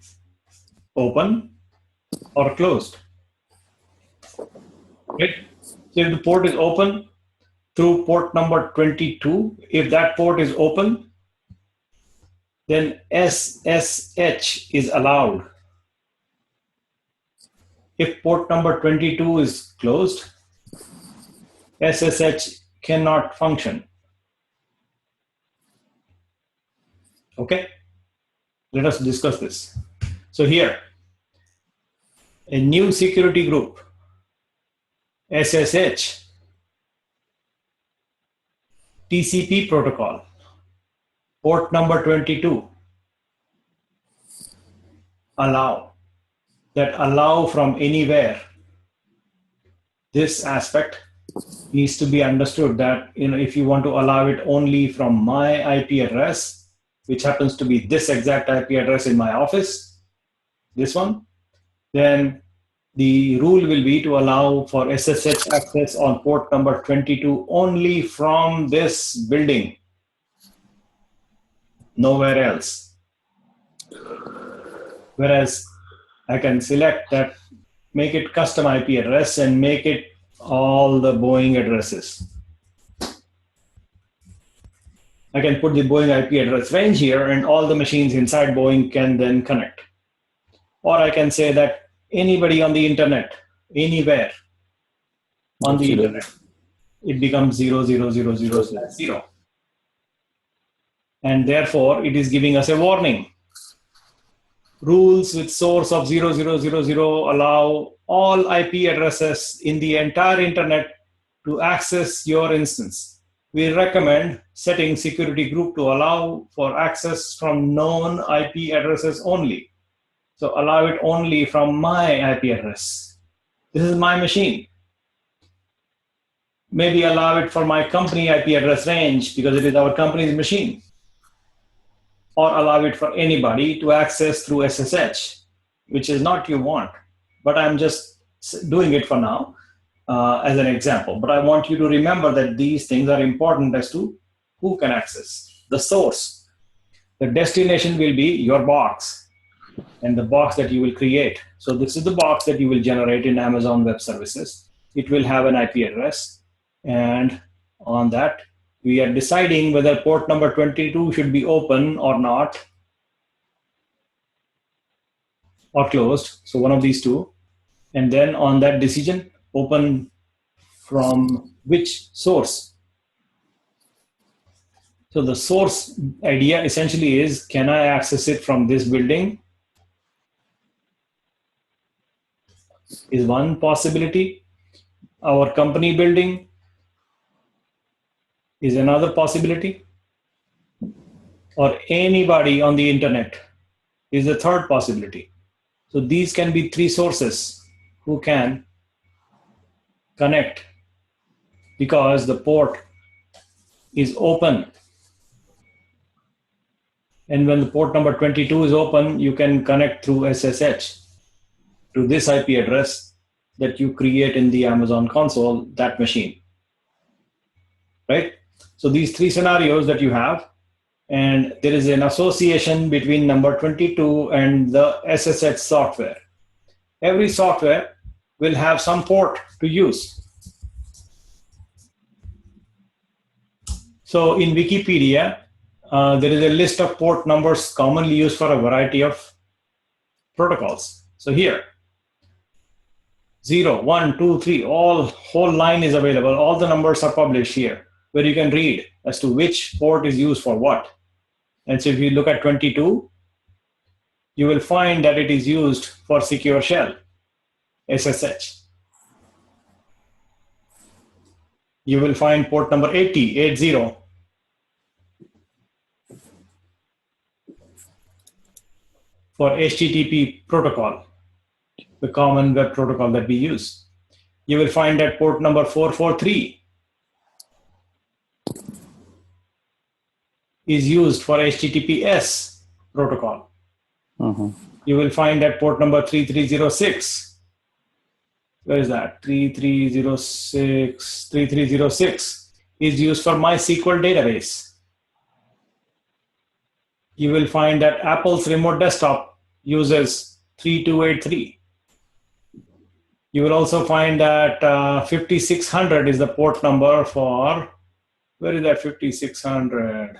open or closed. Right? So if the port is open through port number 22, if that port is open, then SSH is allowed. If port number 22 is closed, SSH cannot function. Okay? Let us discuss this. So here, a new security group, SSH, TCP protocol, port number 22, allow from anywhere. This aspect needs to be understood that, if you want to allow it only from my IP address, which happens to be this exact IP address in my office, this one, then the rule will be to allow for SSH access on port number 22 only from this building, nowhere else. Whereas I can select that, make it custom IP address and make it all the Boeing addresses. I can put the Boeing IP address range here and all the machines inside Boeing can then connect. Or I can say that anybody on the internet, anywhere on the internet, it becomes 0. And therefore, it is giving us a warning. Rules with source of 0000 allow all IP addresses in the entire internet to access your instance. We recommend setting security group to allow for access from known IP addresses only. So allow it only from my IP address. This is my machine. Maybe allow it for my company IP address range because it is our company's machine. Or allow it for anybody to access through SSH, which is not you want. But I'm just doing it for now as an example. But I want you to remember that these things are important as to who can access. The source. The destination will be your box and the box that you will create. So this is the box that you will generate in Amazon Web Services. It will have an IP address. And on that, we are deciding whether port number 22 should be open or not, or closed. So one of these two. And then on that decision, open from which source. So the source idea essentially is, can I access it from this building? Is one possibility. Our company building is another possibility. Or anybody on the internet is the third possibility. So these can be three sources who can connect because the port is open. And when the port number 22 is open, you can connect through SSH to this IP address that you create in the Amazon console, that machine, right? So these three scenarios that you have, and there is an association between number 22 and the SSH software. Every software will have some port to use. So in Wikipedia, there is a list of port numbers commonly used for a variety of protocols. So here, 0, 1, 2, 3, whole line is available. All the numbers are published here, where you can read as to which port is used for what. And so if you look at 22, you will find that it is used for secure shell, SSH. You will find port number 80, for HTTP protocol, the common web protocol that we use. You will find that port number 443 is used for HTTPS protocol. You will find that port number 3306, where is that? 3306 is used for MySQL database. You will find that Apple's remote desktop uses 3283. You will also find that 5600 is the port number for, where is that 5600?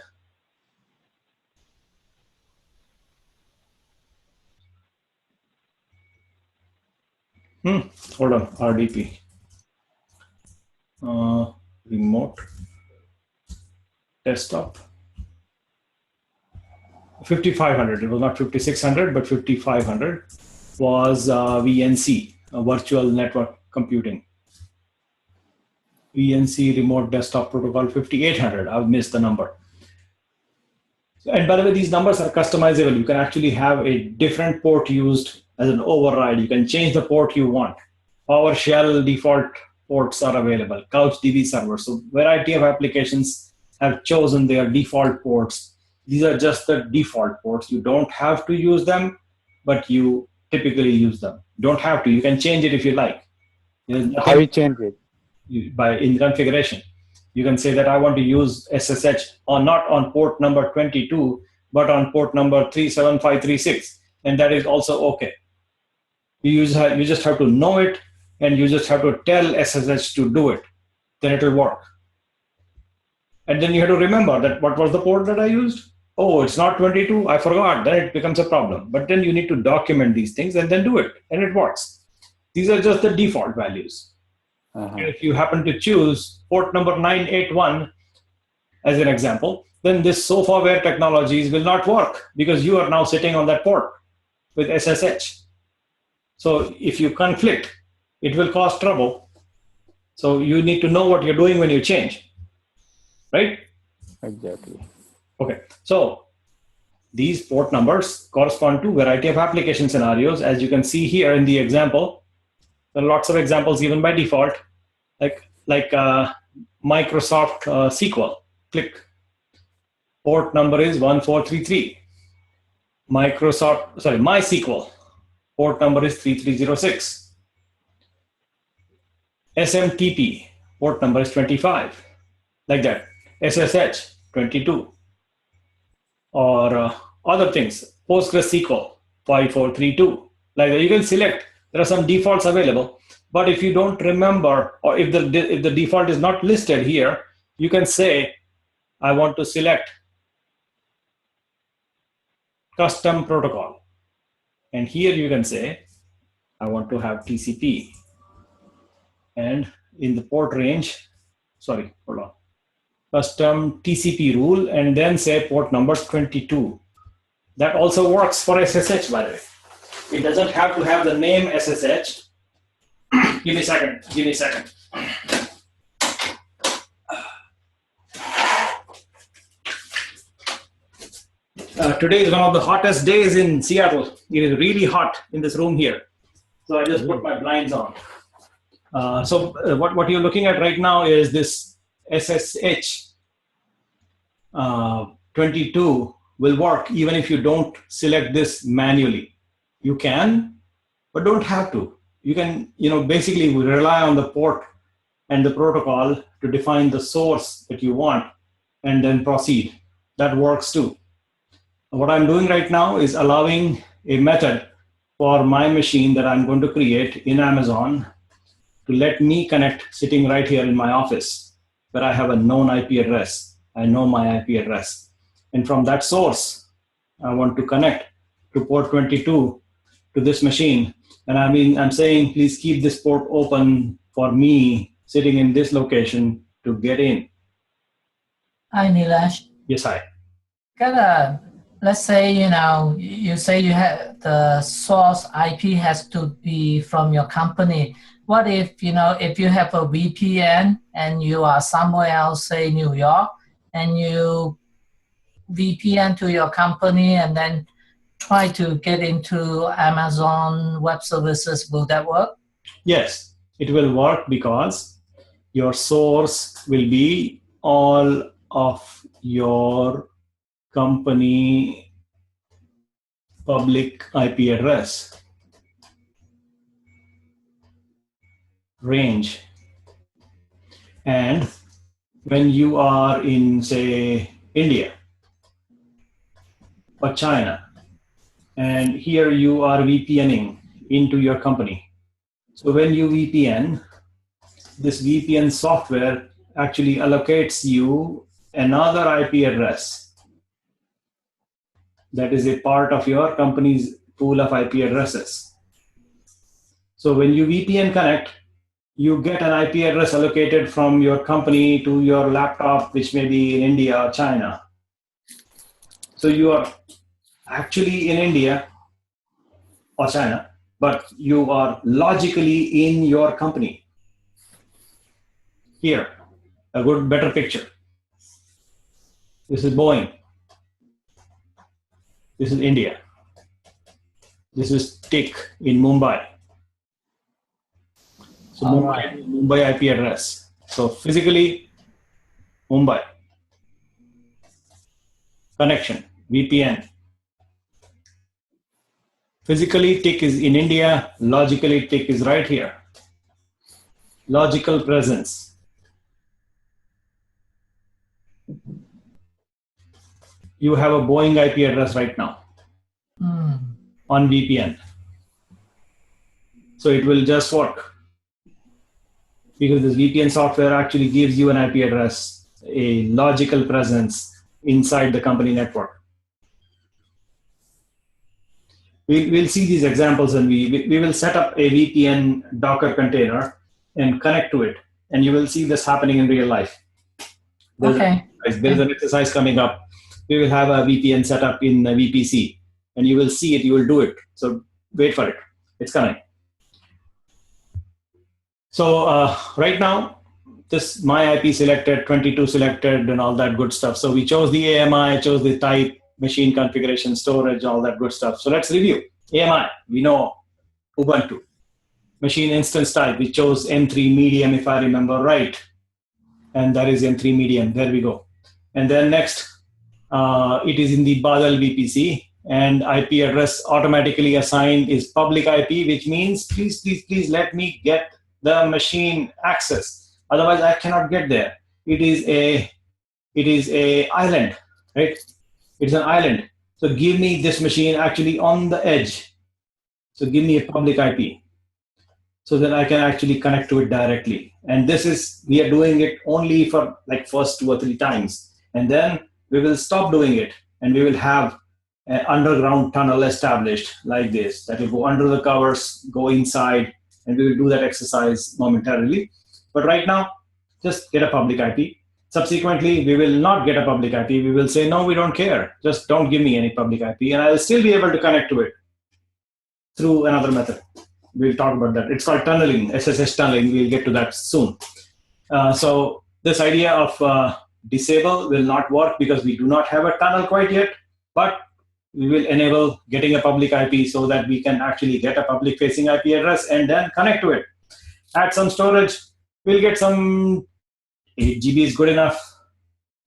Hold on, RDP. Remote desktop. 5500, it was not 5600, but 5500 was VNC, virtual network computing. VNC remote desktop protocol 5800, I've missed the number. And by the way, these numbers are customizable. You can actually have a different port used as an override. You can change the port you want. PowerShell default ports are available, CouchDB servers. So variety of applications have chosen their default ports. These are just the default ports. You don't have to use them, but you typically use them. You don't have to. You can change it if you like. How you change it? In configuration. You can say that I want to use SSH not on port number 22, but on port number 37536. And that is also okay. You just have to know it, and you just have to tell SSH to do it. Then it will work. And then you have to remember that what was the port that I used? Oh, it's not 22. I forgot. Then it becomes a problem. But then you need to document these things and then do it. And it works. These are just the default values. If you happen to choose port number 981 as an example, then this SofaWare technologies will not work because you are now sitting on that port with SSH. So if you conflict, it will cause trouble. So you need to know what you're doing when you change, right? Exactly. Okay, so these port numbers correspond to a variety of application scenarios. As you can see here in the example, there are lots of examples given by default, like Microsoft SQL. Click. Port number is 1433. MySQL. Port number is 3306. SMTP. Port number is 25. Like that. SSH 22. Or other things. PostgreSQL 5432. Like that. You can select. There are some defaults available. But if you don't remember, or if the default is not listed here, you can say, I want to select custom protocol. And here you can say, I want to have TCP. And in the port range, custom TCP rule, and then say port number 22. That also works for SSH, by the way. It doesn't have to have the name SSH. Give me a second. Today is one of the hottest days in Seattle. It is really hot in this room here. So I just put my blinds on. What you're looking at right now is this SSH 22 will work even if you don't select this manually. You can, but don't have to. You can, basically rely on the port and the protocol to define the source that you want and then proceed. That works too. What I'm doing right now is allowing a method for my machine that I'm going to create in Amazon to let me connect sitting right here in my office where I have a known IP address. I know my IP address. And from that source, I want to connect to port 22 to this machine. And I'm saying, please keep this port open for me sitting in this location to get in. Hi, Nilesh. Yes, hi. Let's say, you say you have the source IP has to be from your company. What if, if you have a VPN and you are somewhere else, say New York, and you VPN to your company and then try to get into Amazon Web Services, will that work? Yes, it will work because your source will be all of your company public IP address range. And when you are in, say, India or China, and here you are VPNing into your company. So when you VPN, this VPN software actually allocates you another IP address that is a part of your company's pool of IP addresses. So when you VPN connect, you get an IP address allocated from your company to your laptop, which may be in India or China. So you are actually in India or China, but you are logically in your company. Here, a better picture. This is Boeing. This is India. This is TIC in Mumbai. So Mumbai IP address. So physically, Mumbai. Connection, VPN. Physically, TIC is in India. Logically, TIC is right here. Logical presence. You have a Boeing IP address right now on VPN. So it will just work because this VPN software actually gives you an IP address, a logical presence inside the company network. We'll see these examples, and we will set up a VPN Docker container and connect to it, and you will see this happening in real life. There's an exercise coming up. We will have a VPN set up in VPC, and you will see it, you will do it. So wait for it, it's coming. So right now, my IP selected, 22 selected, and all that good stuff. So we chose the AMI, chose the type, machine configuration, storage, all that good stuff. So let's review. AMI, we know Ubuntu. Machine instance type, we chose M3 medium if I remember right. And that is M3 medium, there we go. And then next, it is in the Badal VPC, and IP address automatically assigned is public IP, which means please let me get the machine access. Otherwise, I cannot get there. It is a island, right? It's an island. So give me this machine actually on the edge. So give me a public IP, so that I can actually connect to it directly. And we are doing it only for like first 2 or 3 times, and then we will stop doing it, and we will have an underground tunnel established like this that will go under the covers, go inside, and we will do that exercise momentarily. But right now, just get a public IP. Subsequently, we will not get a public IP. We will say, no, we don't care. Just don't give me any public IP, and I will still be able to connect to it through another method. We'll talk about that. It's called tunneling, SSH tunneling. We'll get to that soon. So this idea of disable will not work because we do not have a tunnel quite yet, but we will enable getting a public IP so that we can actually get a public facing IP address and then connect to it. Add some storage. We'll get some 8 GB is good enough,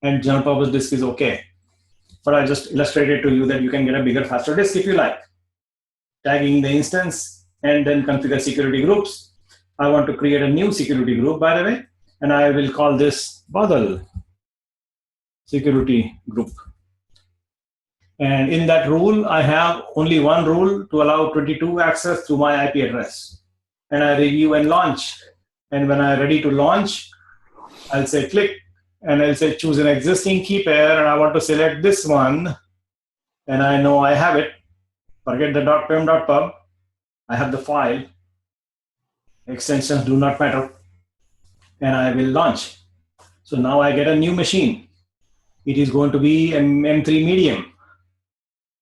and general purpose disk is okay. But I just illustrated to you that you can get a bigger, faster disk if you like. Tagging the instance and then configure security groups. I want to create a new security group, by the way, and I will call this Badal security group. And in that rule, I have only one rule to allow 22 access to my IP address. And I review and launch. And when I'm ready to launch, I'll say click, and I'll say choose an existing key pair, and I want to select this one, and I know I have it. Forget the .pem.pub. I have the file. Extensions do not matter. And I will launch. So now I get a new machine. It is going to be an M3 medium.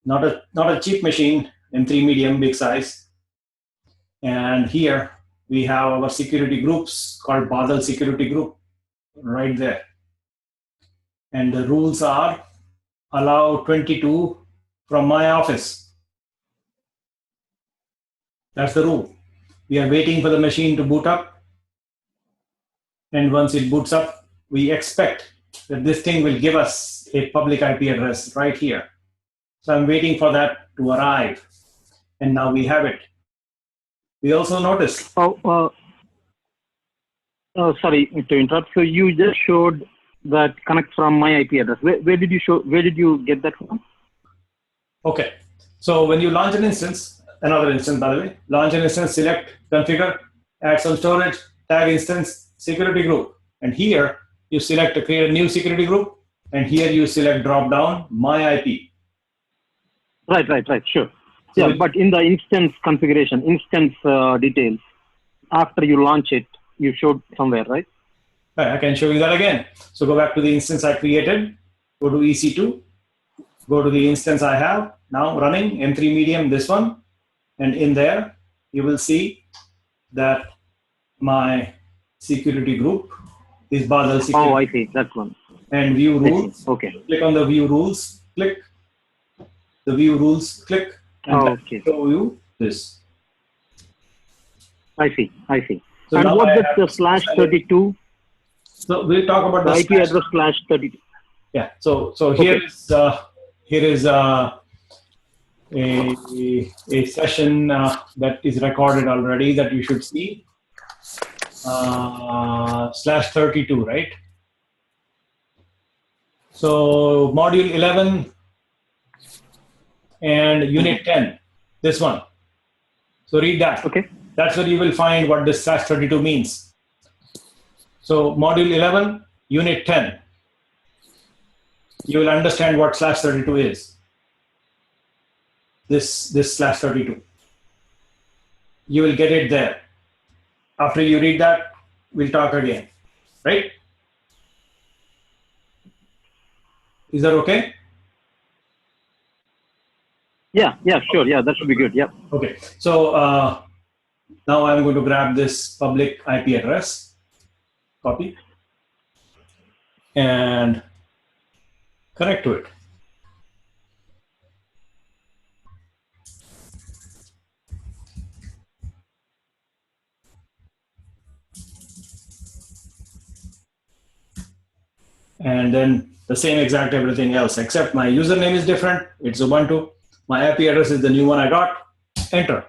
Not a cheap machine, M3 medium, big size. And here we have our security groups called Badal security group right there. And the rules are allow 22 from my office. That's the rule. We are waiting for the machine to boot up. And once it boots up, we expect that this thing will give us a public IP address right here. So I'm waiting for that to arrive. And now we have it. We also notice. Sorry to interrupt. So you just showed that connect from my IP address. Where did you get that from? Okay. So when you launch an instance, another instance, by the way, launch an instance, select, configure, add some storage, tag instance, security group. And here you select to create a new security group. And here you select drop down my IP. Right, sure. So yeah, but in the instance configuration, instance details, after you launch it, you showed somewhere, right? I can show you that again. So go back to the instance I created, go to EC2, go to the instance I have now running, M3 medium, this one. And in there, you will see that my security group is Badal security. Oh, I see, that one. And view rules. Okay. Click on the view rules, click. The view rules, click, and okay. Show you this. I see. So and what is the /32? So we'll talk about the IP address /32. Yeah. So here is a session that is recorded already that you should see. /32, right? So module 11 and unit 10, this one. So read that. Okay. That's where you will find what this /32 means. So module 11, unit 10. You will understand what /32 is. This /32. You will get it there. After you read that, we'll talk again. Right? Is that okay? Yeah, sure. Yeah, that should be good. Yeah. Okay. So now I'm going to grab this public IP address, copy, and connect to it. And then the same exact everything else, except my username is different. It's Ubuntu. My IP address is the new one I got. Enter.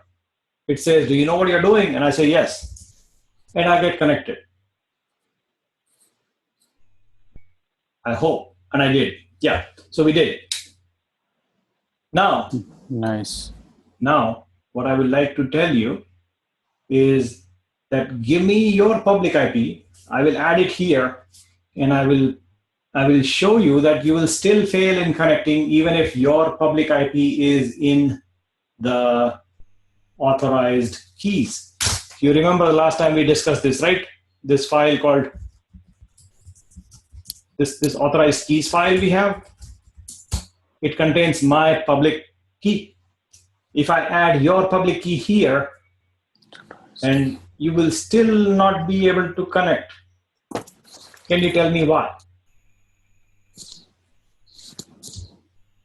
It says, do you know what you're doing? And I say, yes. And I get connected. I hope. And I did. Yeah. So we did. Now, Nice. Now, what I would like to tell you is that give me your public IP. I will add it here, and I will show you that you will still fail in connecting even if your public IP is in the authorized keys. You remember the last time we discussed this, right? This file called this authorized keys file we have. It contains my public key. If I add your public key here, and you will still not be able to connect. Can you tell me why?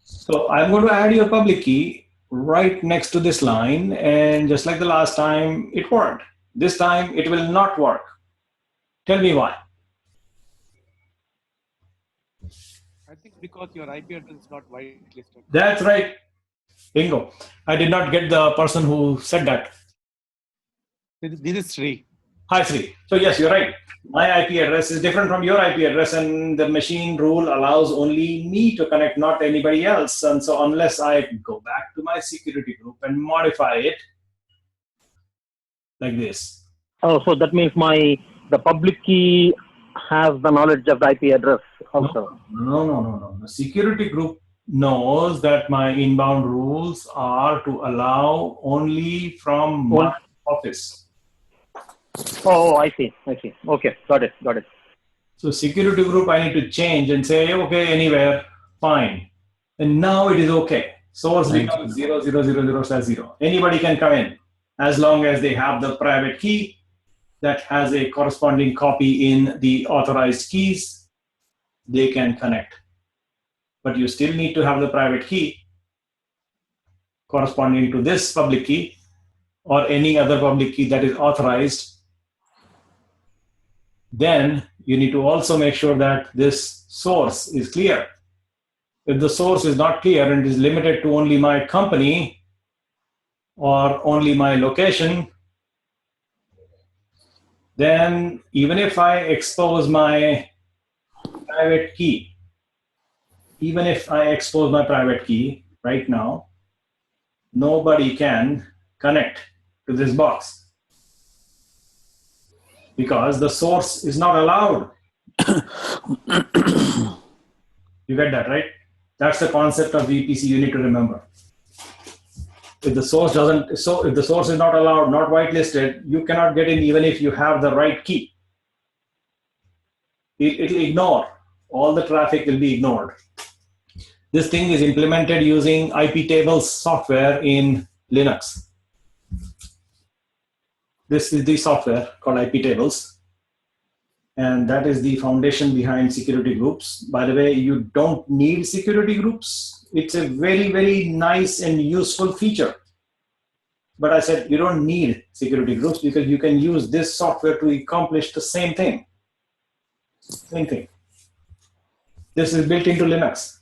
So I'm going to add your public key right next to this line, and just like the last time, it worked. This time, it will not work. Tell me why. I think because your IP address is not whitelisted. That's right. Bingo. I did not get the person who said that. This is Sri. Hi, Sri. So yes, you're right. My IP address is different from your IP address, and the machine rule allows only me to connect, not anybody else. And so unless I go back to my security group and modify it like this. Oh, so that means the public key has the knowledge of the IP address also. No. The security group knows that my inbound rules are to allow only from my office. Oh, I see. Okay, got it. So security group, I need to change and say, okay, anywhere, fine. And now it is okay. Source becomes 000/0. Anybody can come in as long as they have the private key that has a corresponding copy in the authorized keys, they can connect. But you still need to have the private key corresponding to this public key or any other public key that is authorized. Then you need to also make sure that this source is clear. If the source is not clear and is limited to only my company or only my location, then even if I expose my private key, right now, nobody can connect to this box because the source is not allowed. You get that, right? That's the concept of VPC you need to remember. If the source is not allowed, not whitelisted, you cannot get in even if you have the right key. It'll ignore. All the traffic will be ignored. This thing is implemented using IP tables software in Linux. This is the software called IP tables. And that is the foundation behind security groups. By the way, you don't need security groups. It's a very, very nice and useful feature. But I said you don't need security groups because you can use this software to accomplish the same thing. Same thing. This is built into Linux.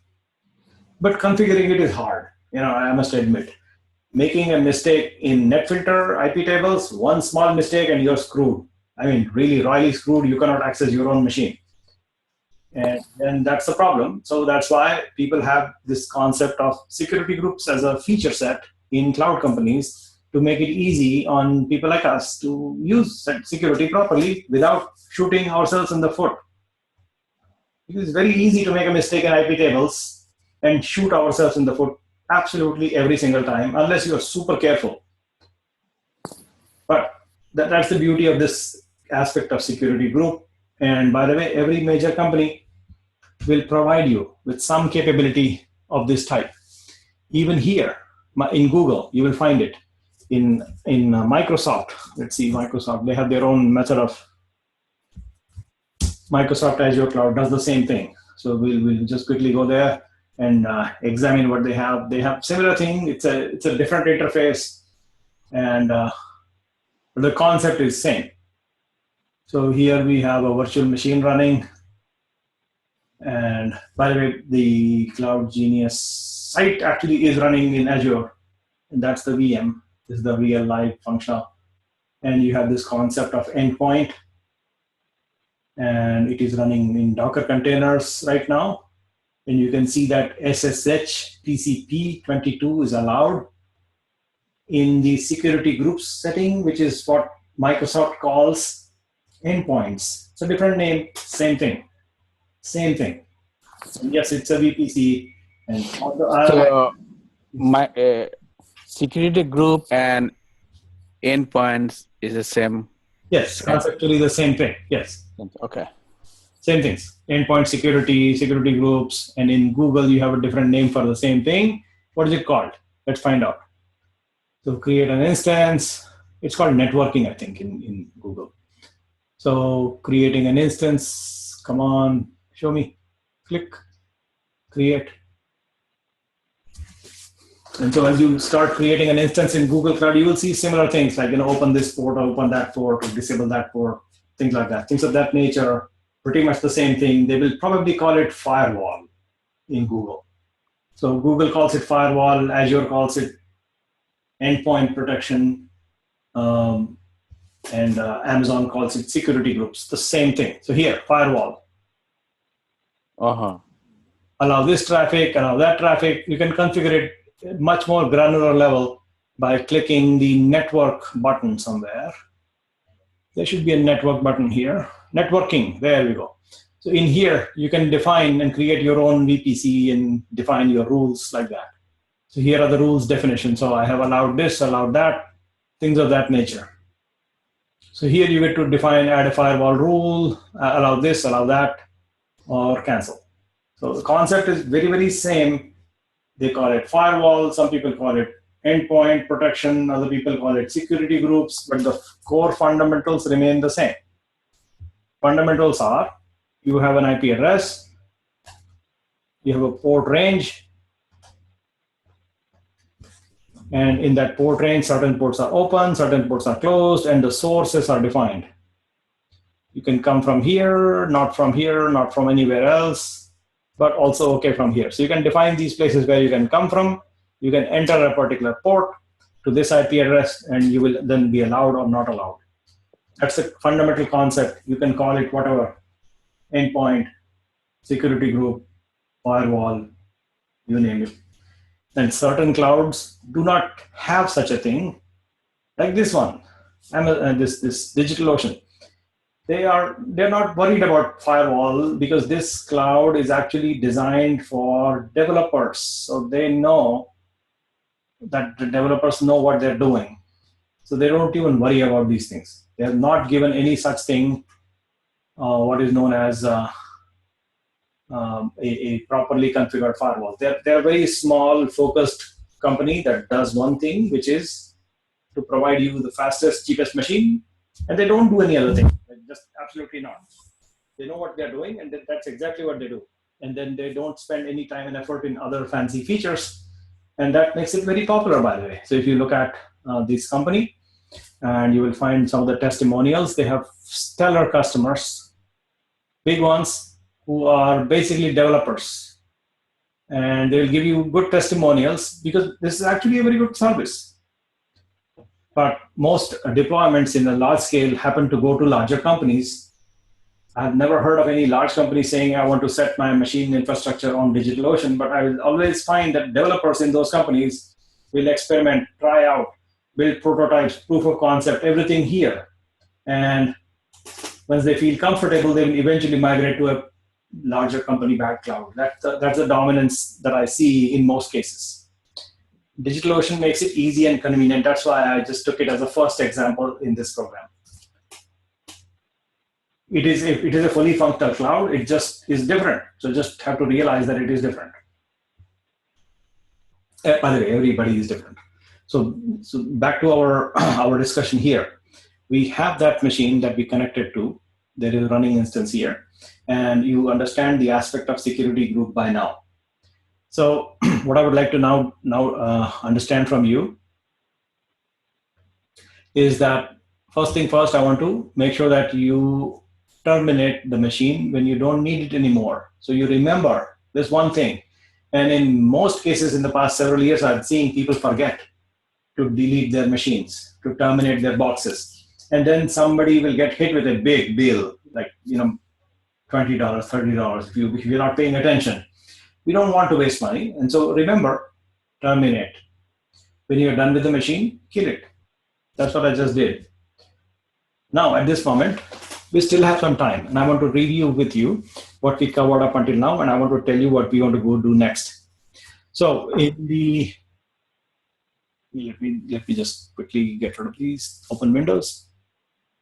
But configuring it is hard, I must admit. Making a mistake in NetFilter, IP tables, one small mistake and you're screwed. I mean, really royally screwed. You cannot access your own machine. And that's the problem. So that's why people have this concept of security groups as a feature set in cloud companies to make it easy on people like us to use security properly without shooting ourselves in the foot. It's very easy to make a mistake in IP tables and shoot ourselves in the foot absolutely every single time, unless you're super careful. But that's the beauty of this aspect of security group. And by the way, every major company will provide you with some capability of this type. Even here in Google, you will find it. In Microsoft, let's see, Microsoft, they have their own method of Microsoft Azure Cloud does the same thing. So we'll just quickly go there and examine what they have. They have similar thing. It's a different interface, and the concept is same. So here we have a virtual machine running, And by the way, the Cloud Genius site actually is running in Azure, and that's the VM. This is the real live functional. And you have this concept of endpoint, and it is running in Docker containers right now. And you can see that SSH TCP 22 is allowed in the security groups setting, which is what Microsoft calls endpoints. It's a different name, same thing. Same thing. And yes, it's a VPC. And So my security group and endpoints is the same. yes, conceptually the same thing. Yes. Okay. Same things. Endpoint security, security groups, and in Google you have a different name for the same thing. What is it called? Let's find out. So create an instance. It's called networking, I think, in Google. So creating an instance, come on, show me. Click, create. And so as you start creating an instance in Google Cloud, you will see similar things like, open this port, or open that port, or disable that port, things like that. Things of that nature, pretty much the same thing. They will probably call it firewall in Google. So Google calls it firewall, Azure calls it endpoint protection, and Amazon calls it security groups, the same thing. So here, firewall. Allow this traffic, allow that traffic. You can configure it at much more granular level by clicking the network button somewhere. There should be a network button here. Networking, there we go. So in here, you can define and create your own VPC and define your rules like that. So here are the rules definition. So I have allowed this, allowed that, things of that nature. So here you get to define, add a firewall rule, allow this, allow that, or cancel. So the concept is very, very same. They call it firewall. Some people call it endpoint protection. Other people call it security groups, but the core fundamentals remain the same. Fundamentals are, you have an IP address, you have a port range, and in that port range, certain ports are open, certain ports are closed, and the sources are defined. You can come from here, not from anywhere else, but also okay from here. So you can define these places where you can come from. You can enter a particular port to this IP address, and you will then be allowed or not allowed. That's the fundamental concept. You can call it whatever, endpoint, security group, firewall, you name it. And certain clouds do not have such a thing, like this one, this DigitalOcean. They're not worried about firewall because this cloud is actually designed for developers. So they know that the developers know what they're doing. So they don't even worry about these things. They have not given any such thing, what is known as a properly configured firewall. They're a very small, focused company that does one thing, which is to provide you the fastest, cheapest machine, and they don't do any other thing. Just absolutely not. They know what they're doing, and that's exactly what they do. And then they don't spend any time and effort in other fancy features, and that makes it very popular, by the way. So if you look at this company, and you will find some of the testimonials, they have stellar customers, big ones, who are basically developers. And they'll give you good testimonials because this is actually a very good service. But most deployments in a large scale happen to go to larger companies. I've never heard of any large company saying, I want to set my machine infrastructure on DigitalOcean, but I will always find that developers in those companies will experiment, try out, build prototypes, proof of concept, everything here. And once they feel comfortable, they will eventually migrate to a larger company-backed cloud. That's the dominance that I see in most cases. DigitalOcean makes it easy and convenient. That's why I just took it as a first example in this program. It is a fully functional cloud. It just is different. So just have to realize that it is different. By the way, everybody is different. So back to our discussion here. We have that machine that we connected to. There is a running instance here. And you understand the aspect of security group by now. So what I would like to now understand from you is that first thing first, I want to make sure that you terminate the machine when you don't need it anymore. So you remember this one thing. And in most cases in the past several years, I've seen people forget to delete their machines, to terminate their boxes. And then somebody will get hit with a big bill, like, $20, $30 if you're not paying attention. We don't want to waste money. And so remember, terminate. When you're done with the machine, kill it. That's what I just did. Now, at this moment, we still have some time, and I want to review with you what we covered up until now, and I want to tell you what we want to go do next. So let me just quickly get rid of these open windows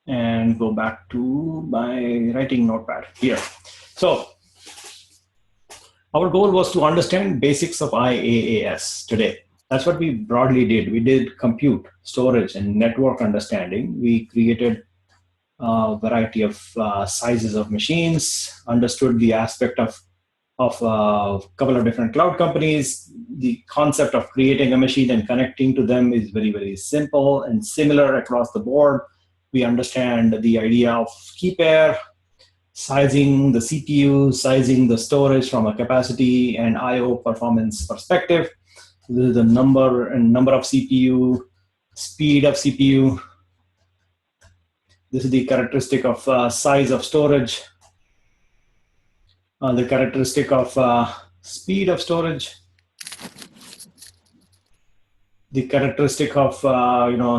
and go back to my writing notepad here. So our goal was to understand basics of IaaS today. That's what we broadly did. We did compute, storage, and network understanding. We created a variety of sizes of machines, understood the aspect of a couple of different cloud companies. The concept of creating a machine and connecting to them is very, very simple and similar across the board. We understand the idea of key pair, sizing the CPU, sizing the storage from a capacity and I/O performance perspective. This is the number of CPU, speed of CPU. This is the characteristic of size of storage, the characteristic of speed of storage, the characteristic of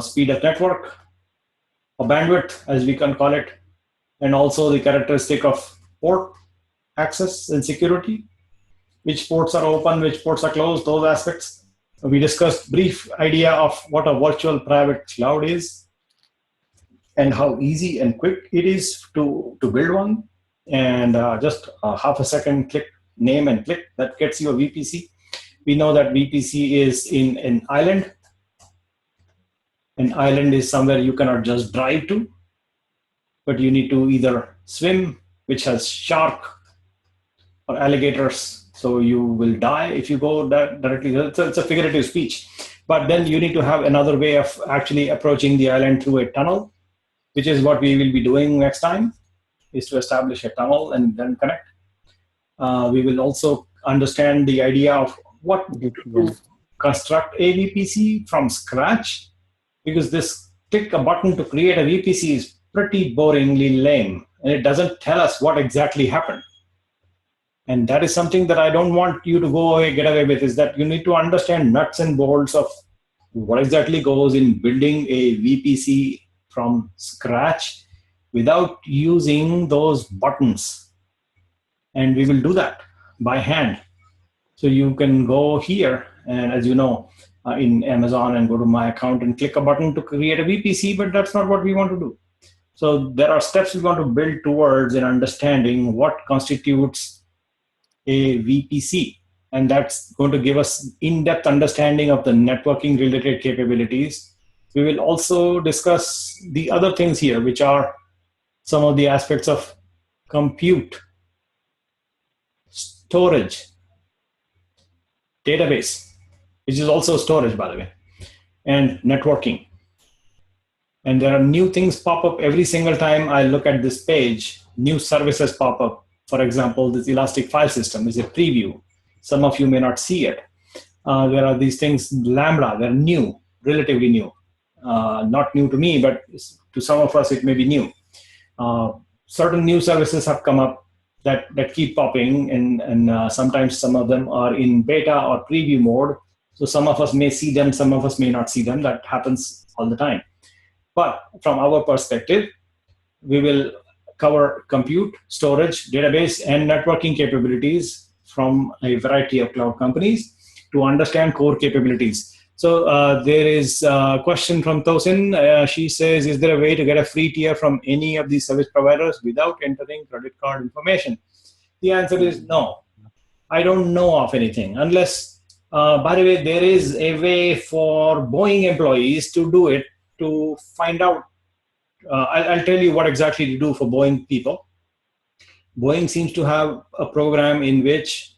speed of network, or bandwidth, as we can call it, and also the characteristic of port access and security, which ports are open, which ports are closed, those aspects. We discussed brief idea of what a virtual private cloud is, and how easy and quick it is to build one. And just a half a second click, name and click, that gets you a VPC. We know that VPC is in an island. An island is somewhere you cannot just drive to, but you need to either swim, which has shark or alligators, so you will die if you go directly. It's a figurative speech. But then you need to have another way of actually approaching the island through a tunnel, which is what we will be doing next time, is to establish a tunnel and then connect. We will also understand the idea of what to construct a VPC from scratch, because this click a button to create a VPC is pretty boringly lame, and it doesn't tell us what exactly happened. And that is something that I don't want you to get away with, is that you need to understand nuts and bolts of what exactly goes in building a VPC from scratch without using those buttons. And we will do that by hand. So you can go here, and as you know, in Amazon, and go to my account and click a button to create a VPC, but that's not what we want to do. So there are steps we want to build towards in understanding what constitutes a VPC. And that's going to give us in-depth understanding of the networking related capabilities. We will also discuss the other things here, which are some of the aspects of compute, storage, database, which is also storage, by the way, and networking. And there are new things pop up every single time I look at this page. New services pop up. For example, this Elastic File System is a preview. Some of you may not see it. There are these things, Lambda, they're new, relatively new. Not new to me, but to some of us it may be new. Certain new services have come up that keep popping, and sometimes some of them are in beta or preview mode. So some of us may see them, some of us may not see them. That happens all the time. But from our perspective, we will cover compute, storage, database, and networking capabilities from a variety of cloud companies to understand core capabilities. So there is a question from Tosin. She says, is there a way to get a free tier from any of these service providers without entering credit card information? The answer is no. I don't know of anything, unless, by the way, there is a way for Boeing employees to do it, to find out. I'll tell you what exactly to do for Boeing people. Boeing seems to have a program in which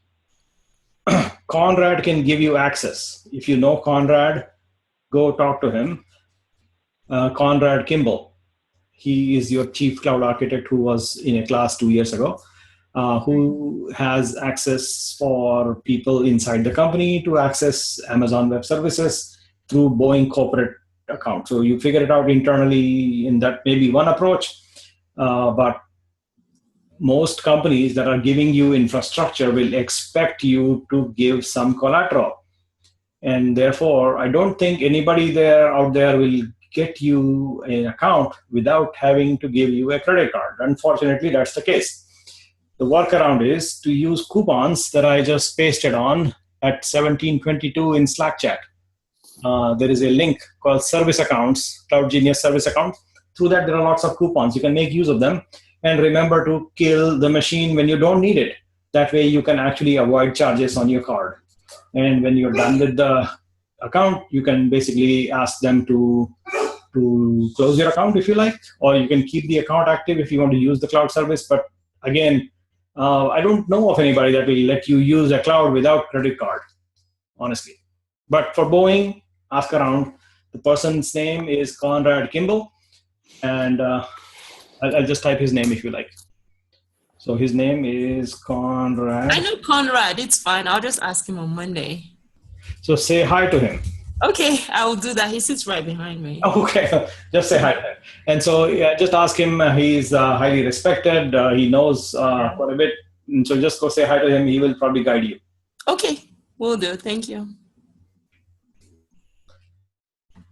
Conrad can give you access. If you know Conrad, go talk to him. Conrad Kimball. He is your chief cloud architect who was in a class 2 years ago, who has access for people inside the company to access Amazon Web Services through Boeing corporate account. So you figure it out internally, in that may be one approach, but most companies that are giving you infrastructure will expect you to give some collateral. And therefore, I don't think anybody out there will get you an account without having to give you a credit card. Unfortunately, that's the case. The workaround is to use coupons that I just pasted on at 1722 in Slack chat. There is a link called Service Accounts, Cloud Genius Service Accounts. Through that, there are lots of coupons. You can make use of them. And remember to kill the machine when you don't need it. That way, you can actually avoid charges on your card. And when you're done with the account, you can basically ask them to close your account if you like, or you can keep the account active if you want to use the cloud service. But again, I don't know of anybody that will let you use a cloud without credit card, honestly. But for Boeing, ask around. The person's name is Conrad Kimball, and I'll just type his name if you like. So his name is Conrad. I know Conrad. It's fine. I'll just ask him on Monday. So say hi to him. Okay, I will do that. He sits right behind me. Okay, just say hi to him. And so just ask him. He's highly respected. He knows quite a bit. And so just go say hi to him. He will probably guide you. Okay, will do. Thank you.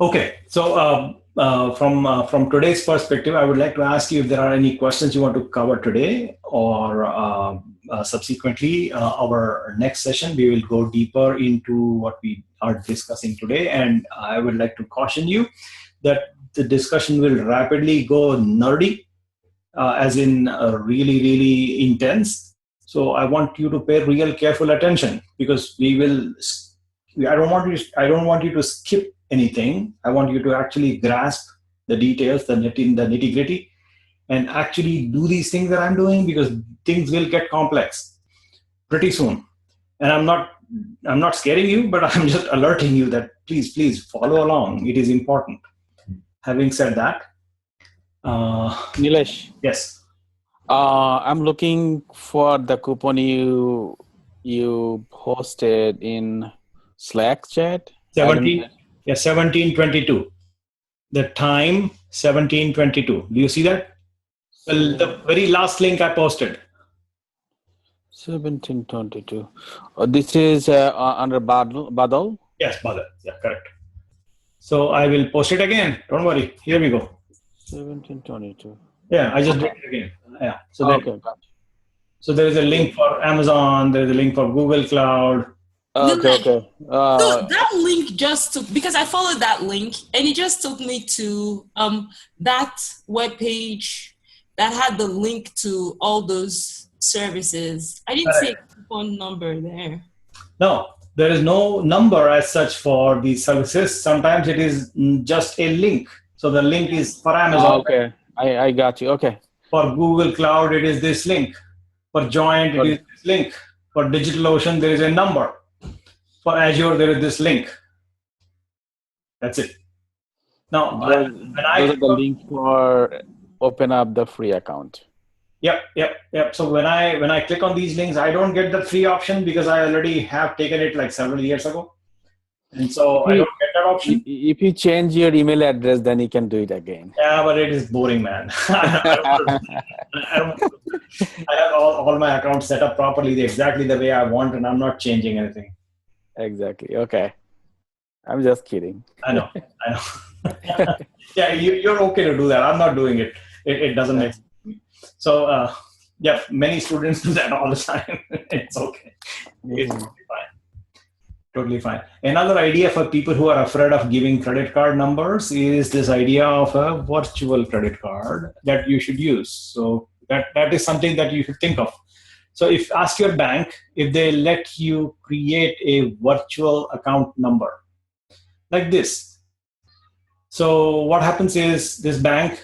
Okay, so from today's perspective, I would like to ask you if there are any questions you want to cover today, or subsequently, our next session, we will go deeper into what we are discussing today. And I would like to caution you that the discussion will rapidly go nerdy, as in really, really intense. So I want you to pay real careful attention, because I don't want you to skip anything. I want you to actually grasp the details, the nitty gritty, and actually do these things that I'm doing, because things will get complex pretty soon. And I'm not scaring you, but I'm just alerting you that please follow along. It is important. Having said that, Nilesh. yes. I'm looking for the coupon you posted in Slack chat. 1722. The time 1722. Do you see that? Well, the very last link I posted. 1722. This is under Badal? Yes, Badal. Yeah, correct. So I will post it again. Don't worry. Here we go. 1722. Yeah, I just did it again. Yeah. So Okay. So there is a link for Amazon. There is a link for Google Cloud. Okay. So that link just took, because I followed that link, and it just took me to that web page that had the link to all those services. I didn't see a coupon number there. No, there is no number as such for these services. Sometimes it is just a link. So the link is for Amazon. Okay, I got you. Okay. For Google Cloud, it is this link. For Joint, it is this link. For DigitalOcean, there is a number. For Azure, there is this link. That's it. Now, when I those are the link for open up the free account. Yep. So when I click on these links, I don't get the free option because I already have taken it like several years ago, and so I don't get that option. If you change your email address, then you can do it again. Yeah, but it is boring, man. I have all my accounts set up properly, exactly the way I want, and I'm not changing anything. Exactly. Okay. I'm just kidding. I know. Yeah, you're okay to do that. I'm not doing it. It doesn't make sense. So, many students do that all the time. It's okay. It's totally fine. Another idea for people who are afraid of giving credit card numbers is this idea of a virtual credit card that you should use. So that is something that you should think of. So ask your bank if they let you create a virtual account number like this. So what happens is this bank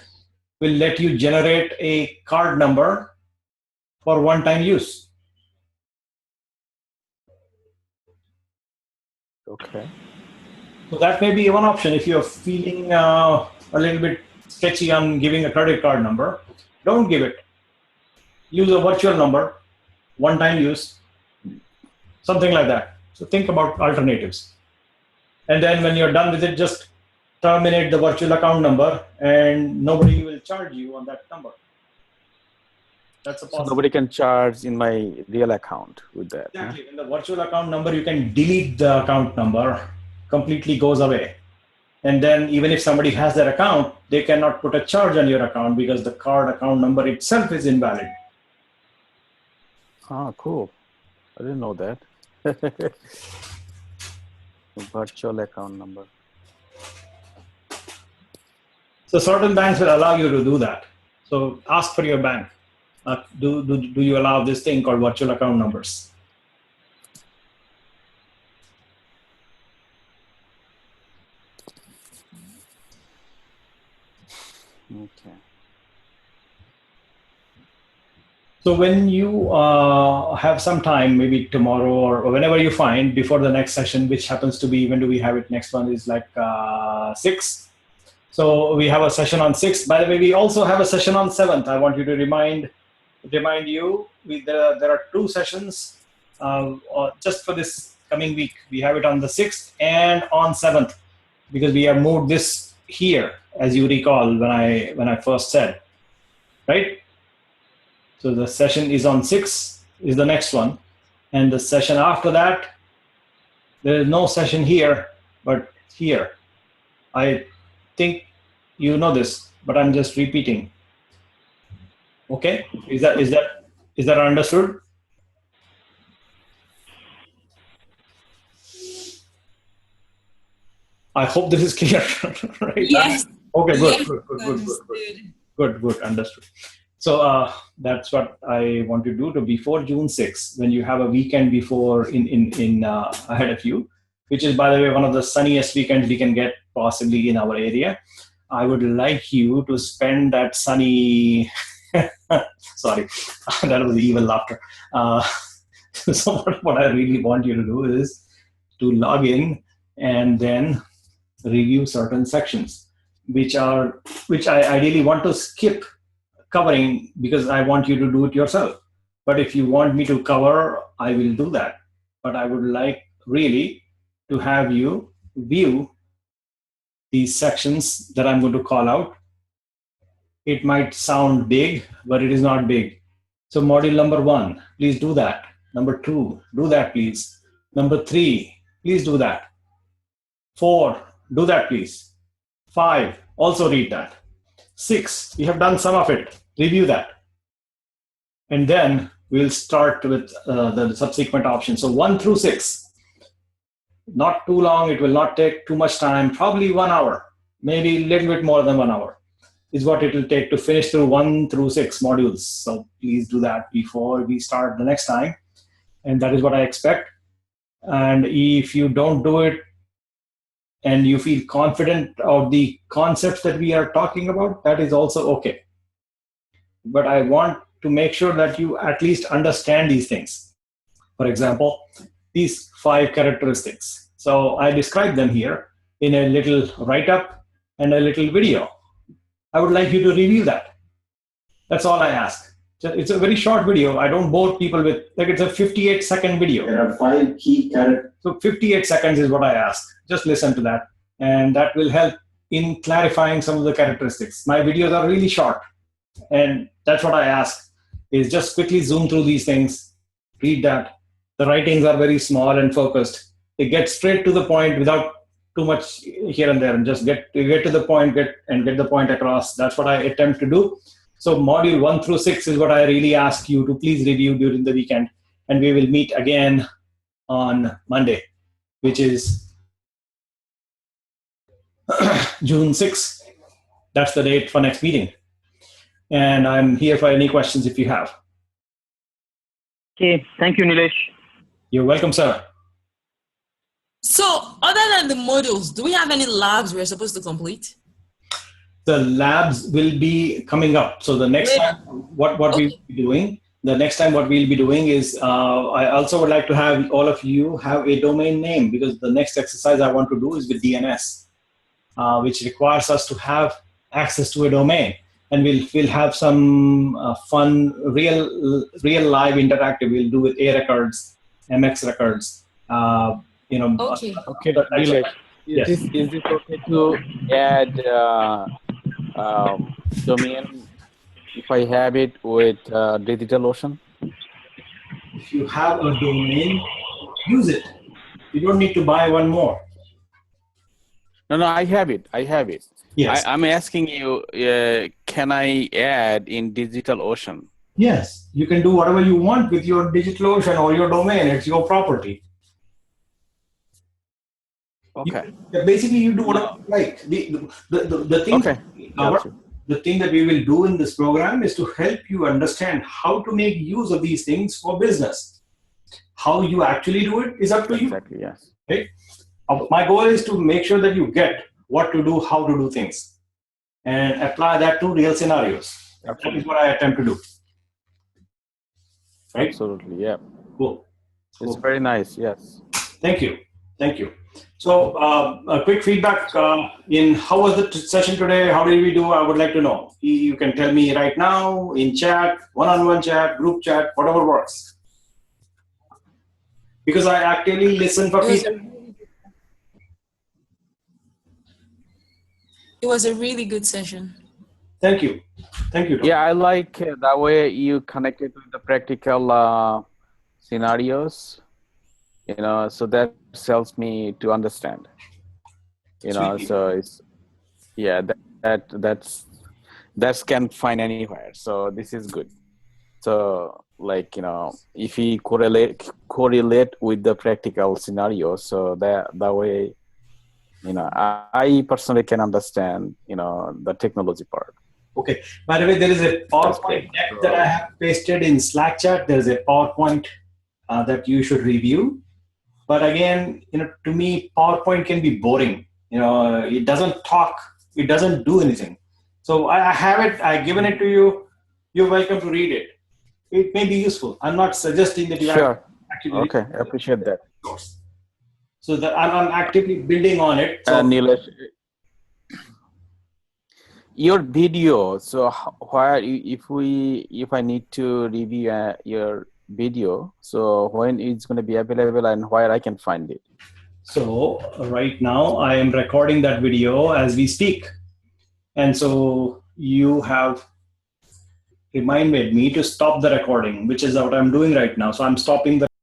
will let you generate a card number for one-time use. Okay. So that may be one option if you're feeling a little bit sketchy on giving a credit card number, don't give it. Use a virtual number, one-time use, something like that. So think about alternatives. And then when you're done with it, just terminate the virtual account number and nobody will charge you on that number. That's a possibility. So nobody can charge in my real account with that. Exactly. In the virtual account number, you can delete the account number, completely goes away. And then even if somebody has their account, they cannot put a charge on your account because the card account number itself is invalid. Ah, cool. I didn't know that. Virtual account number. So certain banks will allow you to do that. So ask for your bank. Do you allow this thing called virtual account numbers? Okay. So when you have some time, maybe tomorrow or whenever you find before the next session, which happens to be, when do we have it? Next one is like 6th. So we have a session on 6th. By the way, we also have a session on 7th. I want you to remind you, there are 2 sessions just for this coming week. We have it on the 6th and on 7th because we have moved this here, as you recall when I first said, right? So the session is on 6th is the next one. And the session after that, there is no session here, but here. I think you know this, but I'm just repeating. Okay, is that understood? I hope this is clear, right? Yes. Okay, good, Yes, good, understood. So that's what I want to do to before June 6th, when you have a weekend before ahead of you, which is, by the way, one of the sunniest weekends we can get possibly in our area. I would like you to spend that sunny. Sorry, that was evil laughter. So what I really want you to do is to log in and then review certain sections, which I ideally want to skip covering because I want you to do it yourself. But if you want me to cover, I will do that. But I would like really to have you view these sections that I'm going to call out. It might sound big, but it is not big. So module number 1, please do that. Number 2, do that, please. Number 3, please do that. 4, do that, please. 5, also read that. 6, we have done some of it. Review that. And then we'll start with the subsequent options. So 1 through 6. Not too long. It will not take too much time. Probably 1 hour. Maybe a little bit more than 1 hour is what it will take to finish through 1 through 6 modules. So please do that before we start the next time. And that is what I expect. And if you don't do it and you feel confident of the concepts that we are talking about, that is also okay. But I want to make sure that you at least understand these things. For example, these 5 characteristics. So I described them here in a little write-up and a little video. I would like you to review that. That's all I ask. It's a very short video. I don't bore people with, like, it's a 58-second video. There are 5 key characteristics. So 58 seconds is what I ask. Just listen to that. And that will help in clarifying some of the characteristics. My videos are really short. And that's what I ask, is just quickly zoom through these things, read that. The writings are very small and focused. They get straight to the point without too much here and there, and just get to the point, get the point across. That's what I attempt to do. So module 1 through 6 is what I really ask you to please review during the weekend. And we will meet again on Monday, which is June 6th. That's the date for next meeting. And I'm here for any questions if you have. Okay, thank you, Nilesh. You're welcome, sir. So other than the modules, do we have any labs we're supposed to complete? The labs will be coming up. So the next time, what we'll be doing, is I also would like to have all of you have a domain name, because the next exercise I want to do is with DNS, which requires us to have access to a domain, and we'll have some fun, real live interactive. We'll do with A records, MX records. Okay. Okay, other types of- Nilesh, Yes. is this okay to add domain if I have it with DigitalOcean? If you have a domain, use it. You don't need to buy one more. No, I have it. Yes. I'm asking you, can I add in DigitalOcean? Yes, you can do whatever you want with your DigitalOcean or your domain. It's your property. Okay. Basically, you do whatever you like. The thing Okay. the thing that we will do in this program is to help you understand how to make use of these things for business. How you actually do it is up to you. Exactly, yes. Right? My goal is to make sure that you get what to do, how to do things, and apply that to real scenarios. That is what I attempt to do. Right? Absolutely, yeah. Cool. It's very nice, yes. Thank you. So, a quick feedback in how was the session today? How did we do? I would like to know. You can tell me right now in chat, one-on-one chat, group chat, whatever works. Because I actively listen for feedback. It was a really good session. Thank you. Tom. Yeah, I like that way you connect it with the practical scenarios, so that helps me to understand, Sweet. so it's, yeah, that's can't find anywhere. So this is good. So like, if we correlate with the practical scenario, so that way, I personally can understand, the technology part. Okay. By the way, there is a PowerPoint deck that I have pasted in Slack chat. There is a PowerPoint that you should review. But again, to me, PowerPoint can be boring. It doesn't talk. It doesn't do anything. So I have it. I've given it to you. You're welcome to read it. It may be useful. I'm not suggesting that you Sure. actually. Okay, I appreciate that. So that I'm actively building on it. So Nilesh, your video. So where if I need to review your video, so when it's going to be available and where I can find it? So right now I am recording that video as we speak. And so you have reminded me to stop the recording, which is what I'm doing right now. So I'm stopping the